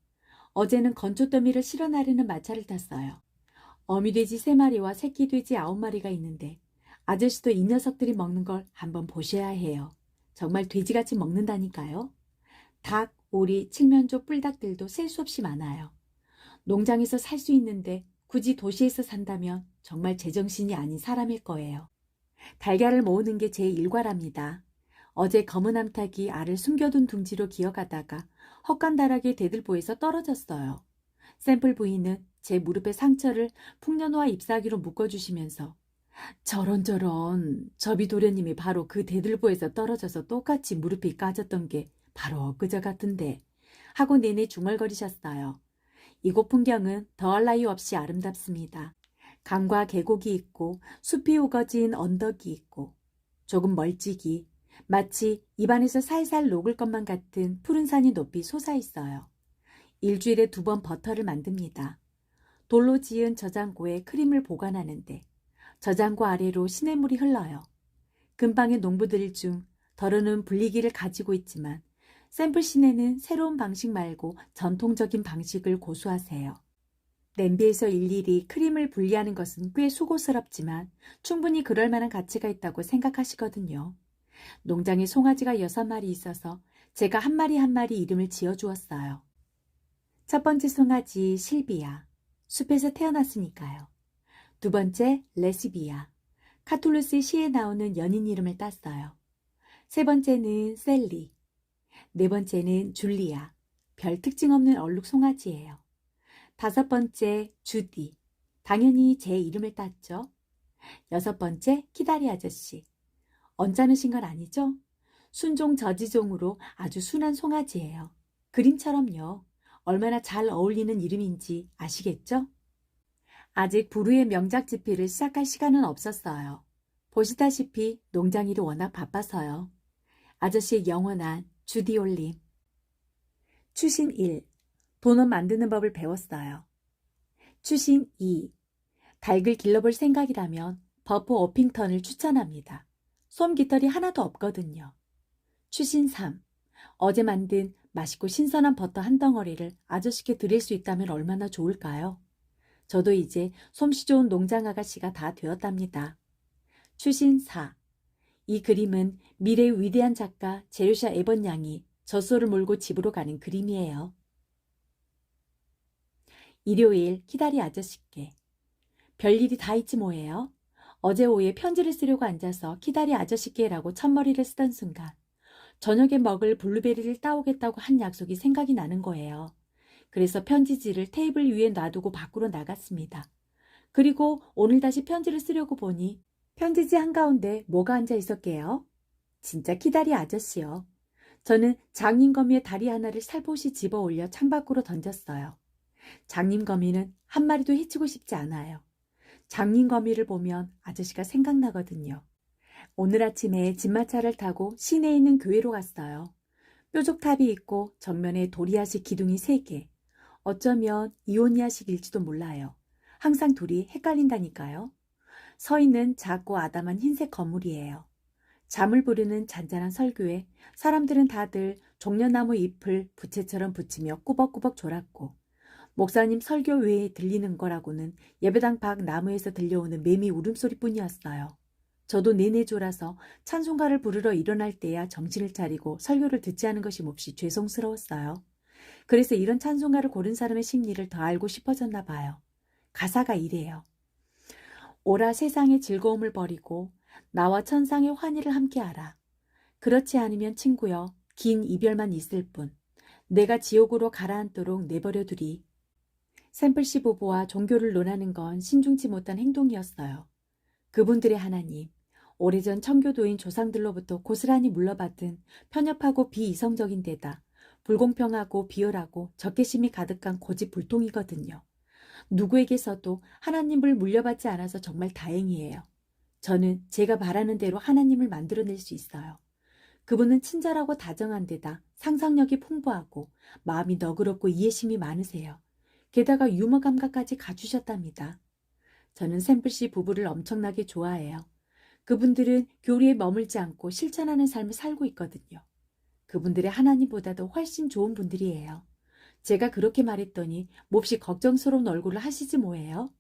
어제는 건초더미를 실어 나르는 마차를 탔어요. 어미돼지 3마리와 새끼돼지 9마리가 있는데 아저씨도 이 녀석들이 먹는 걸 한번 보셔야 해요. 정말 돼지같이 먹는다니까요. 닭, 오리, 칠면조, 뿔닭들도 셀 수 없이 많아요. 농장에서 살 수 있는데 굳이 도시에서 산다면 정말 제정신이 아닌 사람일 거예요. 달걀을 모으는 게 제 일과랍니다. 어제 검은 암탉이 알을 숨겨둔 둥지로 기어가다가 헛간다락의 대들보에서 떨어졌어요. 샘플 부인은 제 무릎에 상처를 풍년호와 잎사귀로 묶어주시면서 저런 저비도련님이 바로 그 대들보에서 떨어져서 똑같이 무릎이 까졌던 게 바로 엊그저 같은데 하고 내내 중얼거리셨어요. 이곳 풍경은 더할 나위 없이 아름답습니다. 강과 계곡이 있고 숲이 우거진 언덕이 있고 조금 멀찍이 마치 입안에서 살살 녹을 것만 같은 푸른 산이 높이 솟아있어요. 일주일에 2번 버터를 만듭니다. 돌로 지은 저장고에 크림을 보관하는데 저장고 아래로 시냇물이 흘러요. 근방의 농부들 중 더러는 분리기를 가지고 있지만 샘플 시내는 새로운 방식 말고 전통적인 방식을 고수하세요. 냄비에서 일일이 크림을 분리하는 것은 꽤 수고스럽지만 충분히 그럴 만한 가치가 있다고 생각하시거든요. 농장에 송아지가 6마리 있어서 제가 한 마리 한 마리 이름을 지어주었어요. 첫 번째 송아지 실비아, 숲에서 태어났으니까요. 두 번째 레시비아, 카툴루스의 시에 나오는 연인 이름을 땄어요. 세 번째는 셀리, 네 번째는 줄리아, 별 특징 없는 얼룩 송아지예요. 5번째 주디, 당연히 제 이름을 땄죠. 6번째 키다리 아저씨, 언짢으신 건 아니죠? 순종 저지종으로 아주 순한 송아지예요. 그림처럼요. 얼마나 잘 어울리는 이름인지 아시겠죠? 아직 부르의 명작 집필을 시작할 시간은 없었어요. 보시다시피 농장일이 워낙 바빠서요. 아저씨의 영원한 주디올림. 추신 1. 도넛 만드는 법을 배웠어요. 추신 2. 닭을 길러볼 생각이라면 버프 오핑턴을 추천합니다. 솜 깃털이 하나도 없거든요. 추신 3. 어제 만든 맛있고 신선한 버터 한 덩어리를 아저씨께 드릴 수 있다면 얼마나 좋을까요? 저도 이제 솜씨 좋은 농장 아가씨가 다 되었답니다. 추신 4. 이 그림은 미래의 위대한 작가 제르샤 에번 양이 젖소를 몰고 집으로 가는 그림이에요. 일요일 키다리 아저씨께. 별일이 다 있지 뭐예요? 어제 오후에 편지를 쓰려고 앉아서 키다리 아저씨께라고 첫머리를 쓰던 순간 저녁에 먹을 블루베리를 따오겠다고 한 약속이 생각이 나는 거예요. 그래서 편지지를 테이블 위에 놔두고 밖으로 나갔습니다. 그리고 오늘 다시 편지를 쓰려고 보니 편지지 한가운데 뭐가 앉아 있었게요? 진짜 키다리 아저씨요. 저는 장님거미의 다리 하나를 살포시 집어 올려 창밖으로 던졌어요. 장님거미는 한 마리도 해치고 싶지 않아요. 장님거미를 보면 아저씨가 생각나거든요. 오늘 아침에 진마차를 타고 시내에 있는 교회로 갔어요. 뾰족탑이 있고 전면에 도리아식 기둥이 3개. 어쩌면 이오니아식일지도 몰라요. 항상 둘이 헷갈린다니까요. 서 있는 작고 아담한 흰색 건물이에요. 잠을 부르는 잔잔한 설교에 사람들은 다들 종려나무 잎을 부채처럼 붙이며 꾸벅꾸벅 졸았고 목사님 설교 외에 들리는 거라고는 예배당 밖 나무에서 들려오는 매미 울음소리뿐이었어요. 저도 내내 졸아서 찬송가를 부르러 일어날 때야 정신을 차리고 설교를 듣지 않은 것이 몹시 죄송스러웠어요. 그래서 이런 찬송가를 고른 사람의 심리를 더 알고 싶어졌나 봐요. 가사가 이래요. 오라 세상의 즐거움을 버리고 나와 천상의 환희를 함께하라. 그렇지 않으면 친구여 긴 이별만 있을 뿐 내가 지옥으로 가라앉도록 내버려 두리. 샘플씨 부부와 종교를 논하는 건 신중치 못한 행동이었어요. 그분들의 하나님, 오래전 청교도인 조상들로부터 고스란히 물러받은 편협하고 비이성적인 데다 불공평하고 비열하고 적개심이 가득한 고집불통이거든요. 누구에게서도 하나님을 물려받지 않아서 정말 다행이에요. 저는 제가 바라는 대로 하나님을 만들어낼 수 있어요. 그분은 친절하고 다정한 데다 상상력이 풍부하고 마음이 너그럽고 이해심이 많으세요. 게다가 유머 감각까지 갖추셨답니다. 저는 샘플씨 부부를 엄청나게 좋아해요. 그분들은 교리에 머물지 않고 실천하는 삶을 살고 있거든요. 그분들의 하나님보다도 훨씬 좋은 분들이에요. 제가 그렇게 말했더니 몹시 걱정스러운 얼굴을 하시지 뭐예요?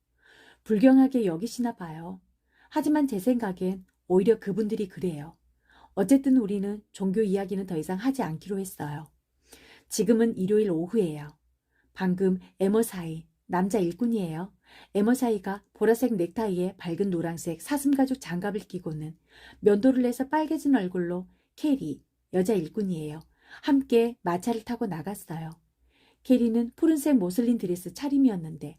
불경하게 여기시나 봐요. 하지만 제 생각엔 오히려 그분들이 그래요. 어쨌든 우리는 종교 이야기는 더 이상 하지 않기로 했어요. 지금은 일요일 오후예요. 방금 에머사이, 남자 일꾼이에요. 에머사이가 보라색 넥타이에 밝은 노란색 사슴가죽 장갑을 끼고는 면도를 내서 빨개진 얼굴로 캐리, 여자 일꾼이에요. 함께 마차를 타고 나갔어요. 캐리는 푸른색 모슬린 드레스 차림이었는데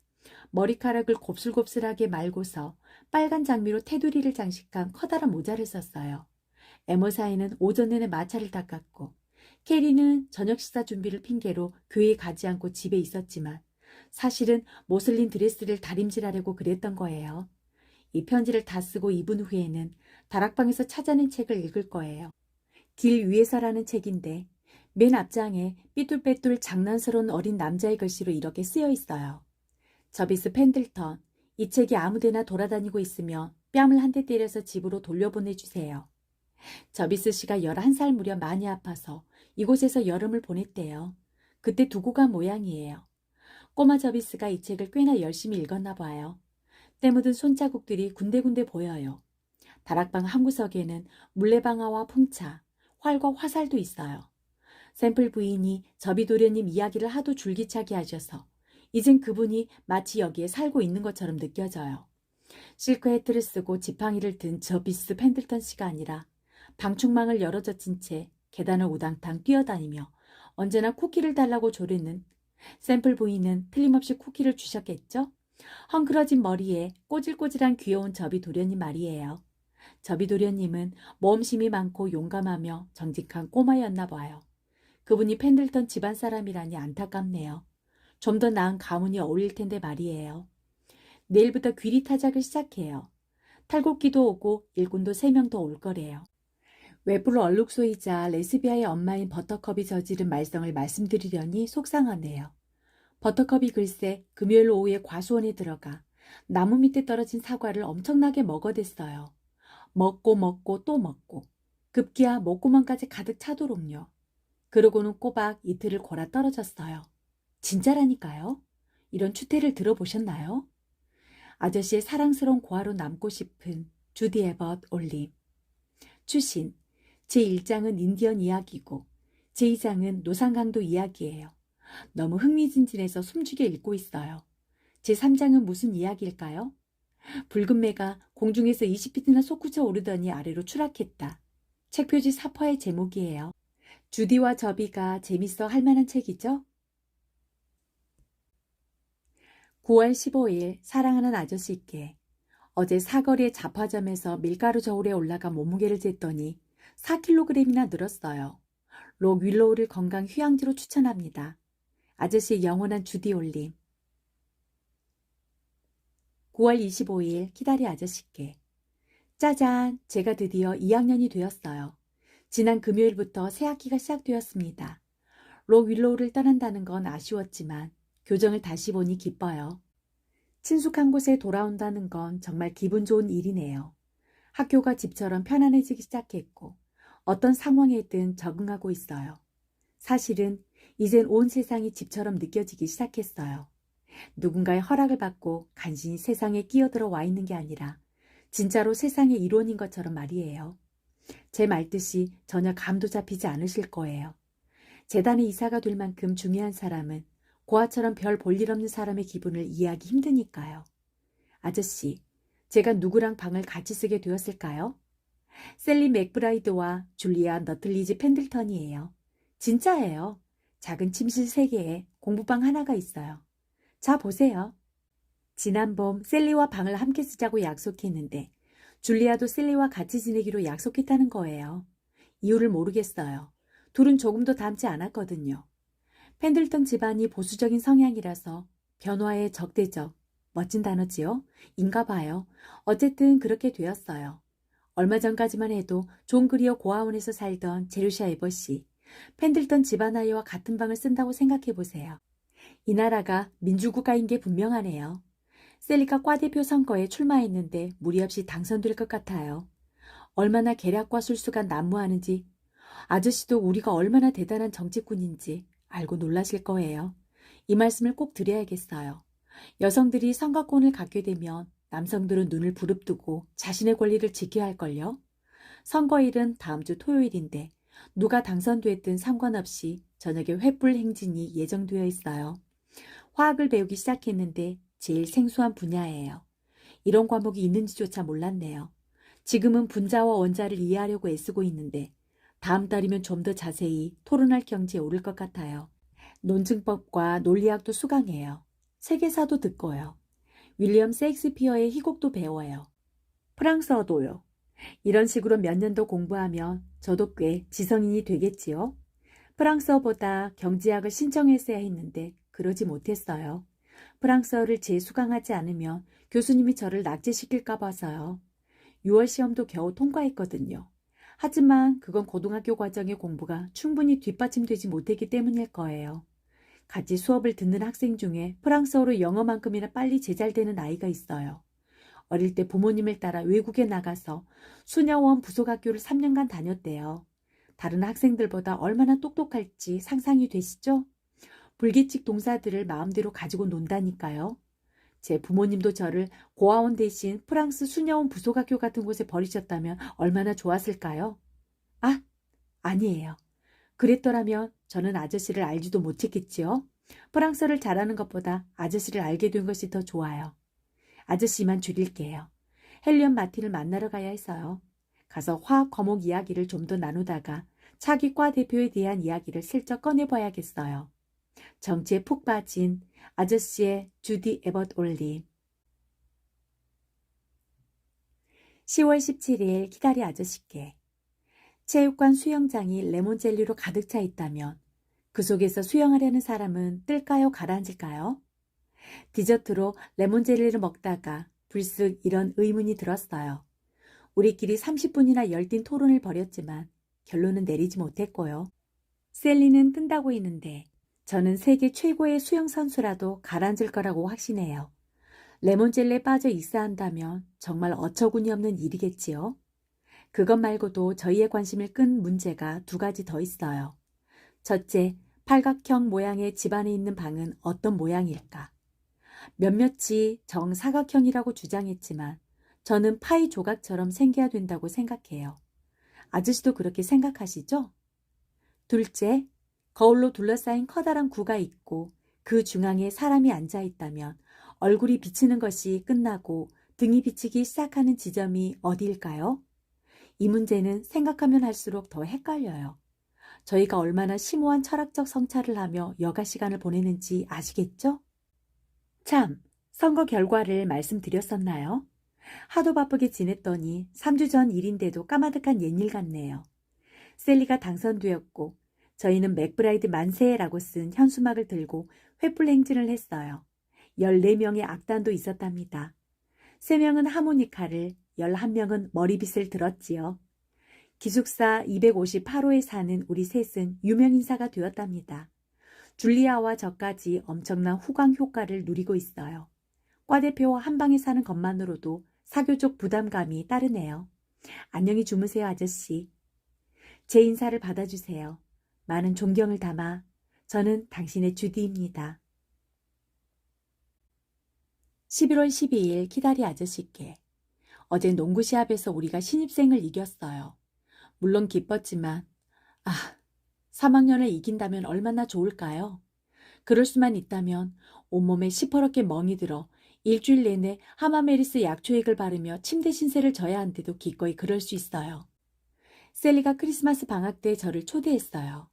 머리카락을 곱슬곱슬하게 말고서 빨간 장미로 테두리를 장식한 커다란 모자를 썼어요. 에머사이는 오전 내내 마차를 닦았고 캐리는 저녁 식사 준비를 핑계로 교회에 가지 않고 집에 있었지만 사실은 모슬린 드레스를 다림질하려고 그랬던 거예요. 이 편지를 다 쓰고 입은 후에는 다락방에서 찾아낸 책을 읽을 거예요. 길 위에서라는 책인데 맨 앞장에 삐뚤빼뚤 장난스러운 어린 남자의 글씨로 이렇게 쓰여 있어요. 저비스 펜들턴, 이 책이 아무데나 돌아다니고 있으면 뺨을 한 대 때려서 집으로 돌려보내주세요. 저비스 씨가 11살 무렵 많이 아파서 이곳에서 여름을 보냈대요. 그때 두고 간 모양이에요. 꼬마 저비스가 이 책을 꽤나 열심히 읽었나 봐요. 때 묻은 손자국들이 군데군데 보여요. 다락방 한 구석에는 물레방아와 풍차, 활과 화살도 있어요. 샘플 부인이 저비도련님 이야기를 하도 줄기차게 하셔서 이젠 그분이 마치 여기에 살고 있는 것처럼 느껴져요. 실크 해트를 쓰고 지팡이를 든 저비스 펜들턴 씨가 아니라 방충망을 열어젖힌 채 계단을 우당탕 뛰어다니며 언제나 쿠키를 달라고 조르는 샘플 부인은 틀림없이 쿠키를 주셨겠죠? 헝클어진 머리에 꼬질꼬질한 귀여운 저비 도련님 말이에요. 저비도련님은 모험심이 많고 용감하며 정직한 꼬마였나 봐요. 그분이 펜들턴 집안 사람이라니 안타깝네요. 좀 더 나은 가문이 어울릴 텐데 말이에요. 내일부터 귀리 타작을 시작해요. 탈곡기도 오고 일꾼도 3명 더 올 거래요. 외부 얼룩소이자 레스비아의 엄마인 버터컵이 저지른 말썽을 말씀드리려니 속상하네요. 버터컵이 글쎄 금요일 오후에 과수원에 들어가 나무 밑에 떨어진 사과를 엄청나게 먹어댔어요. 먹고 또 먹고 급기야 목구멍까지 가득 차도록요. 그러고는 꼬박 이틀을 골아 떨어졌어요. 진짜라니까요. 이런 추태를 들어보셨나요? 아저씨의 사랑스러운 고아로 남고 싶은 주디 에벗 올림. 추신. 제1장은 인디언 이야기고 제2장은 노상강도 이야기예요. 너무 흥미진진해서 숨죽여 읽고 있어요. 제3장은 무슨 이야기일까요? 붉은 매가 공중에서 20피트나 솟구쳐 오르더니 아래로 추락했다. 책표지 사파의 제목이에요. 주디와 저비가 재밌어 할 만한 책이죠? 9월 15일 사랑하는 아저씨께 어제 사거리의 잡화점에서 밀가루 저울에 올라가 몸무게를 쟀더니 4kg이나 늘었어요. 록 윌로우를 건강 휴양지로 추천합니다. 아저씨의 영원한 주디 올림. 9월 25일 키다리 아저씨께 짜잔! 제가 드디어 2학년이 되었어요. 지난 금요일부터 새 학기가 시작되었습니다. 록 윌로우를 떠난다는 건 아쉬웠지만 교정을 다시 보니 기뻐요. 친숙한 곳에 돌아온다는 건 정말 기분 좋은 일이네요. 학교가 집처럼 편안해지기 시작했고 어떤 상황에든 적응하고 있어요. 사실은 이젠 온 세상이 집처럼 느껴지기 시작했어요. 누군가의 허락을 받고 간신히 세상에 끼어들어 와 있는 게 아니라 진짜로 세상의 일원인 것처럼 말이에요. 제 말뜻이 전혀 감도 잡히지 않으실 거예요. 재단의 이사가 될 만큼 중요한 사람은 고아처럼 별 볼 일 없는 사람의 기분을 이해하기 힘드니까요. 아저씨, 제가 누구랑 방을 같이 쓰게 되었을까요? 셀리 맥브라이드와 줄리아 너틀리지 펜들턴이에요. 진짜예요. 작은 침실 3개에 공부방 하나가 있어요. 자, 보세요. 지난 봄 셀리와 방을 함께 쓰자고 약속했는데 줄리아도 셀리와 같이 지내기로 약속했다는 거예요. 이유를 모르겠어요. 둘은 조금도 닮지 않았거든요. 펜들턴 집안이 보수적인 성향이라서 변화에 적대적, 멋진 단어지요? 인가 봐요. 어쨌든 그렇게 되었어요. 얼마 전까지만 해도 존 그리어 고아원에서 살던 제루샤 에버씨, 펜들턴 집안 아이와 같은 방을 쓴다고 생각해 보세요. 이 나라가 민주국가인 게 분명하네요. 셀리가 과대표 선거에 출마했는데 무리 없이 당선될 것 같아요. 얼마나 계략과 술수가 난무하는지, 아저씨도 우리가 얼마나 대단한 정치꾼인지 알고 놀라실 거예요. 이 말씀을 꼭 드려야겠어요. 여성들이 선거권을 갖게 되면 남성들은 눈을 부릅뜨고 자신의 권리를 지켜야 할걸요. 선거일은 다음 주 토요일인데 누가 당선됐든 상관없이 저녁에 횃불 행진이 예정되어 있어요. 화학을 배우기 시작했는데 제일 생소한 분야예요. 이런 과목이 있는지조차 몰랐네요. 지금은 분자와 원자를 이해하려고 애쓰고 있는데 다음 달이면 좀 더 자세히 토론할 경지에 오를 것 같아요. 논증법과 논리학도 수강해요. 세계사도 듣고요. 윌리엄 셰익스피어의 희곡도 배워요. 프랑스어도요. 이런 식으로 몇 년 더 공부하면 저도 꽤 지성인이 되겠지요. 프랑스어보다 경제학을 신청했어야 했는데 그러지 못했어요. 프랑스어를 재수강하지 않으면 교수님이 저를 낙제시킬까 봐서요. 6월 시험도 겨우 통과했거든요. 하지만 그건 고등학교 과정의 공부가 충분히 뒷받침되지 못했기 때문일 거예요. 같이 수업을 듣는 학생 중에 프랑스어로 영어만큼이나 빨리 제잘되는 아이가 있어요. 어릴 때 부모님을 따라 외국에 나가서 수녀원 부속학교를 3년간 다녔대요. 다른 학생들보다 얼마나 똑똑할지 상상이 되시죠? 불규칙 동사들을 마음대로 가지고 논다니까요. 제 부모님도 저를 고아원 대신 프랑스 수녀원 부속학교 같은 곳에 버리셨다면 얼마나 좋았을까요? 아, 아니에요. 그랬더라면 저는 아저씨를 알지도 못했겠지요. 프랑스어를 잘하는 것보다 아저씨를 알게 된 것이 더 좋아요. 아저씨만 줄일게요. 헬리엄 마틴을 만나러 가야 해서요. 가서 화학 과목 이야기를 좀 더 나누다가 차기 과 대표에 대한 이야기를 슬쩍 꺼내봐야겠어요. 정치에 푹 빠진 아저씨의 주디 에벗 올림. 10월 17일 키다리 아저씨께 체육관 수영장이 레몬젤리로 가득 차 있다면 그 속에서 수영하려는 사람은 뜰까요, 가라앉을까요? 디저트로 레몬젤리를 먹다가 불쑥 이런 의문이 들었어요. 우리끼리 30분이나 열띤 토론을 벌였지만 결론은 내리지 못했고요. 셀리는 뜬다고 했는데 저는 세계 최고의 수영 선수라도 가라앉을 거라고 확신해요. 레몬젤리에 빠져 있어야 한다면 정말 어처구니 없는 일이겠지요. 그것 말고도 저희의 관심을 끈 문제가 두 가지 더 있어요. 첫째, 팔각형 모양의 집안에 있는 방은 어떤 모양일까? 몇몇이 정사각형이라고 주장했지만 저는 파이 조각처럼 생겨야 된다고 생각해요. 아저씨도 그렇게 생각하시죠? 둘째, 거울로 둘러싸인 커다란 구가 있고 그 중앙에 사람이 앉아 있다면 얼굴이 비치는 것이 끝나고 등이 비치기 시작하는 지점이 어디일까요? 이 문제는 생각하면 할수록 더 헷갈려요. 저희가 얼마나 심오한 철학적 성찰을 하며 여가 시간을 보내는지 아시겠죠? 참, 선거 결과를 말씀드렸었나요? 하도 바쁘게 지냈더니 3주 전 일인데도 까마득한 옛일 같네요. 셀리가 당선되었고 저희는 맥브라이드 만세라고 쓴 현수막을 들고 횃불 행진을 했어요. 14명의 악단도 있었답니다. 3명은 하모니카를, 11명은 머리빗을 들었지요. 기숙사 258호에 사는 우리 셋은 유명인사가 되었답니다. 줄리아와 저까지 엄청난 후광 효과를 누리고 있어요. 과 대표와 한 방에 사는 것만으로도 사교적 부담감이 따르네요. 안녕히 주무세요, 아저씨. 제 인사를 받아주세요. 많은 존경을 담아 저는 당신의 주디입니다. 11월 12일 키다리 아저씨께 어제 농구 시합에서 우리가 신입생을 이겼어요. 물론 기뻤지만 3학년을 이긴다면 얼마나 좋을까요? 그럴 수만 있다면 온몸에 시퍼렇게 멍이 들어 일주일 내내 하마메리스 약초액을 바르며 침대 신세를 져야 한데도 기꺼이 그럴 수 있어요. 셀리가 크리스마스 방학 때 저를 초대했어요.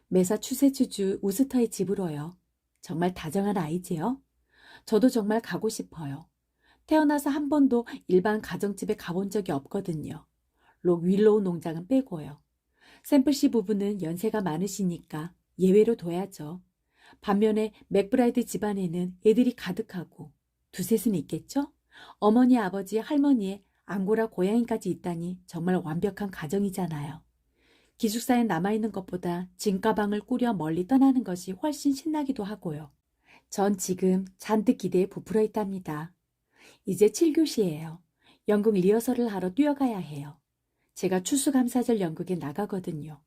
매사추세츠주 우스터의 집으로요. 정말 다정한 아이지요? 저도 정말 가고 싶어요. 태어나서 한 번도 일반 가정집에 가본 적이 없거든요. 록 윌로우 농장은 빼고요. 샘플씨 부부는 연세가 많으시니까 예외로 둬야죠. 반면에 맥브라이드 집안에는 애들이 가득하고 두셋은 있겠죠? 어머니, 아버지, 할머니의 앙고라 고양이까지 있다니 정말 완벽한 가정이잖아요. 기숙사에 남아있는 것보다 짐가방을 꾸려 멀리 떠나는 것이 훨씬 신나기도 하고요. 전 지금 잔뜩 기대에 부풀어 있답니다. 이제 7교시예요. 연극 리허설을 하러 뛰어가야 해요. 제가 추수감사절 연극에 나가거든요.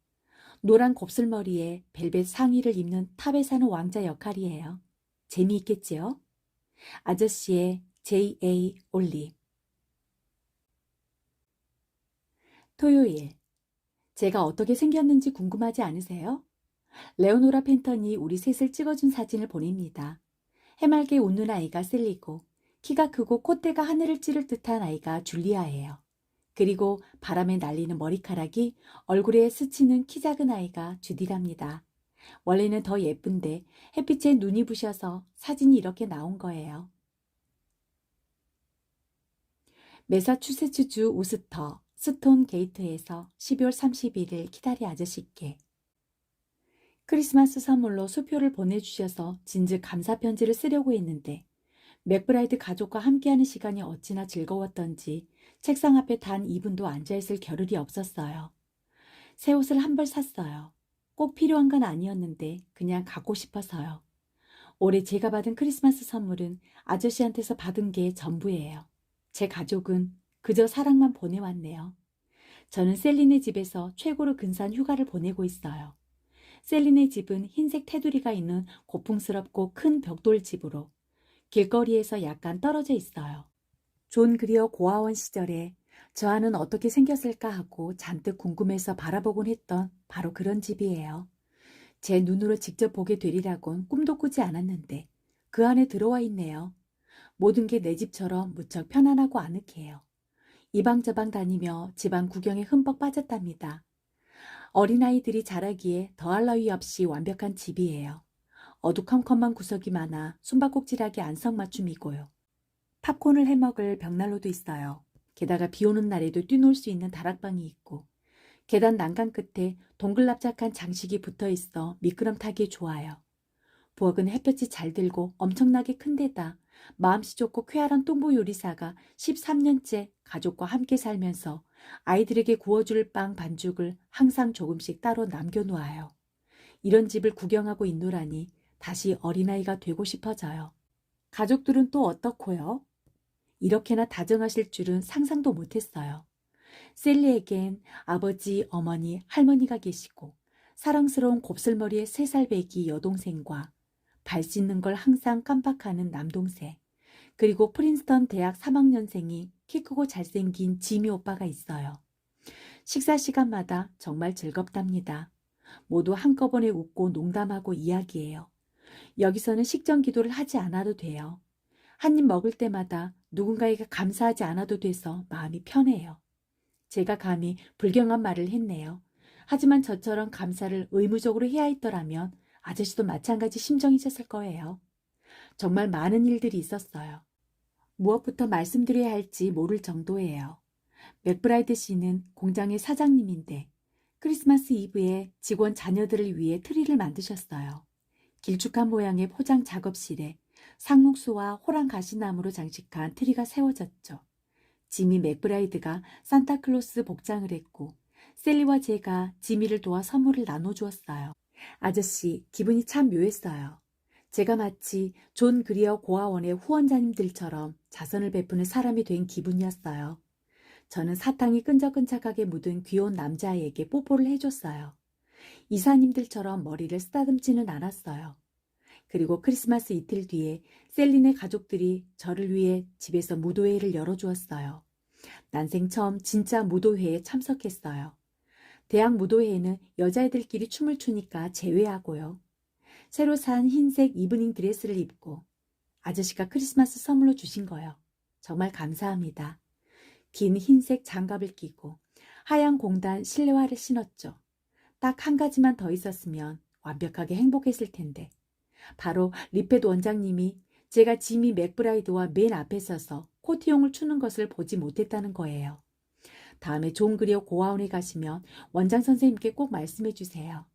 노란 곱슬머리에 벨벳 상의를 입는 탑에 사는 왕자 역할이에요. 재미있겠지요? 아저씨의 J.A. 올리. 토요일. 제가 어떻게 생겼는지 궁금하지 않으세요? 레오노라 펜턴이 우리 셋을 찍어준 사진을 보냅니다. 해맑게 웃는 아이가 셀리고 키가 크고 콧대가 하늘을 찌를 듯한 아이가 줄리아예요. 그리고 바람에 날리는 머리카락이 얼굴에 스치는 키 작은 아이가 주디랍니다. 원래는 더 예쁜데 햇빛에 눈이 부셔서 사진이 이렇게 나온 거예요. 매사추세츠주 우스터 스톤 게이트에서 12월 31일 키다리 아저씨께 크리스마스 선물로 수표를 보내주셔서 진즉 감사 편지를 쓰려고 했는데 맥브라이드 가족과 함께하는 시간이 어찌나 즐거웠던지 책상 앞에 단 2분도 앉아있을 겨를이 없었어요. 새 옷을 한 벌 샀어요. 꼭 필요한 건 아니었는데 그냥 갖고 싶어서요. 올해 제가 받은 크리스마스 선물은 아저씨한테서 받은 게 전부예요. 제 가족은 그저 사랑만 보내왔네요. 저는 셀린의 집에서 최고로 근사한 휴가를 보내고 있어요. 셀린의 집은 흰색 테두리가 있는 고풍스럽고 큰 벽돌집으로 길거리에서 약간 떨어져 있어요. 존 그리어 고아원 시절에 저 안은 어떻게 생겼을까 하고 잔뜩 궁금해서 바라보곤 했던 바로 그런 집이에요. 제 눈으로 직접 보게 되리라곤 꿈도 꾸지 않았는데 그 안에 들어와 있네요. 모든 게 내 집처럼 무척 편안하고 아늑해요. 이방저방 다니며 집안 구경에 흠뻑 빠졌답니다. 어린아이들이 자라기에 더할 나위 없이 완벽한 집이에요. 어두컴컴한 구석이 많아 숨바꼭질하기 안성맞춤이고요. 팝콘을 해먹을 벽난로도 있어요. 게다가 비 오는 날에도 뛰놀 수 있는 다락방이 있고 계단 난간 끝에 동글납작한 장식이 붙어 있어 미끄럼 타기 좋아요. 부엌은 햇볕이 잘 들고 엄청나게 큰 데다 마음씨 좋고 쾌활한 똥보 요리사가 13년째 가족과 함께 살면서 아이들에게 구워줄 빵 반죽을 항상 조금씩 따로 남겨놓아요. 이런 집을 구경하고 있노라니 다시 어린아이가 되고 싶어져요. 가족들은 또 어떻고요? 이렇게나 다정하실 줄은 상상도 못했어요. 셀리에겐 아버지, 어머니, 할머니가 계시고 사랑스러운 곱슬머리의 3살 배기 여동생과 발 씻는 걸 항상 깜빡하는 남동생, 그리고 프린스턴 대학 3학년생이 키 크고 잘생긴 지미 오빠가 있어요. 식사 시간마다 정말 즐겁답니다. 모두 한꺼번에 웃고 농담하고 이야기해요. 여기서는 식전 기도를 하지 않아도 돼요. 한 입 먹을 때마다 누군가에게 감사하지 않아도 돼서 마음이 편해요. 제가 감히 불경한 말을 했네요. 하지만 저처럼 감사를 의무적으로 해야 했더라면 아저씨도 마찬가지 심정이셨을 거예요. 정말 많은 일들이 있었어요. 무엇부터 말씀드려야 할지 모를 정도예요. 맥브라이드 씨는 공장의 사장님인데 크리스마스 이브에 직원 자녀들을 위해 트리를 만드셨어요. 길쭉한 모양의 포장 작업실에 상록수와 호랑 가시나무로 장식한 트리가 세워졌죠. 지미 맥브라이드가 산타클로스 복장을 했고 셀리와 제가 지미를 도와 선물을 나눠주었어요. 아저씨, 기분이 참 묘했어요. 제가 마치 존 그리어 고아원의 후원자님들처럼 자선을 베푸는 사람이 된 기분이었어요. 저는 사탕이 끈적끈적하게 묻은 귀여운 남자아이에게 뽀뽀를 해줬어요. 이사님들처럼 머리를 쓰다듬지는 않았어요. 그리고 크리스마스 이틀 뒤에 셀린의 가족들이 저를 위해 집에서 무도회를 열어주었어요. 난생 처음 진짜 무도회에 참석했어요. 대학 무도회에는 여자애들끼리 춤을 추니까 제외하고요. 새로 산 흰색 이브닝 드레스를 입고 아저씨가 크리스마스 선물로 주신 거요. 정말 감사합니다. 긴 흰색 장갑을 끼고 하얀 공단 실내화를 신었죠. 딱 한 가지만 더 있었으면 완벽하게 행복했을 텐데. 바로 리펫 원장님이 제가 지미 맥브라이드와 맨 앞에 서서 코티용을 추는 것을 보지 못했다는 거예요. 다음에 존 그리어 고아원에 가시면 원장 선생님께 꼭 말씀해 주세요.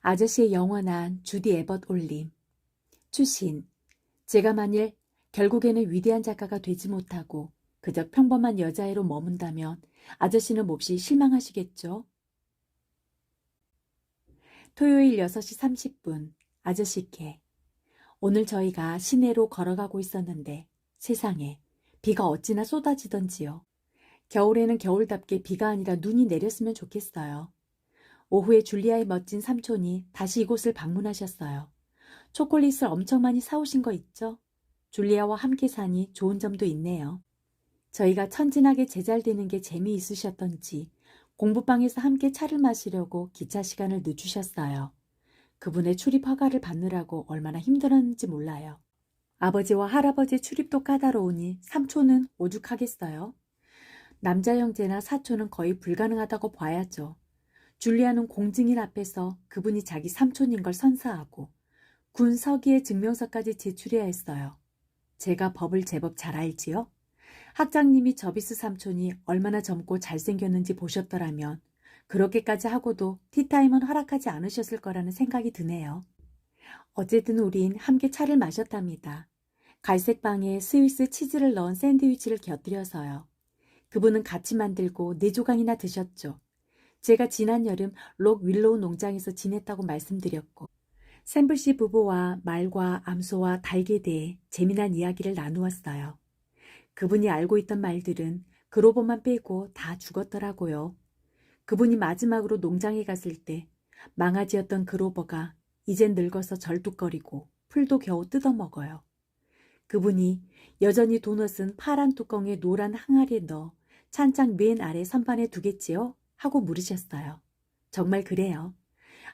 아저씨의 영원한 주디 에벗 올림. 추신. 제가 만일 결국에는 위대한 작가가 되지 못하고 그저 평범한 여자애로 머문다면 아저씨는 몹시 실망하시겠죠? 토요일 6시 30분. 아저씨께. 오늘 저희가 시내로 걸어가고 있었는데 세상에 비가 어찌나 쏟아지던지요. 겨울에는 겨울답게 비가 아니라 눈이 내렸으면 좋겠어요. 오후에 줄리아의 멋진 삼촌이 다시 이곳을 방문하셨어요. 초콜릿을 엄청 많이 사오신 거 있죠? 줄리아와 함께 사니 좋은 점도 있네요. 저희가 천진하게 제잘되는 게 재미있으셨던지 공부방에서 함께 차를 마시려고 기차 시간을 늦추셨어요. 그분의 출입 허가를 받느라고 얼마나 힘들었는지 몰라요. 아버지와 할아버지 출입도 까다로우니 삼촌은 오죽하겠어요. 남자 형제나 사촌은 거의 불가능하다고 봐야죠. 줄리아는 공증인 앞에서 그분이 자기 삼촌인 걸 선사하고 군 서기의 증명서까지 제출해야 했어요. 제가 법을 제법 잘 알지요? 학장님이 저비스 삼촌이 얼마나 젊고 잘생겼는지 보셨더라면 그렇게까지 하고도 티타임은 허락하지 않으셨을 거라는 생각이 드네요. 어쨌든 우린 함께 차를 마셨답니다. 갈색 빵에 스위스 치즈를 넣은 샌드위치를 곁들여서요. 그분은 같이 만들고 4조각이나 드셨죠. 제가 지난 여름 록 윌로우 농장에서 지냈다고 말씀드렸고 샘블씨 부부와 말과 암소와 닭에 대해 재미난 이야기를 나누었어요. 그분이 알고 있던 말들은 그로버만 빼고 다 죽었더라고요. 그분이 마지막으로 농장에 갔을 때 망아지였던 그로버가 이젠 늙어서 절뚝거리고 풀도 겨우 뜯어먹어요. 그분이 여전히 도넛은 파란 뚜껑에 노란 항아리에 넣어 찬장 맨 아래 선반에 두겠지요? 하고 물으셨어요. 정말 그래요.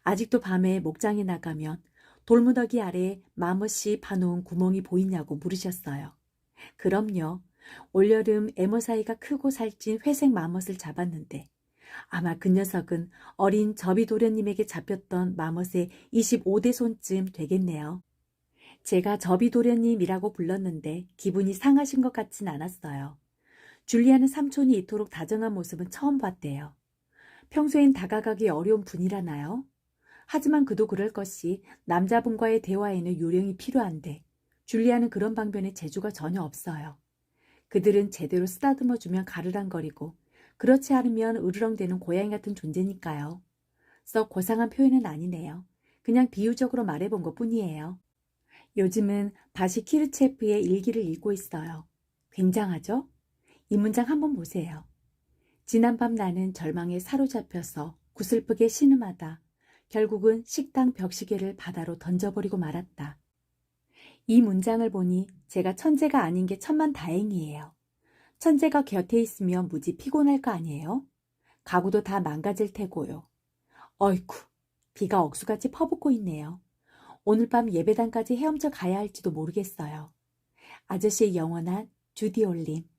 아직도 밤에 목장에 나가면 돌무더기 아래에 마멋이 파놓은 구멍이 보이냐고 물으셨어요. 그럼요. 올여름 에머사이가 크고 살찐 회색 마멋을 잡았는데 아마 그 녀석은 어린 저비도련님에게 잡혔던 마멋의 25대 손쯤 되겠네요. 제가 저비도련님이라고 불렀는데 기분이 상하신 것 같진 않았어요. 줄리아는 삼촌이 이토록 다정한 모습은 처음 봤대요. 평소엔 다가가기 어려운 분이라나요? 하지만 그도 그럴 것이 남자분과의 대화에는 요령이 필요한데 줄리아는 그런 방변에 재주가 전혀 없어요. 그들은 제대로 쓰다듬어주면 가르랑거리고 그렇지 않으면 으르렁대는 고양이 같은 존재니까요. 썩 고상한 표현은 아니네요. 그냥 비유적으로 말해본 것뿐이에요. 요즘은 바시 키르체프의 일기를 읽고 있어요. 굉장하죠? 이 문장 한번 보세요. 지난밤 나는 절망에 사로잡혀서 구슬프게 신음하다 결국은 식당 벽시계를 바다로 던져버리고 말았다. 이 문장을 보니 제가 천재가 아닌 게 천만다행이에요. 천재가 곁에 있으면 무지 피곤할 거 아니에요? 가구도 다 망가질 테고요. 어이쿠, 비가 억수같이 퍼붓고 있네요. 오늘 밤 예배당까지 헤엄쳐 가야 할지도 모르겠어요. 아저씨의 영원한 주디 올림.